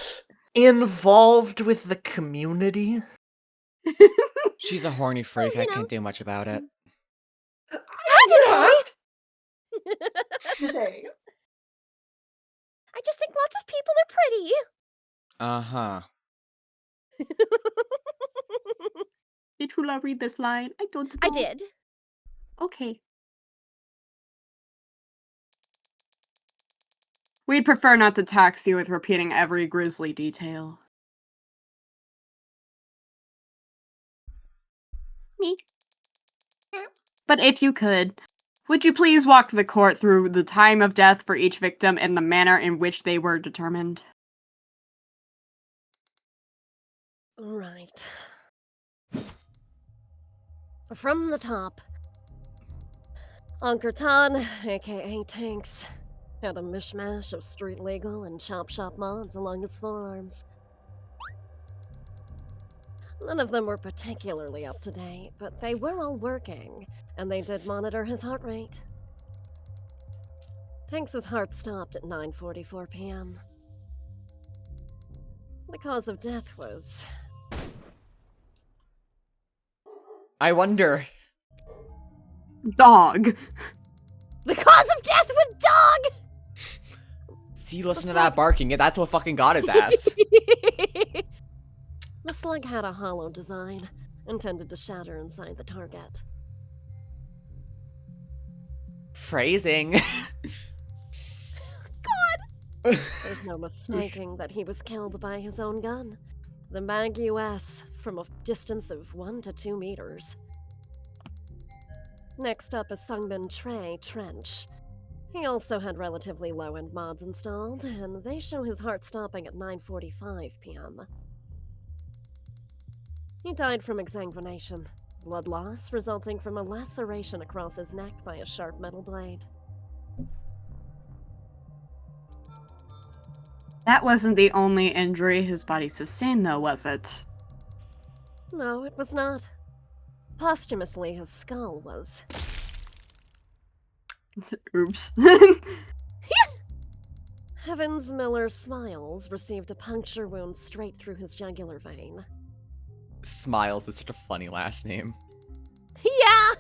involved with the community. She's a horny freak. you I know. can't do much about it. Adonai! Okay. I just think lots of people are pretty. Uh-huh. Did Chula read this line? I don't know. I did. Okay. We'd prefer not to tax you with repeating every grisly detail. Me. But if you could, would you please walk the court through the time of death for each victim and the manner in which they were determined? Right. From the top. Ankertan, aka Tanks, had a mishmash of street legal and chop shop mods along his forearms. None of them were particularly up to date, but they were all working, and they did monitor his heart rate. Tanks' heart stopped at 9:44 p.m. The cause of death was... I wonder. Dog. The cause of death was dog! See, listen to that barking. That's what fucking got his ass. The slug had a hollow design, intended to shatter inside the target. Phrasing. God! There's no mistaking that he was killed by his own gun. The Mag US, from a distance of 1 to 2 meters. Next up is Sungbin Trey Trench. He also had relatively low-end mods installed, and they show his heart stopping at 9:45 p.m. He died from exsanguination, blood loss resulting from a laceration across his neck by a sharp metal blade. That wasn't the only injury his body sustained, though, was it? No, it was not. Posthumously, his skull was. Oops. Heavens Miller Smiles received a puncture wound straight through his jugular vein. Smiles is such a funny last name. Yeah!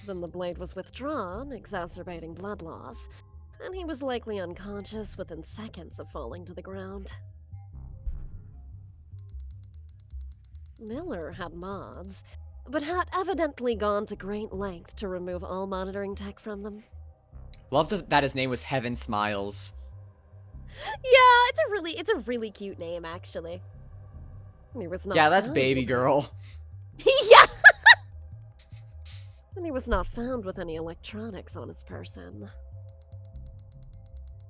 Then the blade was withdrawn, exacerbating blood loss, and he was likely unconscious within seconds of falling to the ground. Miller had mods, but had evidently gone to great length to remove all monitoring tech from them. Love that his name was Heaven Smiles. Yeah, it's a really cute name, actually. And he was not Yeah, that's found baby with girl. yeah! And he was not found with any electronics on his person.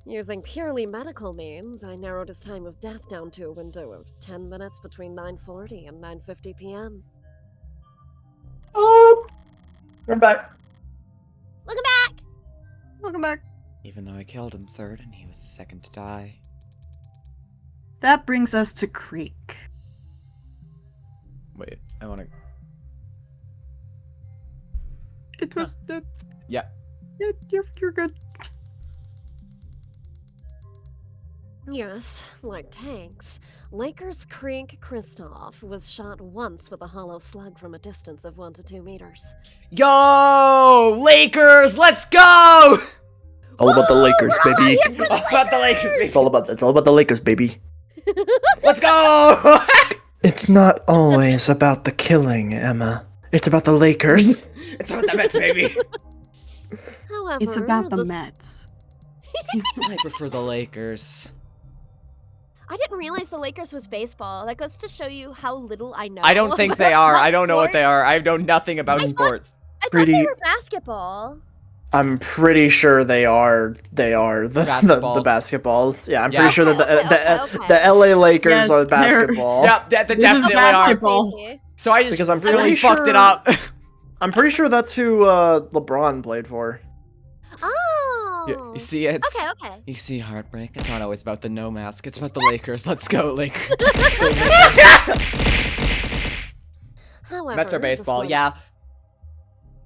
Using purely medical means, I narrowed his time of death down to a window of 10 minutes between 9:40 and 9:50 p.m. Oh! I'm back. Welcome back! Welcome back. Even though I killed him third and he was the second to die. That brings us to Creek. Wait, I wanna... It was... Yeah. Yeah, you're good. Yes, like Tanks, Lakers Creek Kristoff was shot once with a hollow slug from a distance of 1 to 2 meters. Yo! Lakers! Let's go! All about the Lakers, baby. All about the Lakers, baby. It's all about the Lakers, baby. Let's go! It's not always about the killing, Emma. It's about the Lakers. It's about the Mets, baby. However, It's about the Mets. I prefer the Lakers. I didn't realize the Lakers was baseball. That goes to show you how little I know. I don't think they are. I don't know what they are. I know nothing about sports. I thought Pretty- they were basketball. I'm pretty sure they are the Basketball. basketballs. Yeah, I'm Yeah. pretty sure that Okay. the LA Lakers Yes, are they're- basketball. Yep, they This is definitely are. basketball. Crazy. So I just Because I'm really pretty fucked it sure- up. I'm pretty sure that's who LeBron played for. Oh. You see, it's... Okay, okay. You see, heartbreak. It's not always about the no mask. It's about the Lakers. Let's go, Lakers. However, Mets are baseball. the slug, Yeah.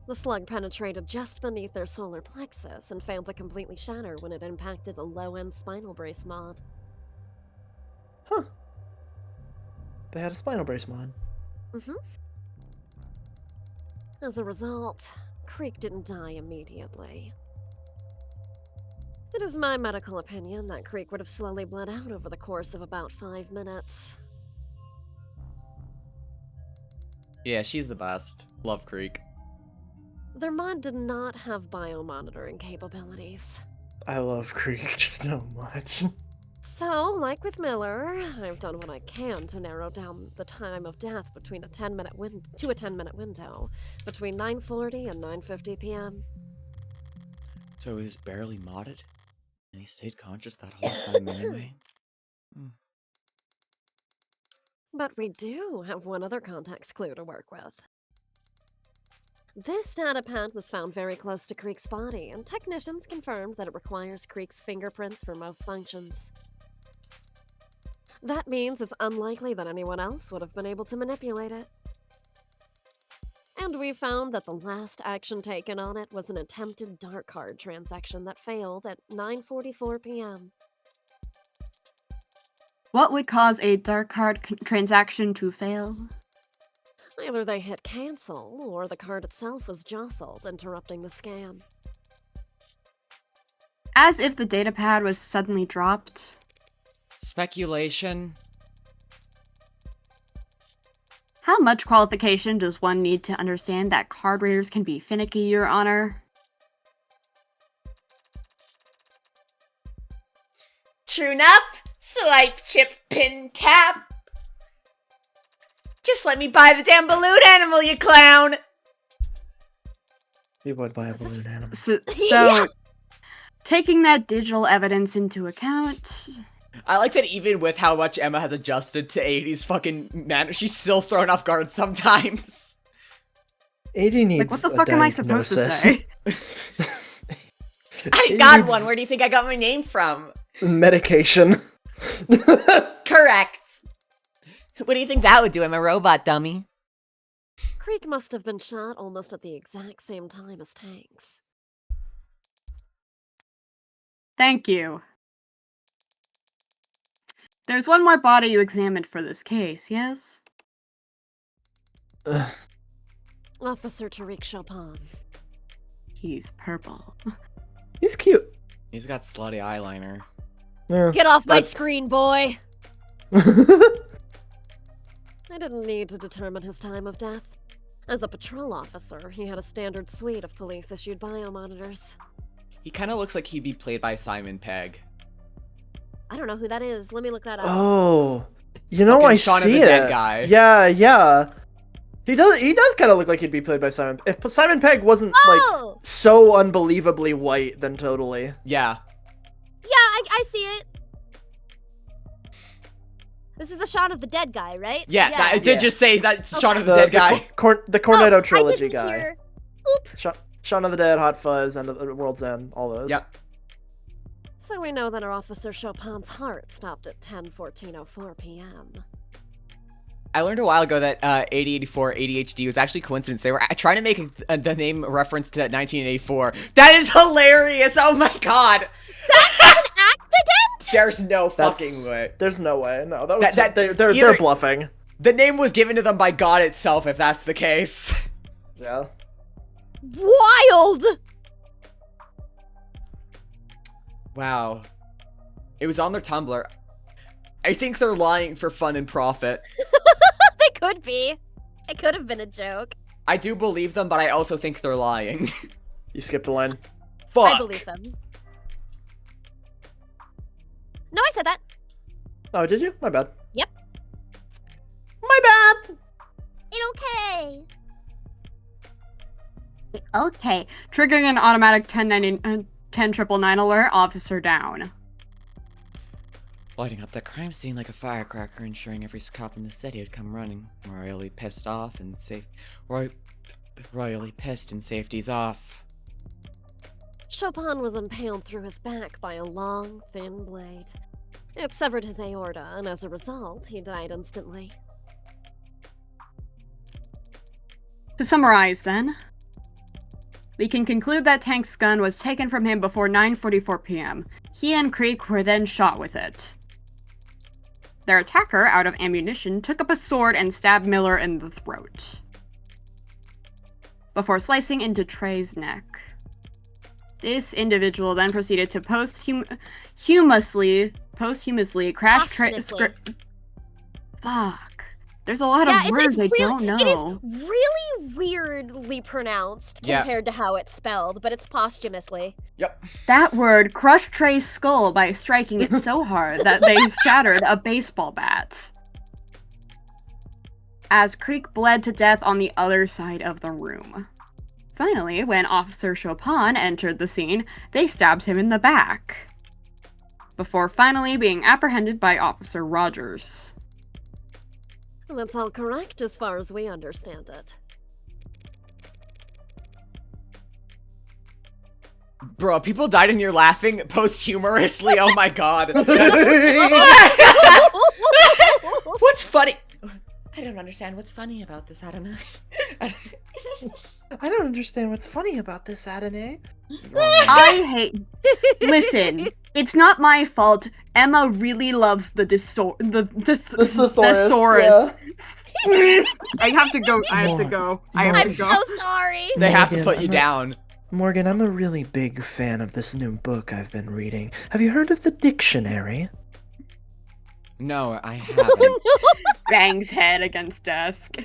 The slug penetrated just beneath their solar plexus and failed to completely shatter when it impacted a low-end spinal brace mod. They had a spinal brace mod. As a result, Creek didn't die immediately. It is my medical opinion that Creek would have slowly bled out over the course of about 5 minutes. Yeah, she's the best. Love Creek. Their mod did not have biomonitoring capabilities. I love Creek so much. So, like with Miller, I've done what I can to narrow down the time of death between a 10-minute window between 9:40 and 9:50 p.m. So he was barely modded? And he stayed conscious that whole time anyway? But we do have one other context clue to work with. This data pad was found very close to Creek's body, and technicians confirmed that it requires Creek's fingerprints for most functions. That means it's unlikely that anyone else would have been able to manipulate it. And we found that the last action taken on it was an attempted dark card transaction that failed at 9:44 p.m. What would cause a dark card transaction to fail? Either they hit cancel, or the card itself was jostled, interrupting the scan. As if the datapad was suddenly dropped. Speculation. How much qualification does one need to understand that card readers can be finicky, Your Honor? Tune up, swipe, chip, pin, tap. Just let me buy the damn balloon animal, you clown! You would buy a balloon animal. So Yeah. taking that digital evidence into account... I like that even with how much Emma has adjusted to 80s fucking man, she's still thrown off guard sometimes. 80 needs Like, what the a fuck am I supposed to diagnosis. say? I It got needs one. Where do you think I got my name from? Medication. Correct. What do you think that would do? I'm a robot dummy. Creek must have been shot almost at the exact same time as Tanks. Thank you. There's one more body you examined for this case, yes? Officer Tariq Chopin. He's purple. He's cute. He's got slutty eyeliner. Yeah. Get off my That's- screen, boy! I didn't need to determine his time of death. As a patrol officer, he had a standard suite of police-issued biomonitors. He kind of looks like he'd be played by Simon Pegg. I don't know who that is. Let me look that up. Oh, you know, Fucking I Shaun of see the Dead it. guy. Yeah. He does kind of look like he'd be played by Simon. If Simon Pegg wasn't Oh! like so unbelievably white, then totally. Yeah. Yeah, I see it. This is the Shaun of the Dead guy, right? Yeah, I did Yeah. just say that's Shaun of the The Dead guy. the Cornetto Oh, I trilogy didn't guy. hear. Oop. Shaun of the Dead, Hot Fuzz, and World's End, all those. Yep. So we know that our Officer Chopin's heart stopped at 10:14:04 p.m. I learned a while ago that 8084 ADHD was actually coincidence. They were trying to make the name reference to 1984. That is hilarious! Oh my god! Accident? There's no That's- fucking way. There's no way. No, that was That- they're either- bluffing. The name was given to them by God itself, if that's the case. Yeah. Wild! Wow. It was on their Tumblr. I think they're lying for fun and profit. They could be. It could have been a joke. I do believe them, but I also think they're lying. You skipped a line. Fuck. I believe them. No, I said that. Oh, did you? My bad. Yep. My bad. It okay. Okay, triggering an automatic 10,999 alert, officer down. Lighting up the crime scene like a firecracker, ensuring every cop in the city had come running. Royally pissed off and royally pissed and safety's off. Chopin was impaled through his back by a long, thin blade. It severed his aorta, and as a result, he died instantly. To summarize, then, we can conclude that Tank's gun was taken from him before 9:44 p.m. He and Creek were then shot with it. Their attacker, out of ammunition, took up a sword and stabbed Miller in the throat. before slicing into Trey's neck. This individual then proceeded to posthumously crash Trey. Fuck. There's a lot of words I don't know. It is really weirdly pronounced compared to how it's spelled, but it's posthumously. Yep. That word crushed Trey's skull by striking it so hard that they shattered a baseball bat. As Creek bled to death on the other side of the room. Finally, when Officer Chopin entered the scene, they stabbed him in the back. Before finally being apprehended by Officer Rogers. That's all correct as far as we understand it. Bro, people died and you're laughing posthumously. Oh my god. What's funny? I don't understand what's funny about this. I don't know. I don't understand what's funny about this, Adonai. I hate. Listen, it's not my fault. Emma really loves the thesaurus. I have to go. I'm so sorry. They have to put you down. Morgan, I'm a really big fan of this new book I've been reading. Have you heard of the dictionary? No, I haven't. Bangs head against desk.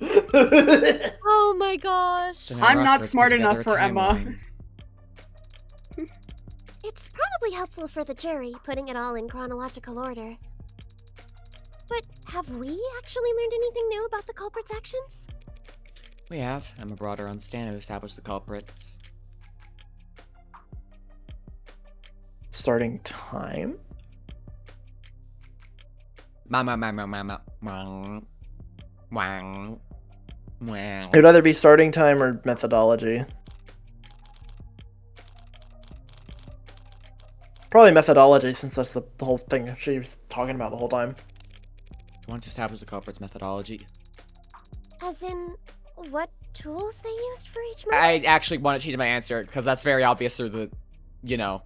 Oh my gosh. So now I'm we're not off to smart put enough together for a Emma. timeline. It's probably helpful for the jury, putting it all in chronological order. But have we actually learned anything new about the culprit's actions? We have. Emma brought her on stand to establish the culprits. Starting time? It would either be starting time or methodology. Probably methodology, since that's the whole thing she was talking about the whole time. I want to establish the culprit's methodology. As in, what tools they used for each murder? I actually want to change my answer, because that's very obvious through the, you know.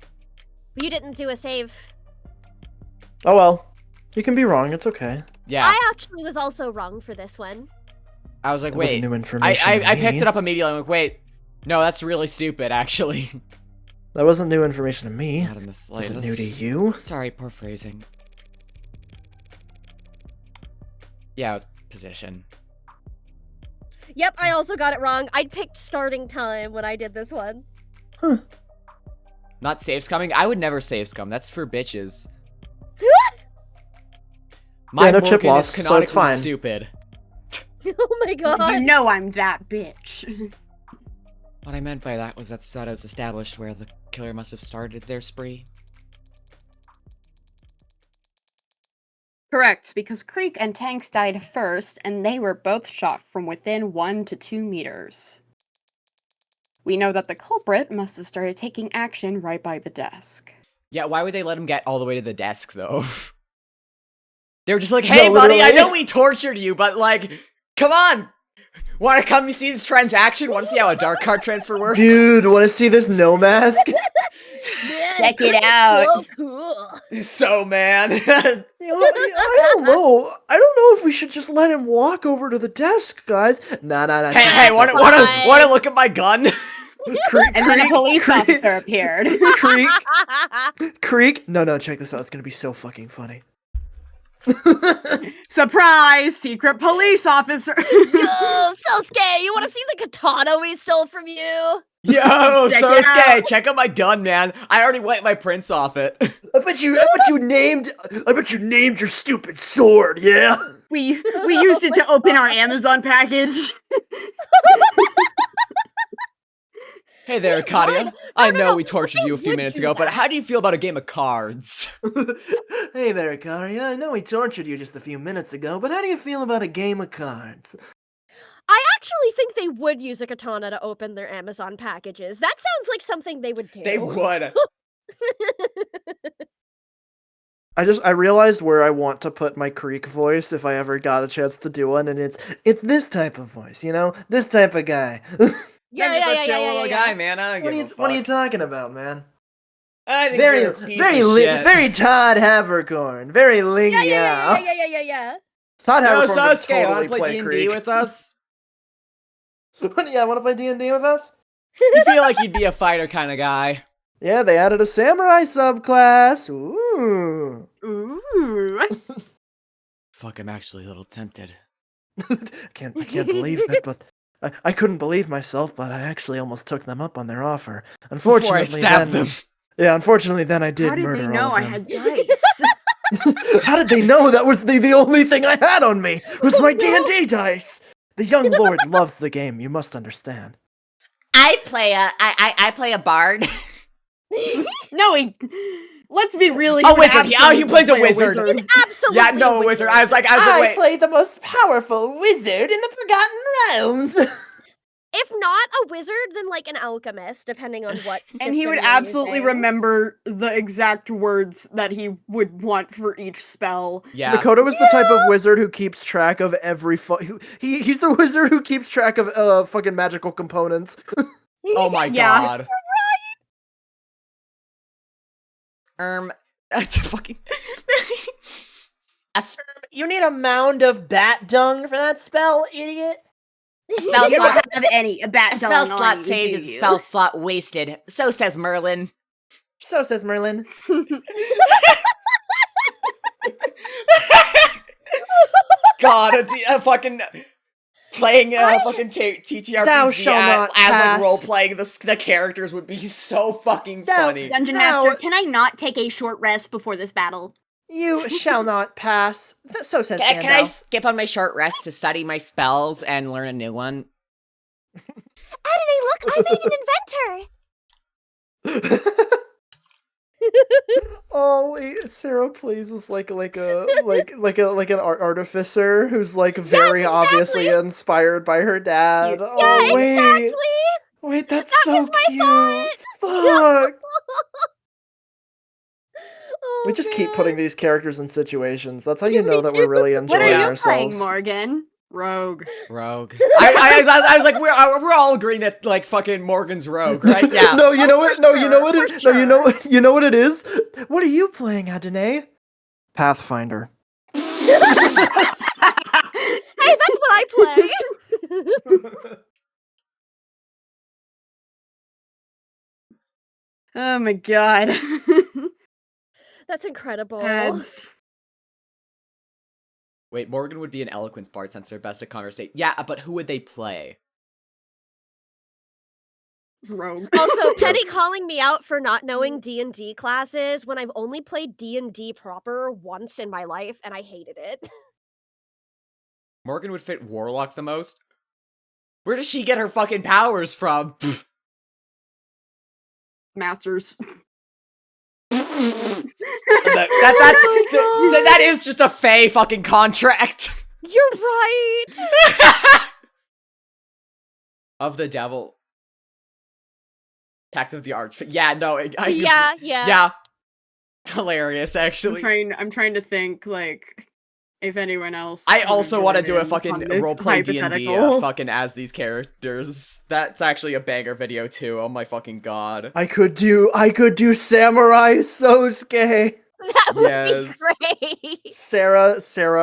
You didn't do a save. Oh well. You can be wrong, it's okay. Yeah. I actually was also wrong for this one. I was like, That wait. wasn't new information to I picked me. it up immediately. I'm like, wait. No, that's really stupid, actually. That wasn't new information to me. Not in the slightest. Was it new to you? Sorry, poor phrasing. Yeah, it was position. Yep, I also got it wrong. I picked starting time when I did this one. Huh. Not save scumming? I would never save scum. That's for bitches. My Yeah, no chip Morgan loss, is so it's canonically fine. stupid. Oh my god. You know I'm that bitch. What I meant by that was that the Sato was established where the killer must have started their spree. Correct, because Creek and Tanks died first, and they were both shot from within 1 to 2 meters. We know that the culprit must have started taking action right by the desk. Yeah, why would they let him get all the way to the desk, though? They were just like, hey, No, buddy, I literally. know we tortured you, but, like, come on! Want to come see this transaction? Want to see how a dark card transfer works? Dude, want to see this no mask? Check it out. So cool. So, man. I don't know. I don't know if we should just let him walk over to the desk, guys. Nah. Hey, wanna look at my gun? And then a police officer appeared. Creek? No, check this out. It's gonna be so fucking funny. Surprise! Secret police officer! Yo, Sosuke, you want to see the katana we stole from you? Yo, Check it Sosuke, out. check out my gun, man. I already wiped my prints off it. I bet you named your stupid sword, yeah? We used it to open our Amazon package. Hey there, Katia. I know we tortured you a few minutes ago, but how do you feel about a game of cards? Hey there, Karia. I know we tortured you just a few minutes ago, but how do you feel about a game of cards? I actually think they would use a katana to open their Amazon packages. That sounds like something they would do. They would. I realized where I want to put my Creek voice if I ever got a chance to do one, and it's this type of voice, you know? This type of guy. I'm just a chill little guy, man. I don't give a fuck. What are you talking about, man? I think you're a piece of shit. Very Todd Habercorn. Very Ling Yao. Yeah. Todd Yo, Habercorn would Sosuke, totally wanna play play D&D Creek. with us? Yeah, want to play D&D with us? You feel like you'd be a fighter kind of guy. Yeah, they added a samurai subclass. Ooh. Ooh. Fuck, I'm actually a little tempted. I can't believe it, but I couldn't believe myself, but I actually almost took them up on their offer. Unfortunately, Before I stabbed then, them. Yeah, unfortunately, then I did How did murder they know all I of them. had dice? How did they know that was the only thing I had on me? Was my D&D dice. The young lord loves the game. You must understand. I play a bard. No, let's be really. A wizard. Yeah, he plays a wizard. Absolutely. Yeah, no, a wizard. I was like, wait. play the most powerful wizard in the Forgotten Realms. If not a wizard, then like an alchemist, depending on what. And he would system you're absolutely using. remember the exact words that he would want for each spell. Yeah. Makoto is the type of wizard who keeps track of every he's the wizard who keeps track of fucking magical components. Oh my Yeah. god. That's a fucking. You need a mound of bat dung for that spell, idiot. Spell You don't slot. have any a bat A spell dung slot on saved you, is do a you? spell slot wasted. So says Merlin. So says Merlin. God, a fucking playing fucking TTRPG Thou shalt not as pass. like role playing the characters would be so fucking Thou- funny. Dungeon Now- Master, can I not take a short rest before this battle? You shall not pass. So says Can I Gandalf. skip on my short rest to study my spells and learn a new one? Adonai, look, I made an inventor. Oh wait, Sarah plays as like an artificer who's like very obviously inspired by her dad. Yeah, Oh wait, Exactly. wait, that's That so was my cute. thought. Fuck. Oh, We just keep God. putting these characters in situations. That's how you Me know that we're too. really What enjoying are you ourselves. playing, Morgan? Rogue. Rogue. I was like, we're all agreeing that like fucking Morgan's rogue, right? Yeah. No, you know what? No, you know what? for No, you know what it is. What are you playing, Adonai? Pathfinder. Hey, that's what I play. Oh my god. That's incredible. Ads. Wait, Morgan would be an eloquence bard since they're best at conversation. Yeah, but who would they play? Rogue. Also, Penny calling me out for not knowing D&D classes when I've only played D&D proper once in my life, and I hated it. Morgan would fit Warlock the most. Where does she get her fucking powers from? Masters. That is just a Fae fucking contract. You're right. Of the devil. Pact of the Arch. Yeah, no. Yeah. Yeah. Hilarious, actually. I'm trying to think, like, if anyone else. I would also want to join do a in fucking on this roleplay D&D hypothetical. fucking as these characters. That's actually a banger video too. Oh my fucking god. I could do Samurai Sosuke. That would Yes. be great. Sarah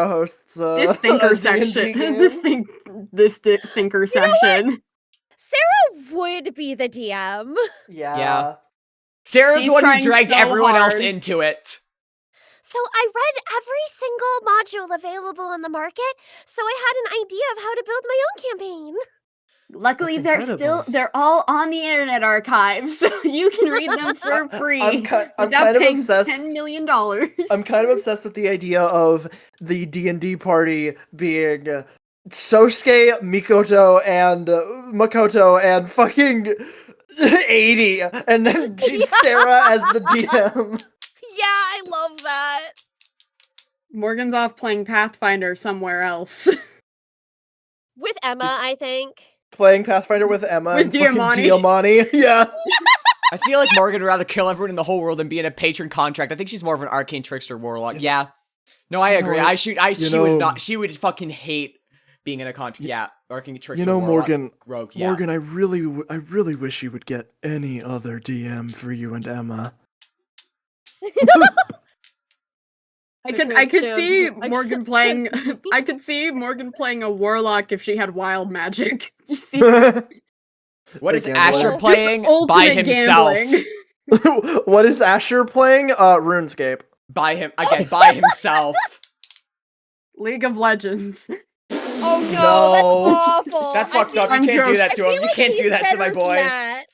hosts This a thinker D&D section. game. This thinker section. Sarah would be the DM. Yeah. Sarah's She's the one who trying dragged so everyone else hard. into it. So I read every single module available on the market, so I had an idea of how to build my own campaign. Luckily, That's they're all on the Internet Archive, so you can read them for free I'm without kind of paying obsessed. $10 million. I'm kind of obsessed with the idea of the D&D party being Sosuke, Mikoto, and Makoto, and fucking 80, and then Sarah as the DM. Yeah, I love that. Morgan's off playing Pathfinder somewhere else. With Emma, I think. Playing Pathfinder with Emma With and fucking Diamante. Diamante. Yeah. I feel like Morgan would rather kill everyone in the whole world than be in a patron contract. I think she's more of an arcane trickster warlock. Yeah. No, I agree. know, She know- would not. She would fucking hate being in a contract. Yeah, arcane trickster. You know, warlock, Morgan, rogue. Yeah. Morgan, I really wish you would get any other DM for you and Emma. I can't could stand- see I Morgan can't playing. stand- I could see Morgan playing a warlock if she had wild magic. You see, What is gambler. Asher Just playing by ultimate himself? gambling. What is Asher playing? RuneScape. By himself. League of Legends. Oh no, No. that's awful. That's I fucked feel- up. You I'm can't do that I to him. feel You like can't do he's that to my better than boy. that.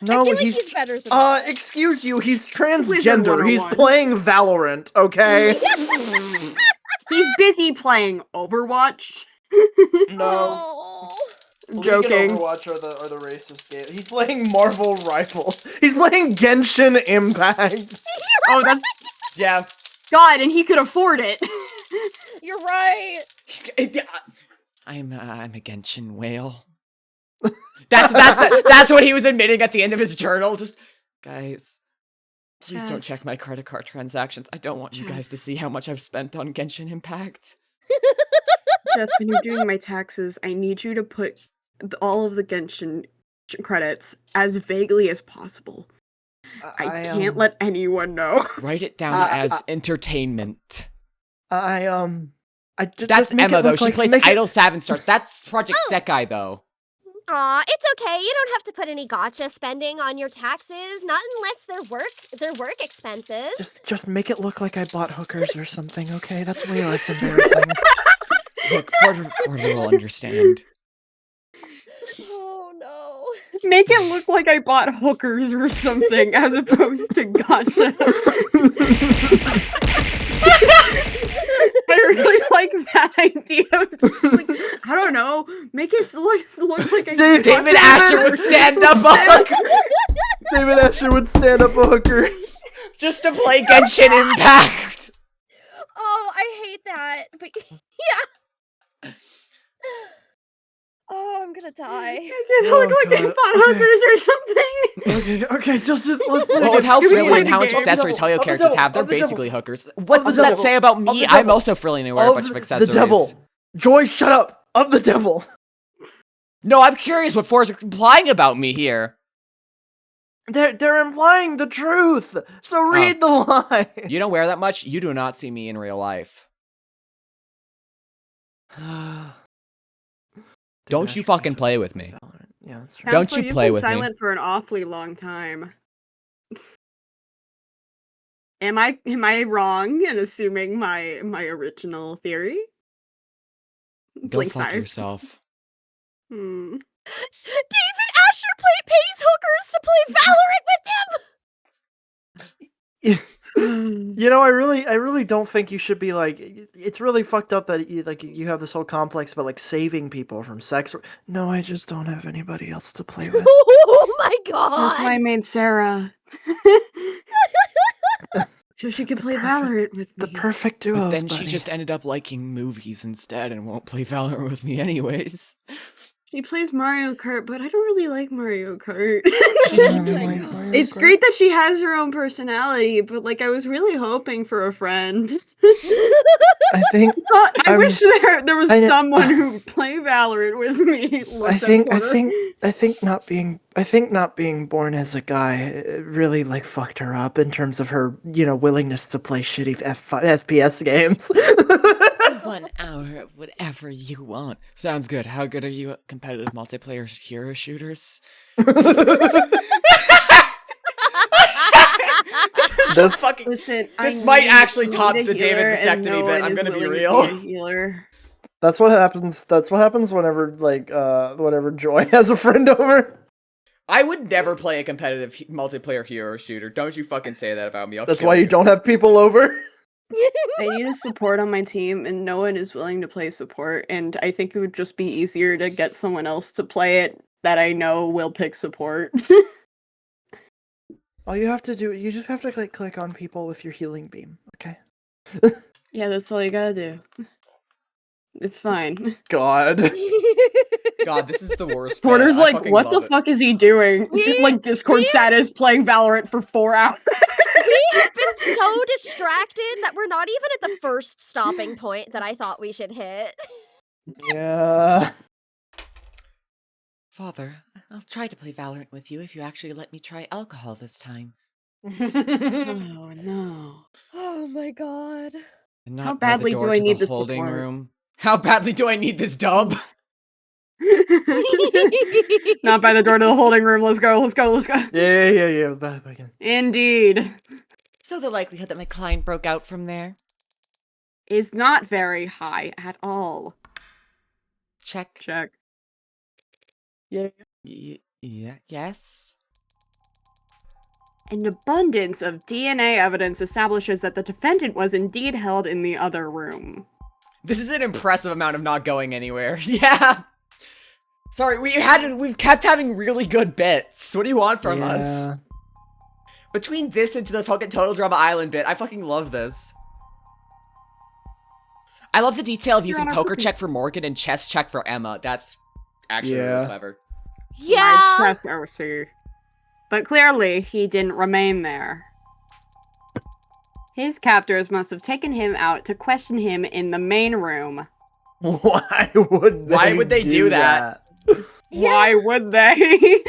No, I feel like he's he's better than that. excuse you, he's Wizard transgender. He's 101. playing Valorant, okay? He's busy playing Overwatch. No. Oh. I'm League and joking. Overwatch are the racist game. He's playing Marvel Rivals. He's playing Genshin Impact. Oh, that's Yeah. God, and he could afford it. You're right. I'm a Genshin whale. That's what he was admitting at the end of his journal. Just, guys, please don't check my credit card transactions. I don't want you guys to see how much I've spent on Genshin Impact. Jess, when you're doing my taxes, I need you to put all of the Genshin credits as vaguely as possible. I can't let anyone know. Write it down as entertainment. That's make Emma, it though. look She like- plays make it- Idle Savin Stars. That's Project Sekai, though. Aw, it's okay. You don't have to put any gotcha spending on your taxes, not unless they're work expenses. Just make it look like I bought hookers or something, okay? That's way less embarrassing. Look, Porter will understand. Oh no. Make it look like I bought hookers or something, as opposed to gotcha. I really like that idea. Like, I don't know. Make it look like I David Asher would stand up a hooker David Asher would stand up a hooker. just to play Genshin Impact. Oh, I hate that. But yeah. Oh, I'm gonna die. Make it look like I God, bought okay. hookers or something. Okay, just let's play Well, the with how Give me frilly and the how much game. accessories Of the Helio devil, characters of the have, they're devil, of the basically devil. hookers. What Of the does that devil, say about of me? the I'm devil, also frilly and wear a bunch of the accessories. devil. Joy, shut up! Of the devil. No, I'm curious what For's implying about me here. They're implying the truth. So read the line. You don't wear that much. You do not see me in real life. Don't you fucking play with me. Yeah, that's right. Don't Counselor, you you've play been with me. silent for an awfully long time. Am I wrong in assuming my original theory? Go Blink fuck side. yourself. Hmm. David Asher pays hookers to play Valorant with him. You know, I really don't think you should be like. It's really fucked up that you have this whole complex about like saving people from sex. No, I just don't have anybody else to play with. Oh my god. That's why I made Sarah. So she could play Valorant with me. The perfect duo. But then she just ended up liking movies instead and won't play Valorant with me anyways. She plays Mario Kart, but I don't really like Mario Kart. It's It's great that she has her own personality, but like I was really hoping for a friend. I think. I wish there was I- someone who would play Valorant with me. I think not being born as a guy really like fucked her up in terms of her willingness to play shitty FPS games. 1 hour of whatever you want. Sounds good. How good are you at competitive multiplayer hero shooters? Listen, This might actually top the David vasectomy bit. I'm gonna be real. That's what happens. That's what happens whenever whenever Joy has a friend over. I would never play a competitive multiplayer hero shooter. Don't you fucking say that about me. That's why you don't have people over. I need a support on my team, and no one is willing to play support. And I think it would just be easier to get someone else to play it that I know will pick support. All you have to do, you just have to click on people with your healing beam. Okay. Yeah, that's all you gotta do. It's fine. God. God, this is the worst. Porter's I like, fucking what the love it. fuck is he doing? Like Discord status playing Valorant for 4 hours. We have been so distracted that we're not even at the first stopping point that I thought we should hit. Yeah. Father, I'll try to play Valorant with you if you actually let me try alcohol this time. Oh no. Oh my god. And not How by the badly door do I to need the this holding support? room. How badly do I need this dub? Not by the door to the holding room. Let's go. Let's go. Let's go. Yeah. Back again. Indeed. So the likelihood that my client broke out from there? Is not very high at all. Check. Check. Yeah. Yeah. Yes. An abundance of DNA evidence establishes that the defendant was indeed held in the other room. This is an impressive amount of not going anywhere. Yeah. Sorry, we've kept having really good bits. What do you want from us? Between this and the fucking Total Drama Island bit, I fucking love this. I love the detail of using poker check for Morgan and chess check for Emma. That's actually really clever. Yeah. My chest OC. But clearly, he didn't remain there. His captors must have taken him out to question him in the main room. Why would they do that? Why would they?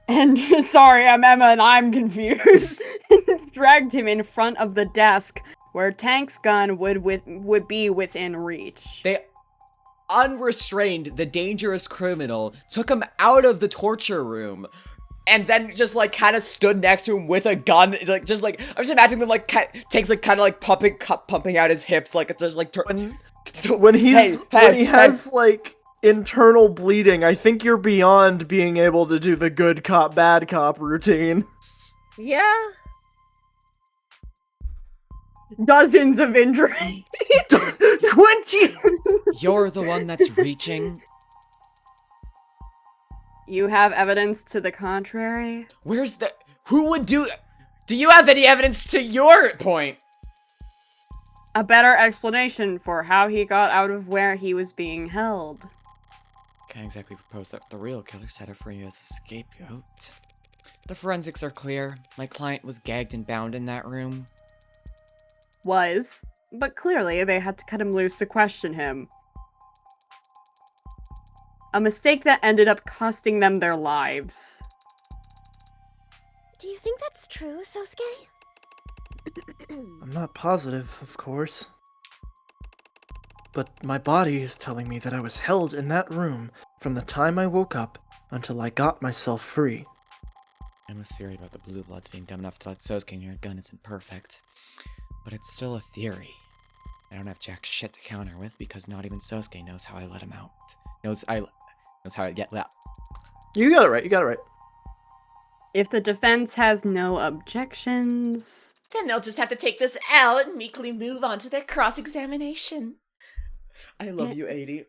And sorry, I'm Emma and I'm confused. Dragged him in front of the desk where Tank's gun would be within reach. They unrestrained the dangerous criminal, took him out of the torture room, and then just like kind of stood next to him with a gun, like just like I'm just imagining them like takes like kind of like pumping out his hips, like it's just like when he has like internal bleeding. I think you're beyond being able to do the good cop bad cop routine. Yeah. Dozens of injuries. Quentin! You're the one that's reaching. You have evidence to the contrary? Where's the... Who would do... Do you have any evidence to your point? A better explanation for how he got out of where he was being held. Can't exactly propose that the real killer set her free as a scapegoat. The forensics are clear. My client was gagged and bound in that room. But clearly they had to cut him loose to question him. A mistake that ended up costing them their lives. Do you think that's true, Sosuke? I'm not positive, of course. But my body is telling me that I was held in that room from the time I woke up until I got myself free. Emma's theory about the blue bloods being dumb enough to let Sosuke near a gun isn't perfect. But it's still a theory. I don't have jack shit to counter with because not even Sosuke knows how I let him out. Knows how I get that. You got it right. If the defense has no objections... Then they'll just have to take this L and meekly move on to their cross-examination. I love you, 80.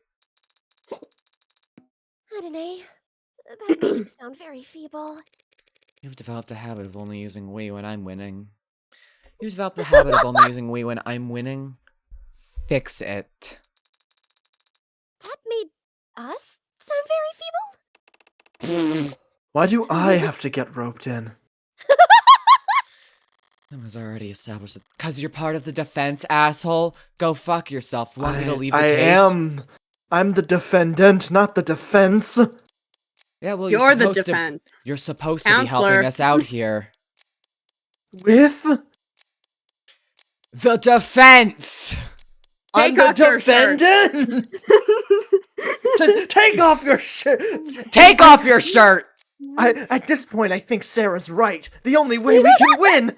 Adonai, that made you sound very feeble. You've developed a habit of only using we when I'm winning. You've developed the habit of only using we when I'm winning. Fix it. That made us sound very feeble? Why do I have to get roped in? It was already established that... Cause you're part of the defense, asshole. Go fuck yourself. Want me to leave the case? I'm the defendant, not the defense. Yeah, well, you're the defense. You're supposed to be helping us out here. With? The defense! I'm the defendant! Take off your shirt! Take off your shirt! At this point, I think Sarah's right. The only way we can win!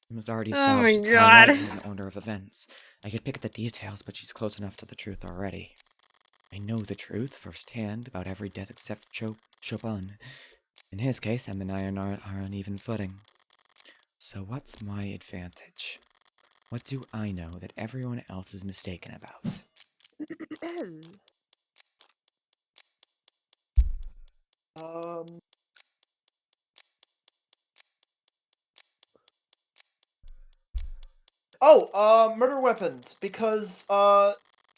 It was already Oh my established God. I'm the owner of events. I could pick at the details, but she's close enough to the truth already. I know the truth firsthand about every death except Chopin. In his case, Em and I are on even footing. So what's my advantage? What do I know that everyone else is mistaken about? Murder weapons, because,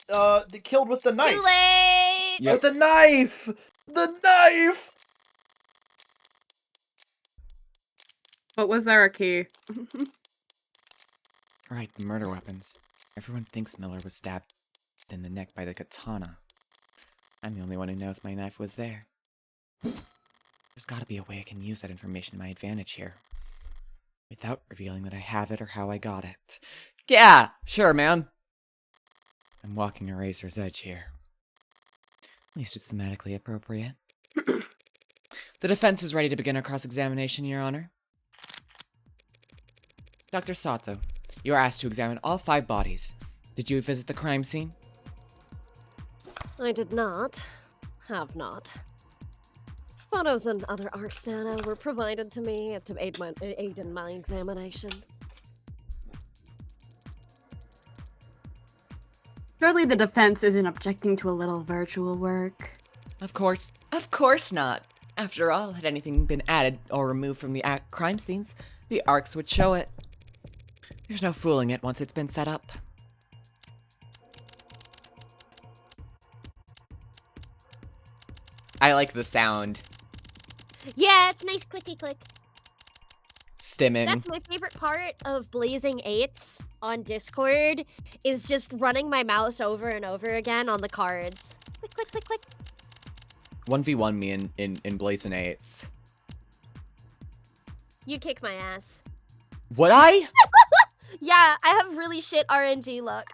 they killed with the knife. Too late! Yep. With the knife! The knife! But was there a key? Right, the murder weapons. Everyone thinks Miller was stabbed in the neck by the katana. I'm the only one who knows my knife was there. There's gotta be a way I can use that information to my advantage here. without revealing that I have it or how I got it. Yeah, sure, man. I'm walking a razor's edge here. At least it's thematically appropriate. The defense is ready to begin our cross-examination, Your Honor. Dr. Sato, you are asked to examine all 5 bodies. Did you visit the crime scene? I did not. Have not. Photos and other ARCS data were provided to me to aid in my examination. Surely the defense isn't objecting to a little virtual work. Of course not. After all, had anything been added or removed from the crime scenes, the ARCs would show it. There's no fooling it once it's been set up. I like the sound. Yeah, it's nice clicky click. Stimming. That's my favorite part of Blazing 8s on Discord, is just running my mouse over and over again on the cards. Click, click, click, click. 1v1 me in Blazing 8s. You'd kick my ass. Would I? Yeah, I have really shit RNG luck.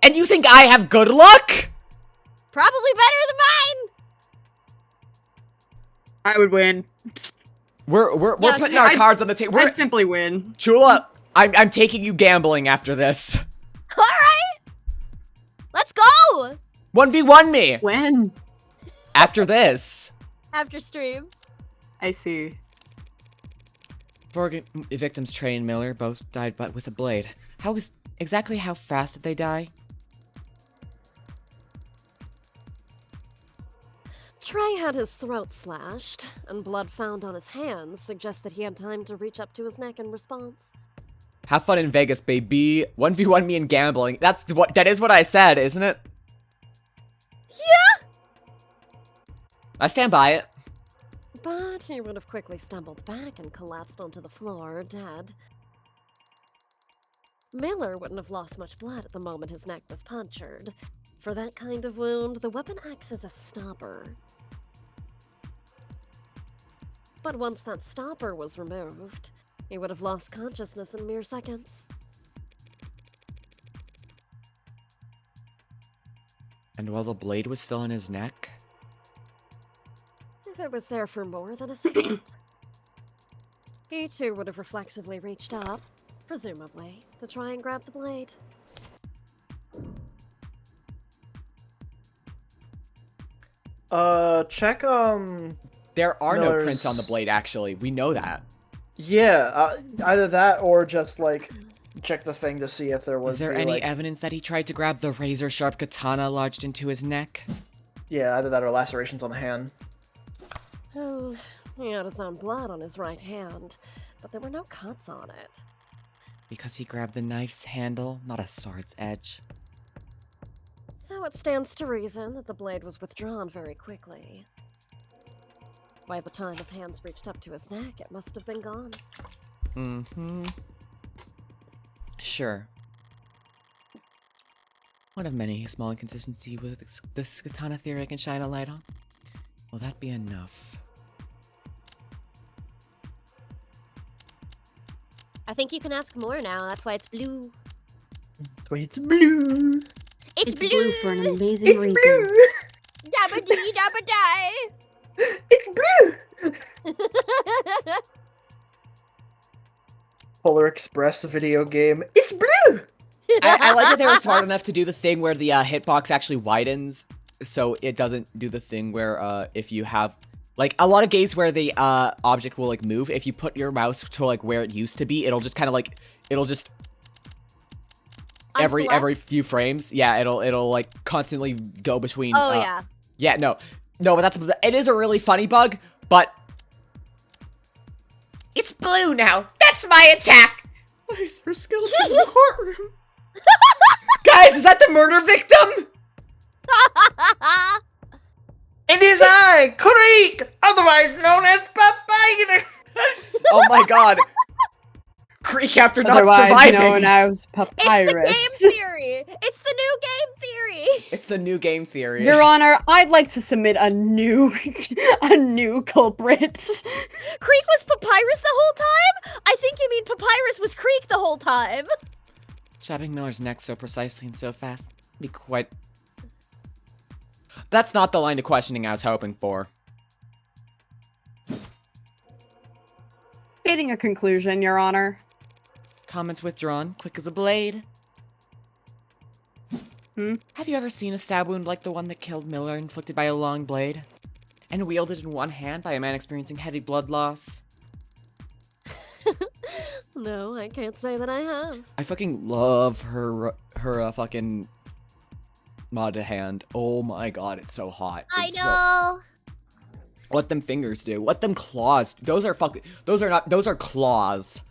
And you think I have good luck? Probably better than mine! I would win. We're putting our cards on the table. I'd simply win. Chula, I'm taking you gambling after this. Alright! Let's go! 1v1 me! When? After this. After stream. I see. 4 victims, Trey and Miller, both died but with a blade. Exactly how fast did they die? Trey had his throat slashed, and blood found on his hands suggests that he had time to reach up to his neck in response. Have fun in Vegas, baby. 1v1 me in gambling. That is what I said, isn't it? Yeah! I stand by it. But he would have quickly stumbled back and collapsed onto the floor, dead. Miller wouldn't have lost much blood at the moment his neck was punctured. For that kind of wound, the weapon acts as a stopper. But once that stopper was removed, he would have lost consciousness in mere seconds. And while the blade was still in his neck? If it was there for more than a second, he too would have reflexively reached up, presumably, to try and grab the blade. Check, There are no Miller's- prints on the blade, actually. We know that. Yeah, either that or just, like, check the thing to see if there was... Is there any evidence that he tried to grab the razor-sharp katana lodged into his neck? Yeah, either that or lacerations on the hand. Oh, he had his own blood on his right hand, but there were no cuts on it. Because he grabbed the knife's handle, not a sword's edge. So it stands to reason that the blade was withdrawn very quickly. By the time his hands reached up to his neck, it must have been gone. Mm-hmm. Sure. One of many small inconsistencies with this katana theory I can shine a light on. Will that be enough? I think you can ask more now, that's why it's blue. That's why it's blue. It's blue! blue for an amazing reason. Dabba dee dabba die! It's blue! Polar Express video game. It's blue! I like that they were smart enough to do the thing where the hitbox actually widens, so it doesn't do the thing where if you have, like, a lot of games where the object will like move. If you put your mouse to like where it used to be, it'll just kind of like every few frames, yeah, it'll like constantly go between. Oh yeah. Yeah, no, but it is a really funny bug, but it's blue now. That's my attack. Why is there a skeleton in the courtroom? Guys, is that the murder victim? It is I, Creek, otherwise known as Spider. Oh my god. Creek after not Otherwise surviving. known as papyrus. It's the game theory. It's the new game theory. It's the new game theory. Your Honor, I'd like to submit a new culprit. Creek was papyrus the whole time? I think you mean papyrus was Creek the whole time. Stabbing Miller's neck so precisely and so fast. Be quite... That's not the line of questioning I was hoping for. Stating a conclusion, Your Honor. Comments withdrawn, quick as a blade. Have you ever seen a stab wound like the one that killed Miller, inflicted by a long blade? And wielded in one hand by a man experiencing heavy blood loss? No, I can't say that I have. I fucking love her fucking mod hand. Oh my god, it's so hot. I It's know. What them fingers do? What them claws? Those are fucking. Those are claws.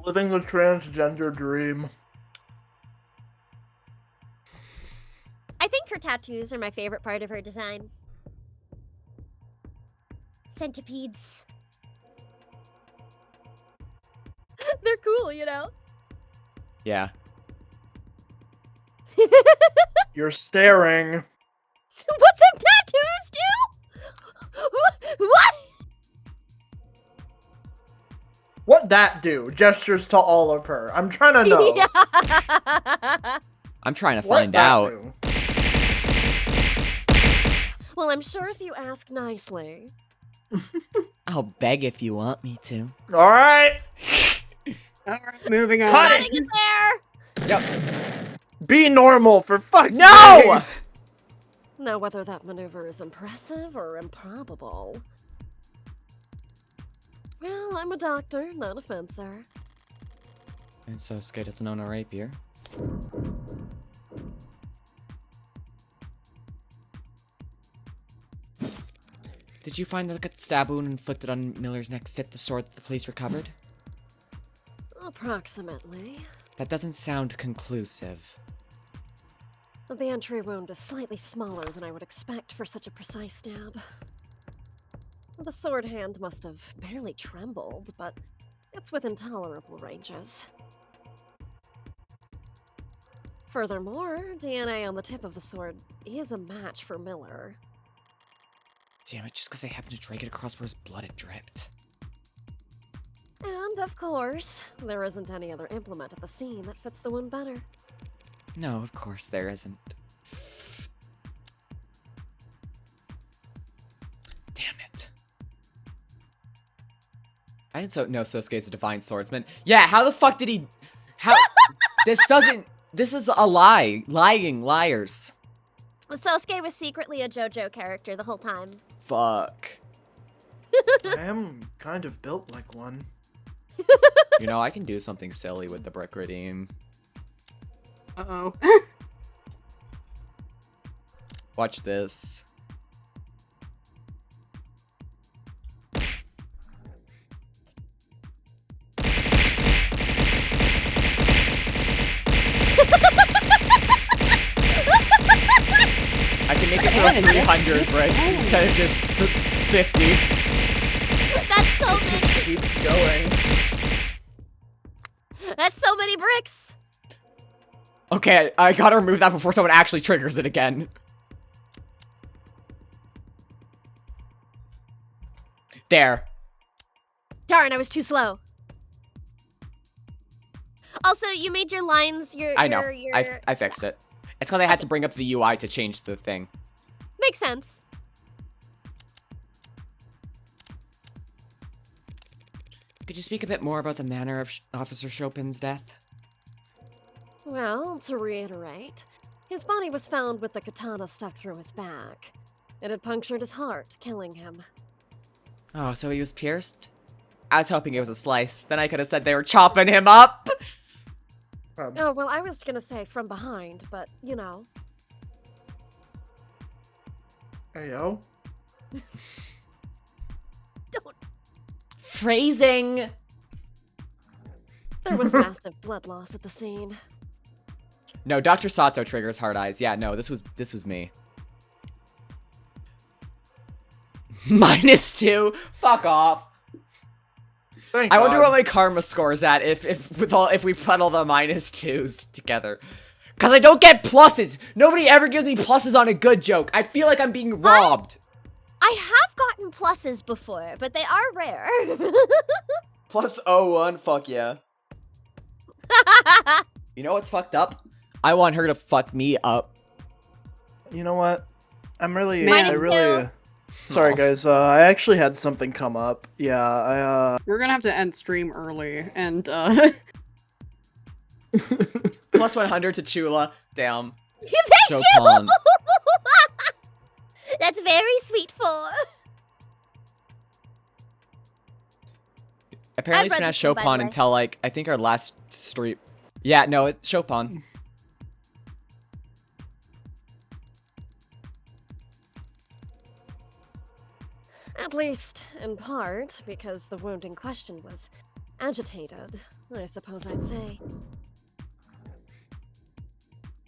Living the transgender dream. I think her tattoos are my favorite part of her design. Centipedes. They're cool, you know? Yeah. You're staring. What them tattoos do? What? What that do? Gestures to all of her. I'm trying to know. Yeah. I'm trying to What find that out. do? Well, I'm sure if you ask nicely. I'll beg if you want me to. All right. Alright, moving on. Cut Putting it there. Yep. Be normal for fuck's No! sake. Now, whether that maneuver is impressive or improbable. Well, I'm a doctor, not a fencer. And so Skate doesn't own a rapier. Did you find that the stab wound inflicted on Miller's neck fit the sword that the police recovered? Approximately. That doesn't sound conclusive. The entry wound is slightly smaller than I would expect for such a precise stab. The sword hand must have barely trembled, but it's within tolerable ranges. Furthermore, DNA on the tip of the sword is a match for Miller. Damn it, just because I happened to drag it across where his blood had dripped. And, of course, there isn't any other implement at the scene that fits the wound better. No, of course there isn't. Damn it. I didn't know Sosuke's a divine swordsman. Yeah, how the fuck did he... How... This is a lie. Lying liars. Sosuke was secretly a JoJo character the whole time. Fuck. I am kind of built like one. You know, I can do something silly with the brick redeem. Uh-oh. Watch this. I can make it for 300 bricks instead of just 50. That's so many. Keeps going. That's so many bricks. Okay, I gotta remove that before someone actually triggers it again. There. Darn, I was too slow. Also, you made your lines, I know. I fixed it. It's because I had to bring up the UI to change the thing. Makes sense. Could you speak a bit more about the manner of Officer Chopin's death? Well, to reiterate, his body was found with the katana stuck through his back. It had punctured his heart, killing him. Oh, so he was pierced? I was hoping it was a slice. Then I could have said they were chopping him up. Oh, well, I was gonna say from behind, but, you know. Heyo. Don't. Phrasing. There was massive blood loss at the scene. No, Dr. Sato triggers hard eyes. Yeah, no, this was me. -2? Fuck off. Thank I wonder God. what my karma score is at if we put all the -2s together. Cause I don't get pluses. Nobody ever gives me pluses on a good joke. I feel like I'm being robbed. I have gotten pluses before, but they are rare. +01, fuck yeah. You know what's fucked up? I want her to fuck me up. You know what? I'm really, Man. I really. Sorry, guys. I actually had something come up. Yeah, We're gonna have to end stream early, and +100 to Chula. Damn. Thank you! Chopin. That's very sweet for. Apparently it's I've read pronounced this one, by the Chopin way. until like I think our last stream. Yeah, no, it's Chopin. At least, in part, because the wound in question was agitated, I suppose I'd say.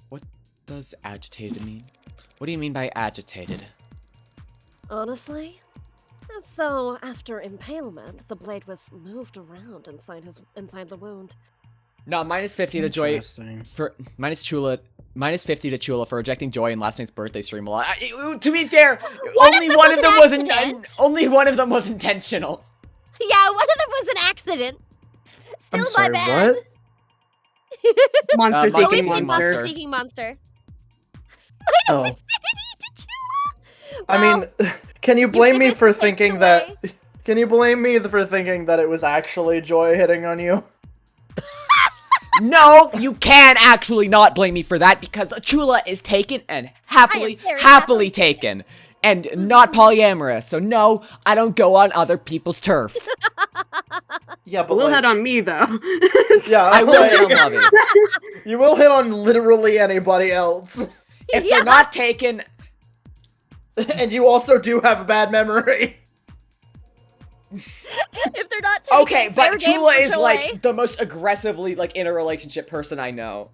What does agitated mean? What do you mean by agitated? Honestly, as though after impalement, the blade was moved around inside the wound. No, -50 to Joy Interesting. for -50 to Chula for rejecting Joy in last night's birthday stream. To be fair, only one of them was only one of them was intentional. Yeah, one of them was an accident. Still I'm my sorry. bad. What? monster Monster seeking seeking monster. monster. Seeking monster. Oh. I mean, can you blame me for thinking that? Can you blame me for thinking that it was actually Joy hitting on you? No, you can actually not blame me for that because Chula is taken and happily very taken and not polyamorous. So no, I don't go on other people's turf. Yeah, but We'll like, hit on me though. yeah, I will hit on like, Lovey. You will hit on literally anybody else, If they're not taken, and you also do have a bad memory. If they're not taken, okay, fair but game Chula for is Joy. like the most aggressively like in a relationship person I know.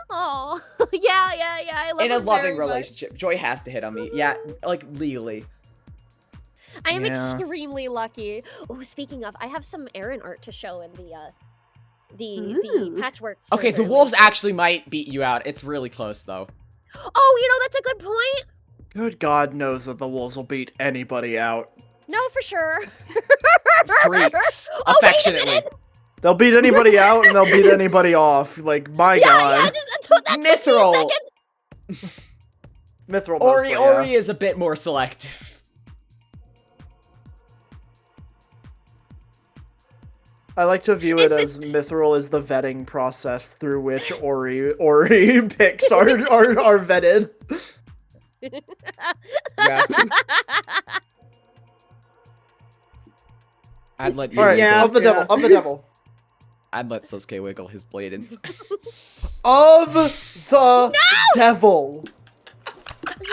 Oh, yeah. I love In a him loving very much. relationship, Joy has to hit on me. Yeah, like legally. I am Yeah. extremely lucky. Oh, speaking of, I have some Aaron art to show in the Ooh. patchwork. Okay, the server wolves link. actually might beat you out. It's really close though. Oh, you know that's a good point. Good God knows that the wolves will beat anybody out. No, for sure. Freaks, Oh, wait a affectionately. minute. They'll beat anybody out and they'll beat anybody off. Like, my Yeah, God. that's took me a Mithril. second. Mithril Ori mostly, Ori yeah. is a bit more selective. I like to view Is it as Mithril is the vetting process through which Ori picks are vetted. Yeah. I'd let you Alright, Yeah. of the devil. I'd let Sosuke wiggle his bladens. Of the devil.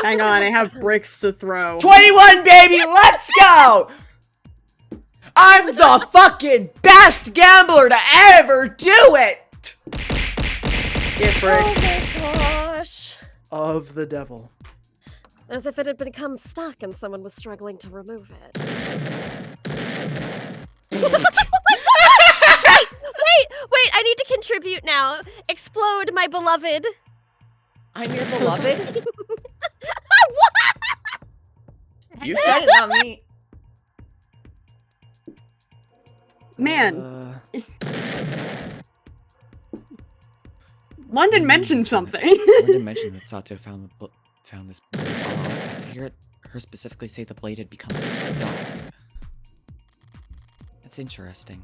Hang on, I have bricks to throw. 21, baby, let's go! I'm the fucking best gambler to ever do it! Get Oh bricks. my gosh. Of the devil. As if it had become stuck and someone was struggling to remove it. Wait, I need to contribute now. Explode, my beloved. I'm your beloved? You said it, not me. Man, London mentioned something. London mentioned that Sato found this blade. To hear her specifically say the blade had become stuck. That's interesting.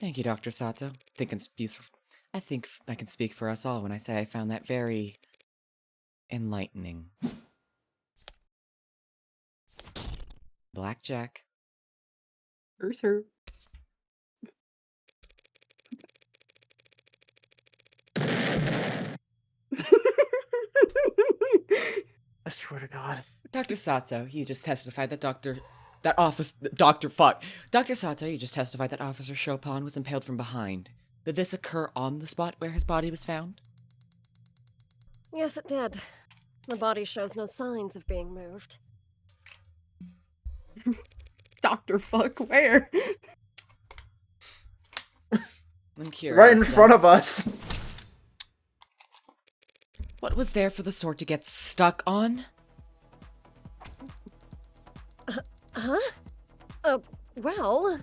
Thank you, Dr. Sato. I think I can speak for us all when I say I found that very enlightening. Blackjack. Cursor. I swear to God. Dr. Sato, you just testified that Dr. Sato, you just testified that Officer Chopin was impaled from behind. Did this occur on the spot where his body was found? Yes, it did. The body shows no signs of being moved. Dr. Fuck, where? I'm curious. Right in front of us. What was there for the sword to get stuck on? Huh? Well,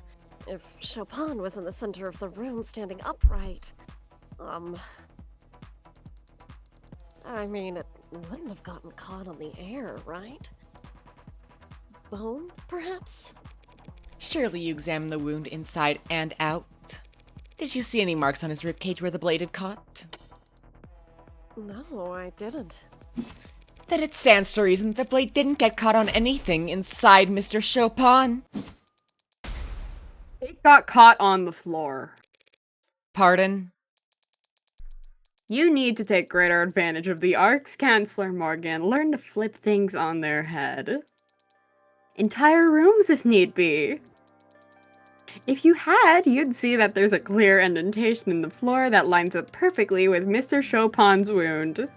if Chopin was in the center of the room standing upright, I mean, it wouldn't have gotten caught on the air, right? Bone, perhaps? Surely you examined the wound inside and out. Did you see any marks on his ribcage where the blade had caught? No, I didn't. Then it stands to reason that the blade didn't get caught on anything inside Mr. Chopin. It got caught on the floor. Pardon? You need to take greater advantage of the Ark's Chancellor, Morgan. Learn to flip things on their head. Entire rooms if need be. If you had, you'd see that there's a clear indentation in the floor that lines up perfectly with Mr. Chopin's wound.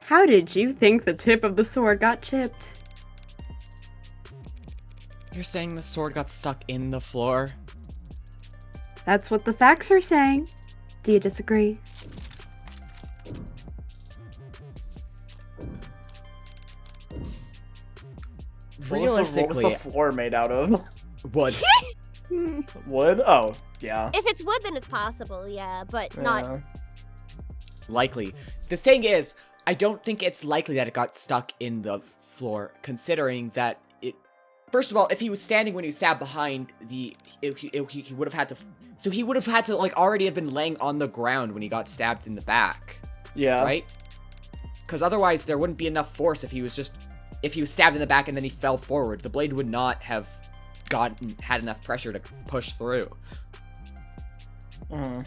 How did you think the tip of the sword got chipped? You're saying the sword got stuck in the floor? That's what the facts are saying. Do you disagree? Realistically, What was the floor made out of? wood. Wood? Oh, yeah. If it's wood, then it's possible, yeah, but not. Likely. The thing is, I don't think it's likely that it got stuck in the floor, considering that it... First of all, if he was standing when he was stabbed behind the... He would have had to... So he would have had to, like, already have been laying on the ground when he got stabbed in the back. Yeah. Right? Because otherwise there wouldn't be enough force if he was just... If he was stabbed in the back and then he fell forward. The blade would not have had enough pressure to push through. Mm.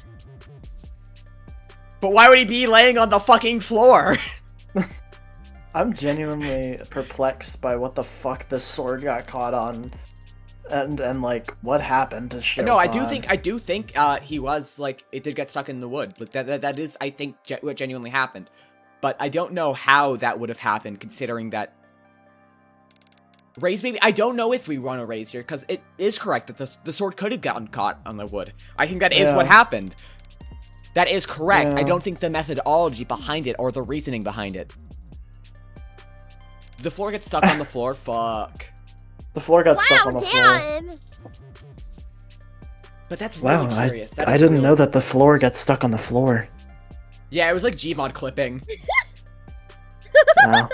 But why would he be laying on the fucking floor? I'm genuinely perplexed by what the fuck this sword got caught on, and like what happened to Chopin. No, I do think he was like it did get stuck in the wood. Like that is I think what genuinely happened, but I don't know how that would have happened considering that. Raise maybe I don't know if we want to raise here because it is correct that the sword could have gotten caught on the wood. I think that is what happened. That is correct. Yeah. I don't think the methodology behind it or the reasoning behind it. The floor gets stuck on the floor. Fuck. The floor got stuck on the floor. But that's really Wow, curious. I didn't know that the floor got stuck on the floor. Yeah, it was like Gmod clipping. Wow.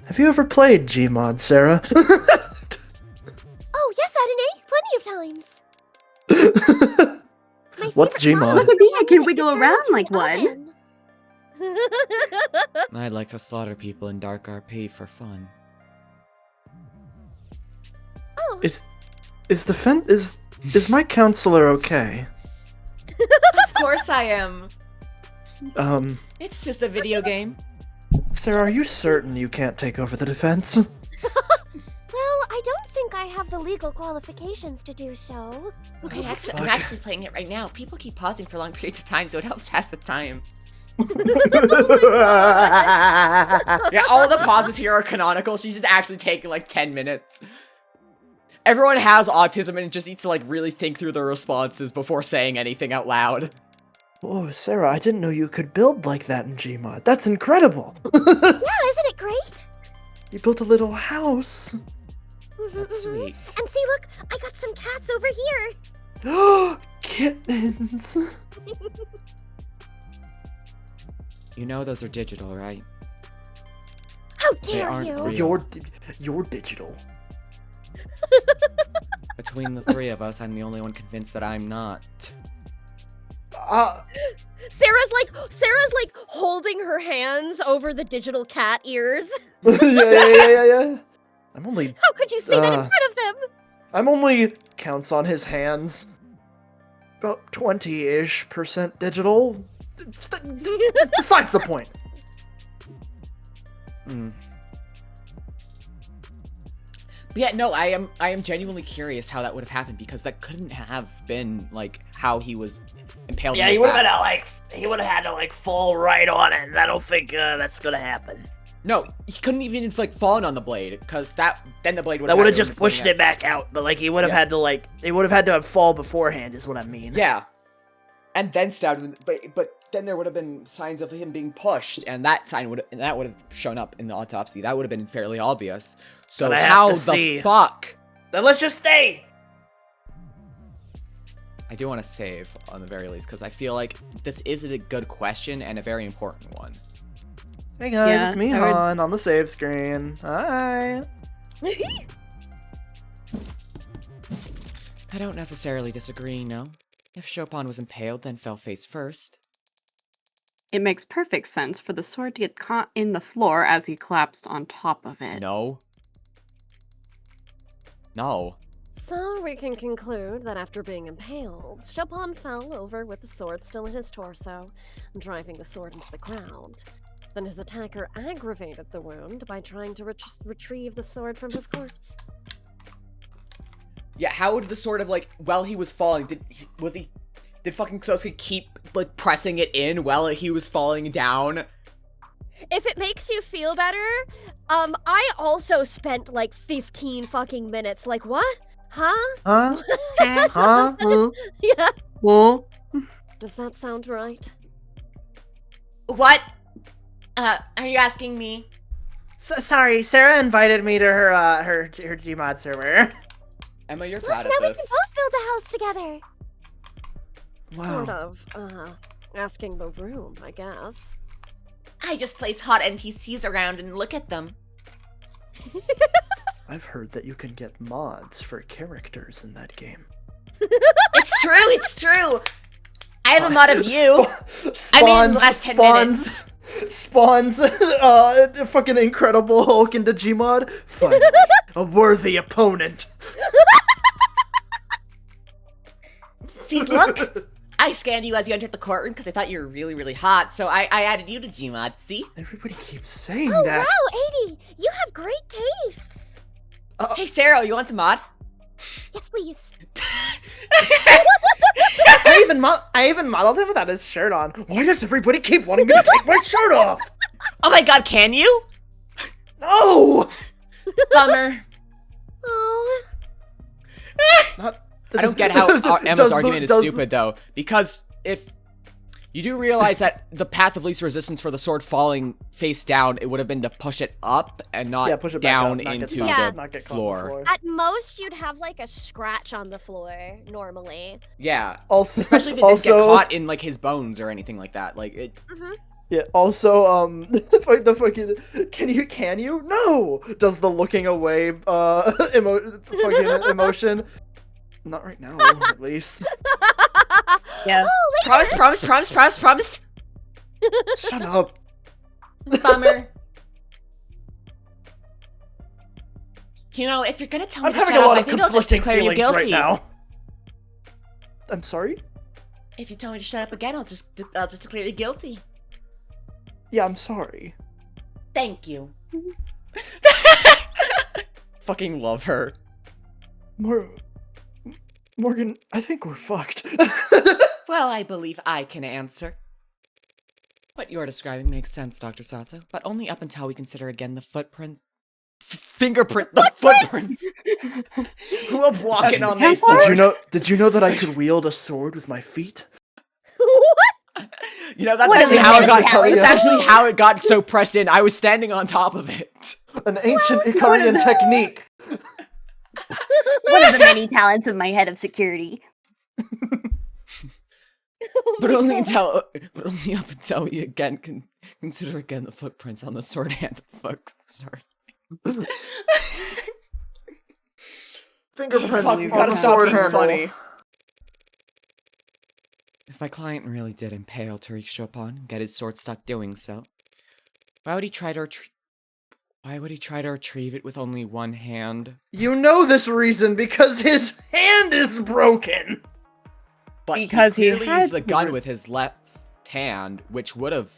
Have you ever played Gmod, Sarah? Oh, yes, Adonai, plenty of times. What's Gmod? Look at me, I can wiggle around like one. I like to slaughter people in dark RP for fun. Oh, Is my counselor okay? Of course I am. It's just a video game. Sarah, are you certain you can't take over the defense? well, I don't think I have the legal qualifications to do so. I'm actually playing it right now. People keep pausing for long periods of time, so it helps pass the time. Yeah, all the pauses here are canonical. She's just actually taking like 10 minutes. Everyone has autism and just needs to like really think through their responses before saying anything out loud. Oh, Sarah, I didn't know you could build like that in Gmod. That's incredible! Yeah, isn't it great? You built a little house. That's sweet. And see, look, I got some cats over here. Kittens! You know those are digital, right? How They dare aren't you? real. You're digital. Between the three of us, I'm the only one convinced that I'm not. Sarah's like holding her hands over the digital cat ears. yeah. I'm only... How could you say that in front of them? I'm only counts on his hands. About 20-ish% digital. Besides the point. But yeah, no, I am genuinely curious how that would have happened because that couldn't have been like how he was impaled. Yeah, he would have had to fall right on it. I don't think that's gonna happen. No, he couldn't even inflict fallen on the blade, because then the blade would That would have had to just pushed it back out, but like he would have had to like they would have had to have fall beforehand, is what I mean. Yeah, and then stabbed him, but then there would have been signs of him being pushed, and that would have shown up in the autopsy. That would have been fairly obvious. So But I have how to the see. fuck? Then let's just stay. I do want to save on the very least, because I feel like this is a good question and a very important one. Hey guys, Yeah, it's me, I would- Han, on the save screen. Hi. I don't necessarily disagree, no. If Chopin was impaled, then fell face first. It makes perfect sense for the sword to get caught in the floor as he collapsed on top of it. No. No. So we can conclude that after being impaled, Chopin fell over with the sword still in his torso, driving the sword into the ground. Then his attacker aggravated the wound by trying to retrieve the sword from his corpse. Yeah, how would the sword of, like, while he was falling, did fucking Sosuke keep, like, pressing it in while he was falling down? If it makes you feel better, I also spent like 15 fucking minutes. Like, what? Huh? Huh? Huh? Yeah. Well, Does that sound right? What? Are you asking me? Sorry, Sarah invited me to her Gmod server. Emma, you're Look, bad now at we can this. both build a house together. Sort of, asking the room, I guess. I just place hot NPCs around and look at them. I've heard that you can get mods for characters in that game. It's true! I have a mod of you! Spawns, I mean, in the last 10 minutes. Spawns, fucking Incredible Hulk into Gmod. Finally, a worthy opponent. See, look! I scanned you as you entered the courtroom because I thought you were really, really hot, so I added you to Gmod, see? Everybody keeps saying Oh that. wow, 80! You have great tastes. Hey, Sarah, you want the mod? Yes, please. I even modeled him without his shirt on. Why does everybody keep wanting me to take my shirt off? Oh my god, can you? No! Bummer. Oh. I don't get how Emma's argument is stupid, though, because if you do realize that the path of least resistance for the sword falling face down, it would have been to push it up and not push it back down up, not get into stuck, Yeah. the not get caught on the floor. At most, you'd have like a scratch on the floor normally. Yeah, Also, especially if it didn't get caught in like his bones or anything like that. Like it. Yeah. Also, the fucking can you? No. Does the looking away fucking emotion? Not right now, at least. yeah. Promise. Shut up. Bummer. You know, if you're gonna tell me I'm to having shut a lot up, of I think I'll just conflicting declare you feelings guilty. right now. I'm sorry? If you tell me to shut up again, I'll just declare you guilty. Yeah, I'm sorry. Thank you. Fucking love her. Morgan, I think we're fucked. Well, I believe I can answer. What you're describing makes sense, Dr. Sato, but only up until we consider again the footprints. Footprints! Who are walking on this sword? Did you know that I could wield a sword with my feet? You know, that's What actually a how it got. mentality. It's actually how it got so pressed in. I was standing on top of it. An ancient Icarian technique. One of the many talents of my head of security. But only up until we again can consider again the footprints on the sword hand. Fuck, sorry. Fingerprints Fuck, on you gotta the stop sword being handle. funny. If my client really did impale Tariq Chopin and get his sword stuck doing so, why would he try to retrieve it with only one hand? You know this reason because his hand is broken. But Because he clearly had used the gun to- with his left hand, which would have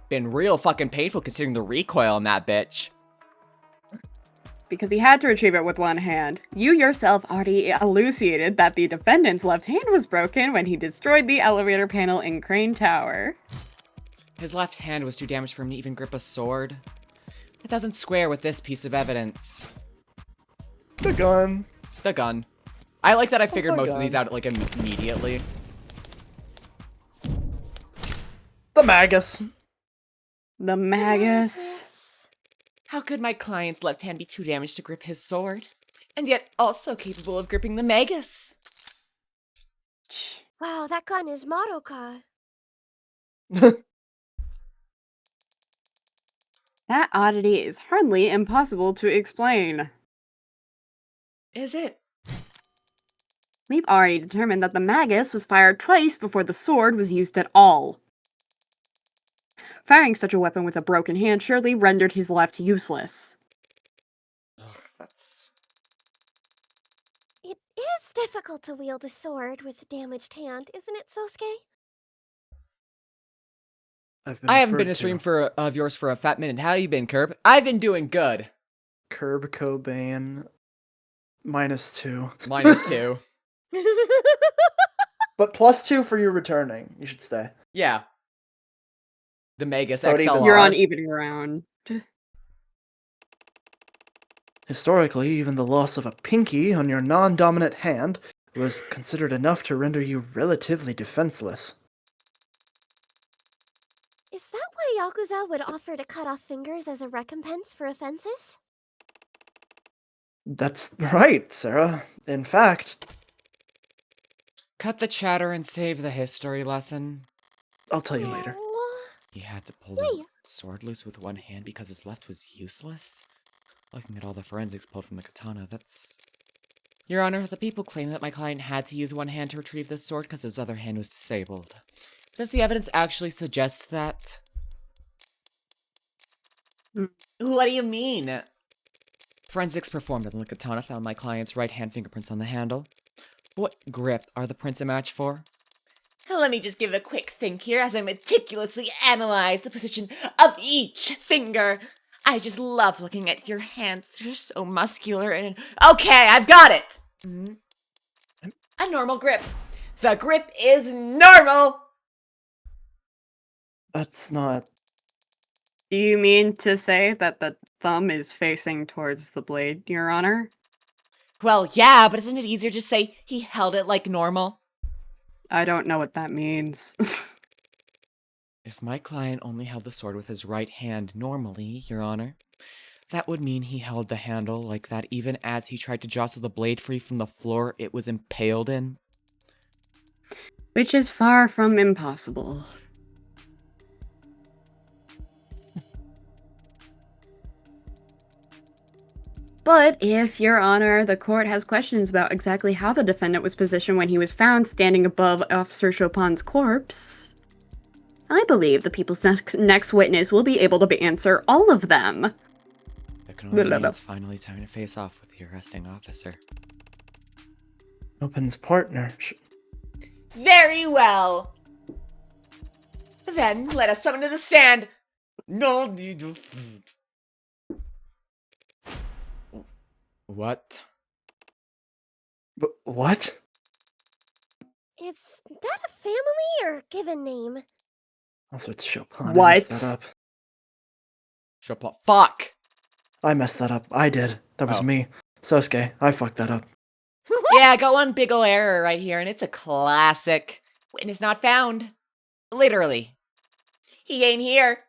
been real fucking painful considering the recoil on that bitch. Because he had to retrieve it with one hand. You yourself already elucidated that the defendant's left hand was broken when he destroyed the elevator panel in Crane Tower. His left hand was too damaged for him to even grip a sword. It doesn't square with this piece of evidence. The gun. The gun. I like that I figured the most of these gun. out, like, immediately. The magus. The magus. How could my client's left hand be too damaged to grip his sword? And yet also capable of gripping the magus? Wow, that gun is Madoka. That oddity is hardly impossible to explain. Is it? We've already determined that the magus was fired twice before the sword was used at all. Firing such a weapon with a broken hand surely rendered his left useless. Ugh, that's... It is difficult to wield a sword with a damaged hand, isn't it, Sosuke? I haven't been a stream of yours for a fat minute. How you been, Curb? I've been doing good. Curb Cobain. -2. -2. But +2 for you returning. You should stay. Yeah. The Magus So it XLR. evens You're on even ground. Historically, even the loss of a pinky on your non-dominant hand was considered enough to render you relatively defenseless. Is that why Yakuza would offer to cut off fingers as a recompense for offenses? That's right, Sarah. In fact, Cut the chatter and save the history lesson. I'll tell you later. Oh, He had to pull Hey. the sword loose with one hand because his left was useless? Looking at all the forensics pulled from the katana, that's... Your Honor, the people claim that my client had to use one hand to retrieve this sword because his other hand was disabled. Does the evidence actually suggest that? What do you mean? Forensics performed on the katana found my client's right hand fingerprints on the handle. What grip are the prints a match for? Let me just give a quick think here as I meticulously analyze the position of each finger. I just love looking at your hands. They're so muscular and... Okay, I've got it! A normal grip. The grip is normal! That's not... Do you mean to say that the thumb is facing towards the blade, Your Honor? Well, yeah, but isn't it easier to say he held it like normal? I don't know what that means. If my client only held the sword with his right hand normally, Your Honor, that would mean he held the handle like that even as he tried to jostle the blade free from the floor it was impaled in. Which is far from impossible. But if, Your Honor, the court has questions about exactly how the defendant was positioned when he was found standing above Officer Chopin's corpse, I believe the people's next witness will be able to answer all of them. That can only mean it's finally time to face off with the arresting officer. Chopin's partner. Very well! Then let us summon to the stand. No. What? What? is that a family or given name? Also, it's Chopin. What? I messed that up. Chopin. Fuck! I messed that up. I did. That was Oh. me. Sosuke, I fucked that up. Yeah, got one big ol' error right here, and it's a classic. Witness not found. Literally. He ain't here.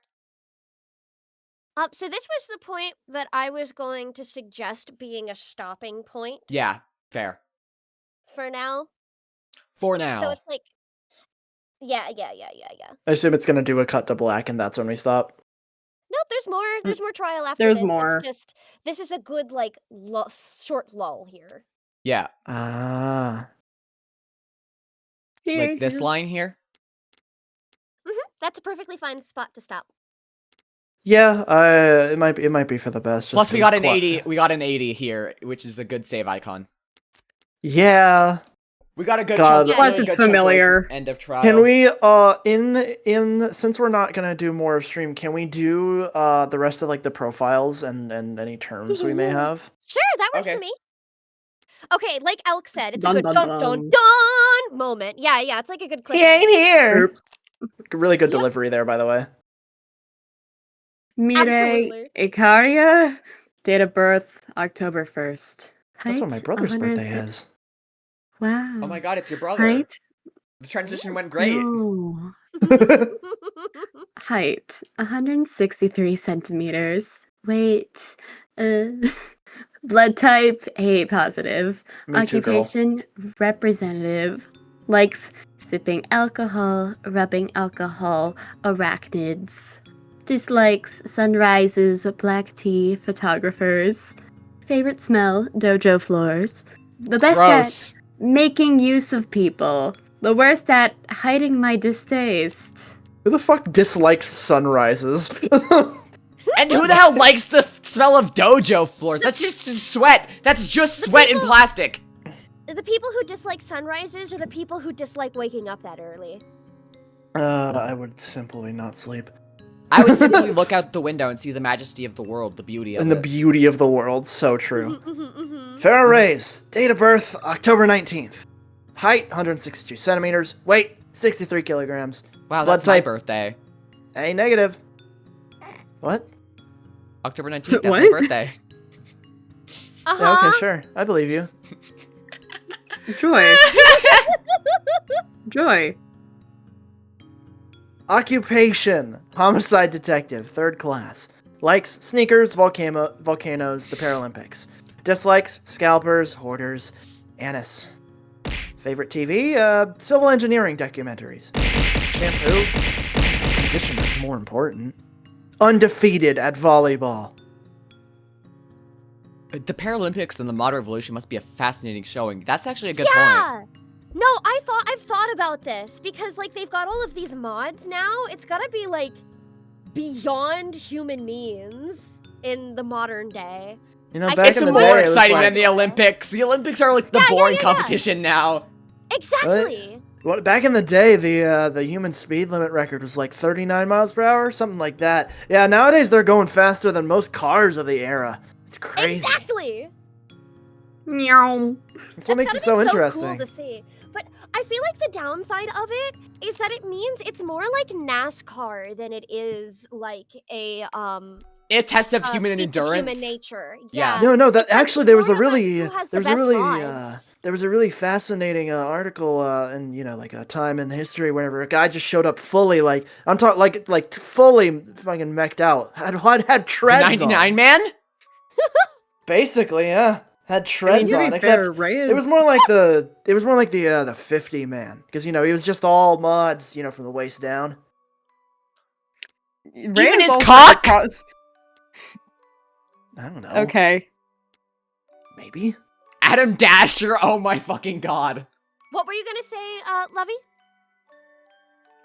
So this was the point that I was going to suggest being a stopping point Yeah, fair. for now. For now. So it's like, yeah. I assume it's gonna do a cut to black, and that's when we stop. Nope, there's more. There's more trial after There's this. more. It's just this is a good like short lull here. Yeah, Ah. like this line here. That's a perfectly fine spot to stop. Yeah, it might be for the best. Just Plus, we 'cause got an 80. We got an 80 here, which is a good save icon. Yeah. We got a good God. chunk. Plus, really it's good chunk away familiar. from End of trial. Can we in since we're not gonna do more of stream, can we do the rest of like the profiles and any terms we may have? Sure, that works Okay. for me. Okay, like Elk said, it's Dun, a good dun, dun dun. dun dun moment. Yeah, it's like a good click. here. Oops. Really good delivery there, by the way. Mire Absolutely. Icaria. Date of birth, October 1st. That's what my Height, brother's birthday 150 is. Wow. Oh my god, it's your brother. Height? The transition went great. No. Height, 163 centimeters. Weight, blood type, A positive. Me too, girl. Occupation, representative. Likes sipping alcohol, rubbing alcohol, arachnids. Dislikes sunrises, black tea, photographers. Favorite smell, dojo floors. The best Gross. at making use of people. The worst at hiding my distaste. Who the fuck dislikes sunrises? And who the hell likes the smell of dojo floors? That's just sweat. That's just sweat in plastic. The people who dislike sunrises are the people who dislike waking up that early. I would simply not sleep. I would simply look out the window and see the majesty of the world, the beauty of And it. the beauty of the world, so true. Mm-hmm. Farrah Reyes, date of birth, October 19th. Height, 162 centimeters. Weight, 63 kilograms. Wow, Blood that's my type. birthday. A negative. What? October 19th, that's my What? birthday. Uh-huh. Yeah, okay, sure. I believe you. Joy. Joy. Occupation, homicide detective, 3rd class. Likes sneakers, volcanoes, the Paralympics. Dislikes scalpers, hoarders, anise. Favorite TV, civil engineering documentaries. Shampoo, conditioner's more important. Undefeated at volleyball. The Paralympics and the modern revolution must be a fascinating showing. That's actually a good point. Yeah. No, I've thought about this because like they've got all of these mods now. It's gotta be like beyond human means in the modern day. You know, I back It's in the more day, it was exciting like, than the Olympics. The Olympics are like the Yeah, yeah, boring yeah, yeah. competition now. Exactly. Well, back in the day, the human speed limit record was like 39 miles per hour, something like that. Yeah, nowadays they're going faster than most cars of the era. It's crazy. Exactly. Meow. That's what makes gotta it so be interesting. Cool to see. But I feel like the downside of it is that it means it's more like NASCAR than it is like a A test of human feats of endurance. human nature. Yeah. Yeah. No, that Because actually it's there was a more about really who has the there was a best really mods. there was a really fascinating article in like a time in history whenever a guy just showed up fully like I'm talking like fully fucking mech'd out had The treads 99 on. man? Basically, yeah, had I treads mean, to on. be Except fair, Reyes. it was more like the 50 man because you know he was just all mods from the waist down. Reyes Even his also cock? I don't know. Okay. Maybe. Adam Dasher, oh my fucking god. What were you gonna say, Lovey?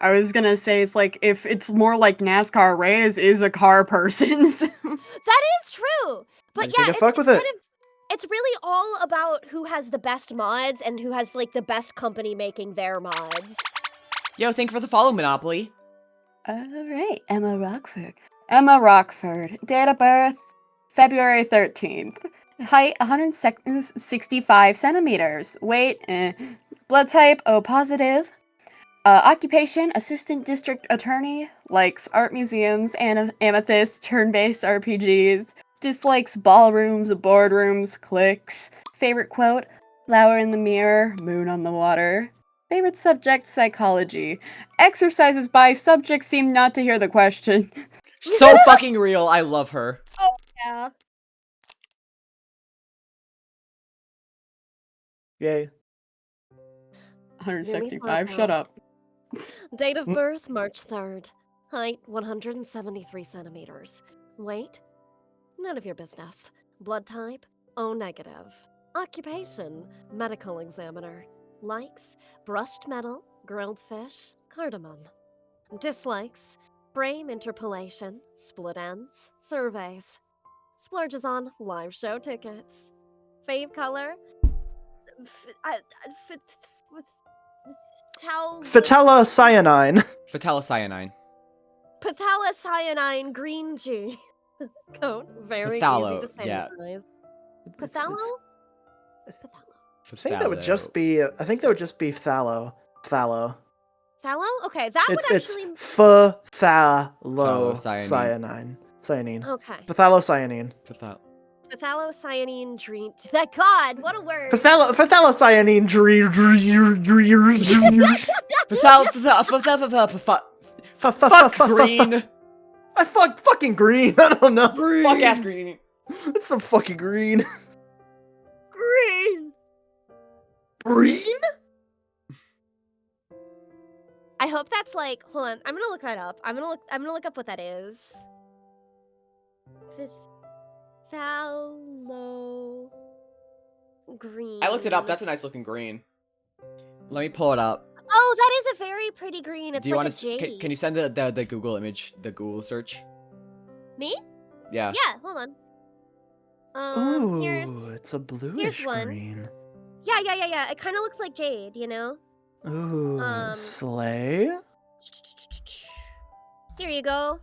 I was gonna say it's like if it's more like NASCAR, Reyes is a car person. That is true. But You yeah, can it's, fuck with it's it. kind of it's really all about who has the best mods and who has like the best company making their mods. Yo, thank you for the follow, Monopoly. Alright, Emma Rockford. Emma Rockford. Date of birth, February 13th. Height, 165 centimeters. Weight, blood type, O positive. Occupation, assistant district attorney. Likes art museums and amethyst turn-based RPGs. Dislikes ballrooms, boardrooms, cliques. Favorite quote, flower in the mirror, moon on the water. Favorite subject, psychology. Exercises by subject seem not to hear the question. So fucking real, I love her. Yeah. Yay. 165, shut up. Date of birth, March 3rd. Height, 173 centimeters. Weight? None of your business. Blood type? O negative. Occupation? Medical examiner. Likes? Brushed metal, grilled fish, cardamom. Dislikes? Frame interpolation, split ends, surveys. Splurges on live show tickets. Fave color? Phthalocyanine. Phthalocyanine. Phthalocyanine green G. Coat, very Phthalo, easy to yeah. sanitize. It's- Phthalo? I Phthalo. think that would just be. I think that would just be phthalo. Phthalo. Phthalo? Okay, that would It's actually phthalocyanine. Cyanine. Okay. Phthalocyanine. Phthalocyanine dream. That God, what a word. Phthalocyanine. Fuck green. I fucking green. I don't know. Fuck ass green. It's some fucking green. Green. Green? I hope that's like. Hold on. I'm gonna look that up. I'm gonna look up what that is. Phthalo green. I looked it up. That's a nice looking green. Let me pull it up. Oh, that is a very pretty green. It's Do you like want a to? jade. Can you send the Google image, the Google search? Me? Yeah. Yeah. Hold on. Ooh, Here's. it's a bluish one. green. Yeah. It kind of looks like jade. You know. Ooh, slay. Here you go.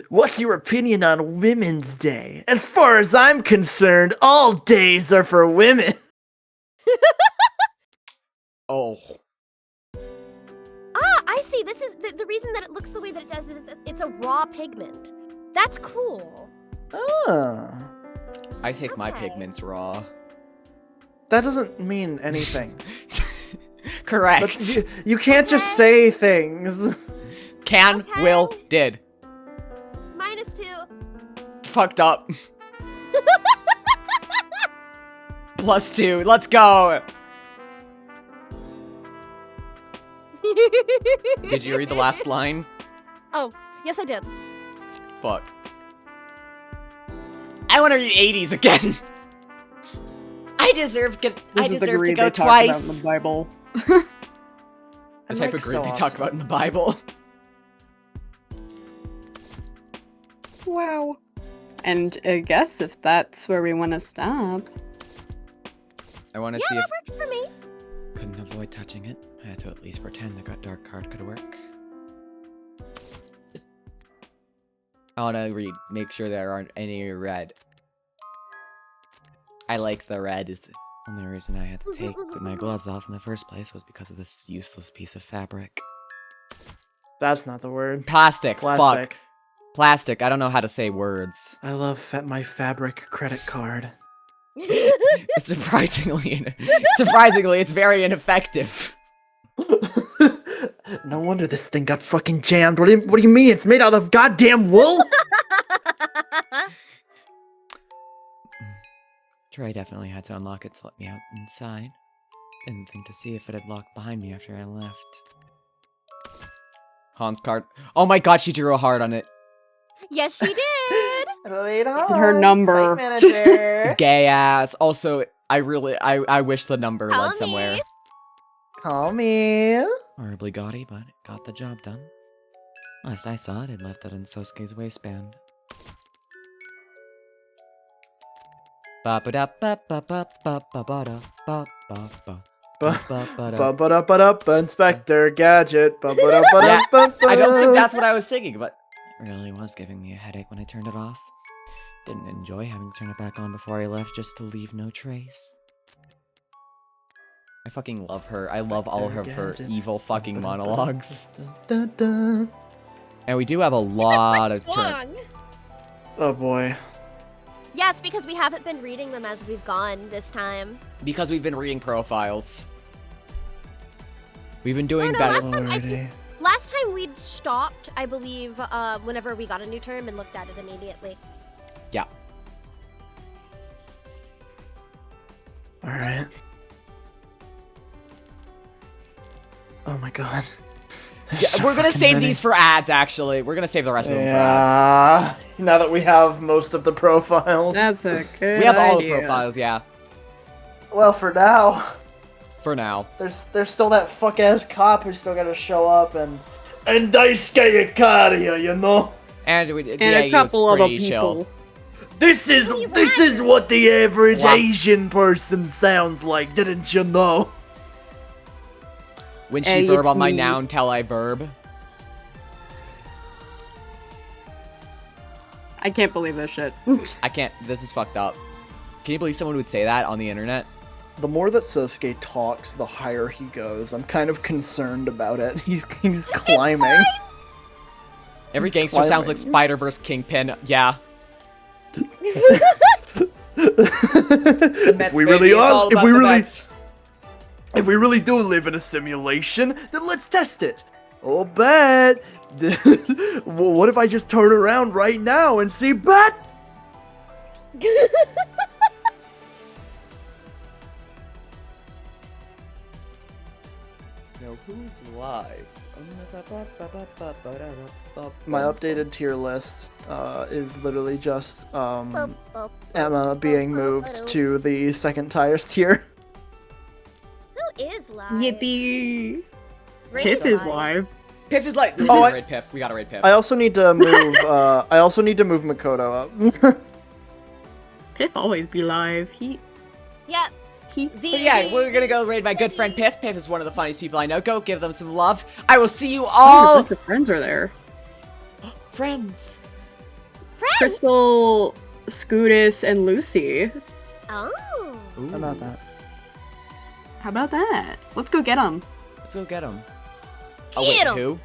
What's your opinion on Women's Day? As far as I'm concerned, all days are for women. Oh. Ah, I see. This is the reason that it looks the way that it does is it's a raw pigment. That's cool. Ah. I take my Okay. pigments raw. That doesn't mean anything. Correct. You can't just say things. Can, Okay. will, did. -2. Fucked up. +2. Let's go. Did you read the last line? Oh, yes, I did. Fuck. I want to read 80s again. I deserve to go twice. In the Bible. The type of greed they talk about in the Bible. Wow. And I guess if that's where we want to stop. I want to Yeah, see that if works for me. couldn't avoid touching it. I had to at least pretend the dark card could work. I want to make sure there aren't any red. I like the red. Is the only reason I had to take my gloves off in the first place was because of this useless piece of fabric. That's not the word. Plastic. Plastic. Fuck. Plastic. I don't know how to say words. I love my fabric credit card. Surprisingly, it's very ineffective. No wonder this thing got fucking jammed. What do you mean? It's made out of goddamn wool? Trey definitely had to unlock it to let me out inside. Didn't think to see if it had locked behind me after I left. Hans card. Oh my god, she drew a heart on it. Yes, she did. Her number. Gay ass. Also, I wish the number Call led somewhere. me. Call me. Horribly gaudy, but it got the job done. Last I saw it, it left it in Sosuke's waistband. Inspector Gadget. I don't think that's what I was thinking, but it really was giving me a headache when I turned it off. Didn't enjoy having to turn it back on before I left just to leave no trace. I fucking love her. I love all of her evil fucking monologues. And we do have a lot of turn. Oh boy. Yeah, it's because we haven't been reading them as we've gone this time. Because we've been reading profiles. We've been doing no, better. Last time we'd stopped, I believe, whenever we got a new term and looked at it immediately. Yeah. Alright. Oh my god. Yeah, we're gonna save these for ads, actually. We're gonna save the rest of them for ads. Now that we have most of the profiles. That's a good We have all the idea. profiles, yeah. Well, for now. For now. There's still that fuck-ass cop who's still gotta show up and Daisuke Ikaria, you know? And a couple other people. This is what the average Asian person sounds like, didn't you know? When she Hey, verb it's on my me. noun, tell I verb. I can't believe this shit. I can't. This is fucked up. Can you believe someone would say that on the internet? The more that Sosuke talks, the higher he goes. I'm kind of concerned about it. He's climbing. Every He's gangster sounds like climbing. Spider-Verse Kingpin. Yeah. If we really are, if we really do live in a simulation, then let's test it. Oh, bet. Well, what if I just turn around right now and see bet? Now who's live? My updated tier list is literally just Emma being moved to the second highest tier. Who is live? Yippee! Raid Piff is live. Piff is like. Oh, raid Piff. We gotta raid Piff. I also need to move. I also need to move Makoto up. Piff always be live. Yeah. But yeah, we're gonna go raid my good friend Piff. Piff is one of the funniest people I know. Go give them some love. I will see you Oh, all. a bunch of friends are there. Friends. Crystal, Scootus, and Lucy. Oh. How about that? How about that? Let's go get them. Let's go get them. Oh wait, Get 'em. who?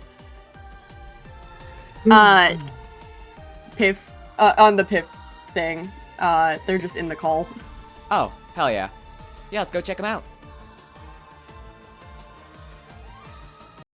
Piff. On the Piff thing. They're just in the call. Oh, hell yeah. Yeah, let's go check them out.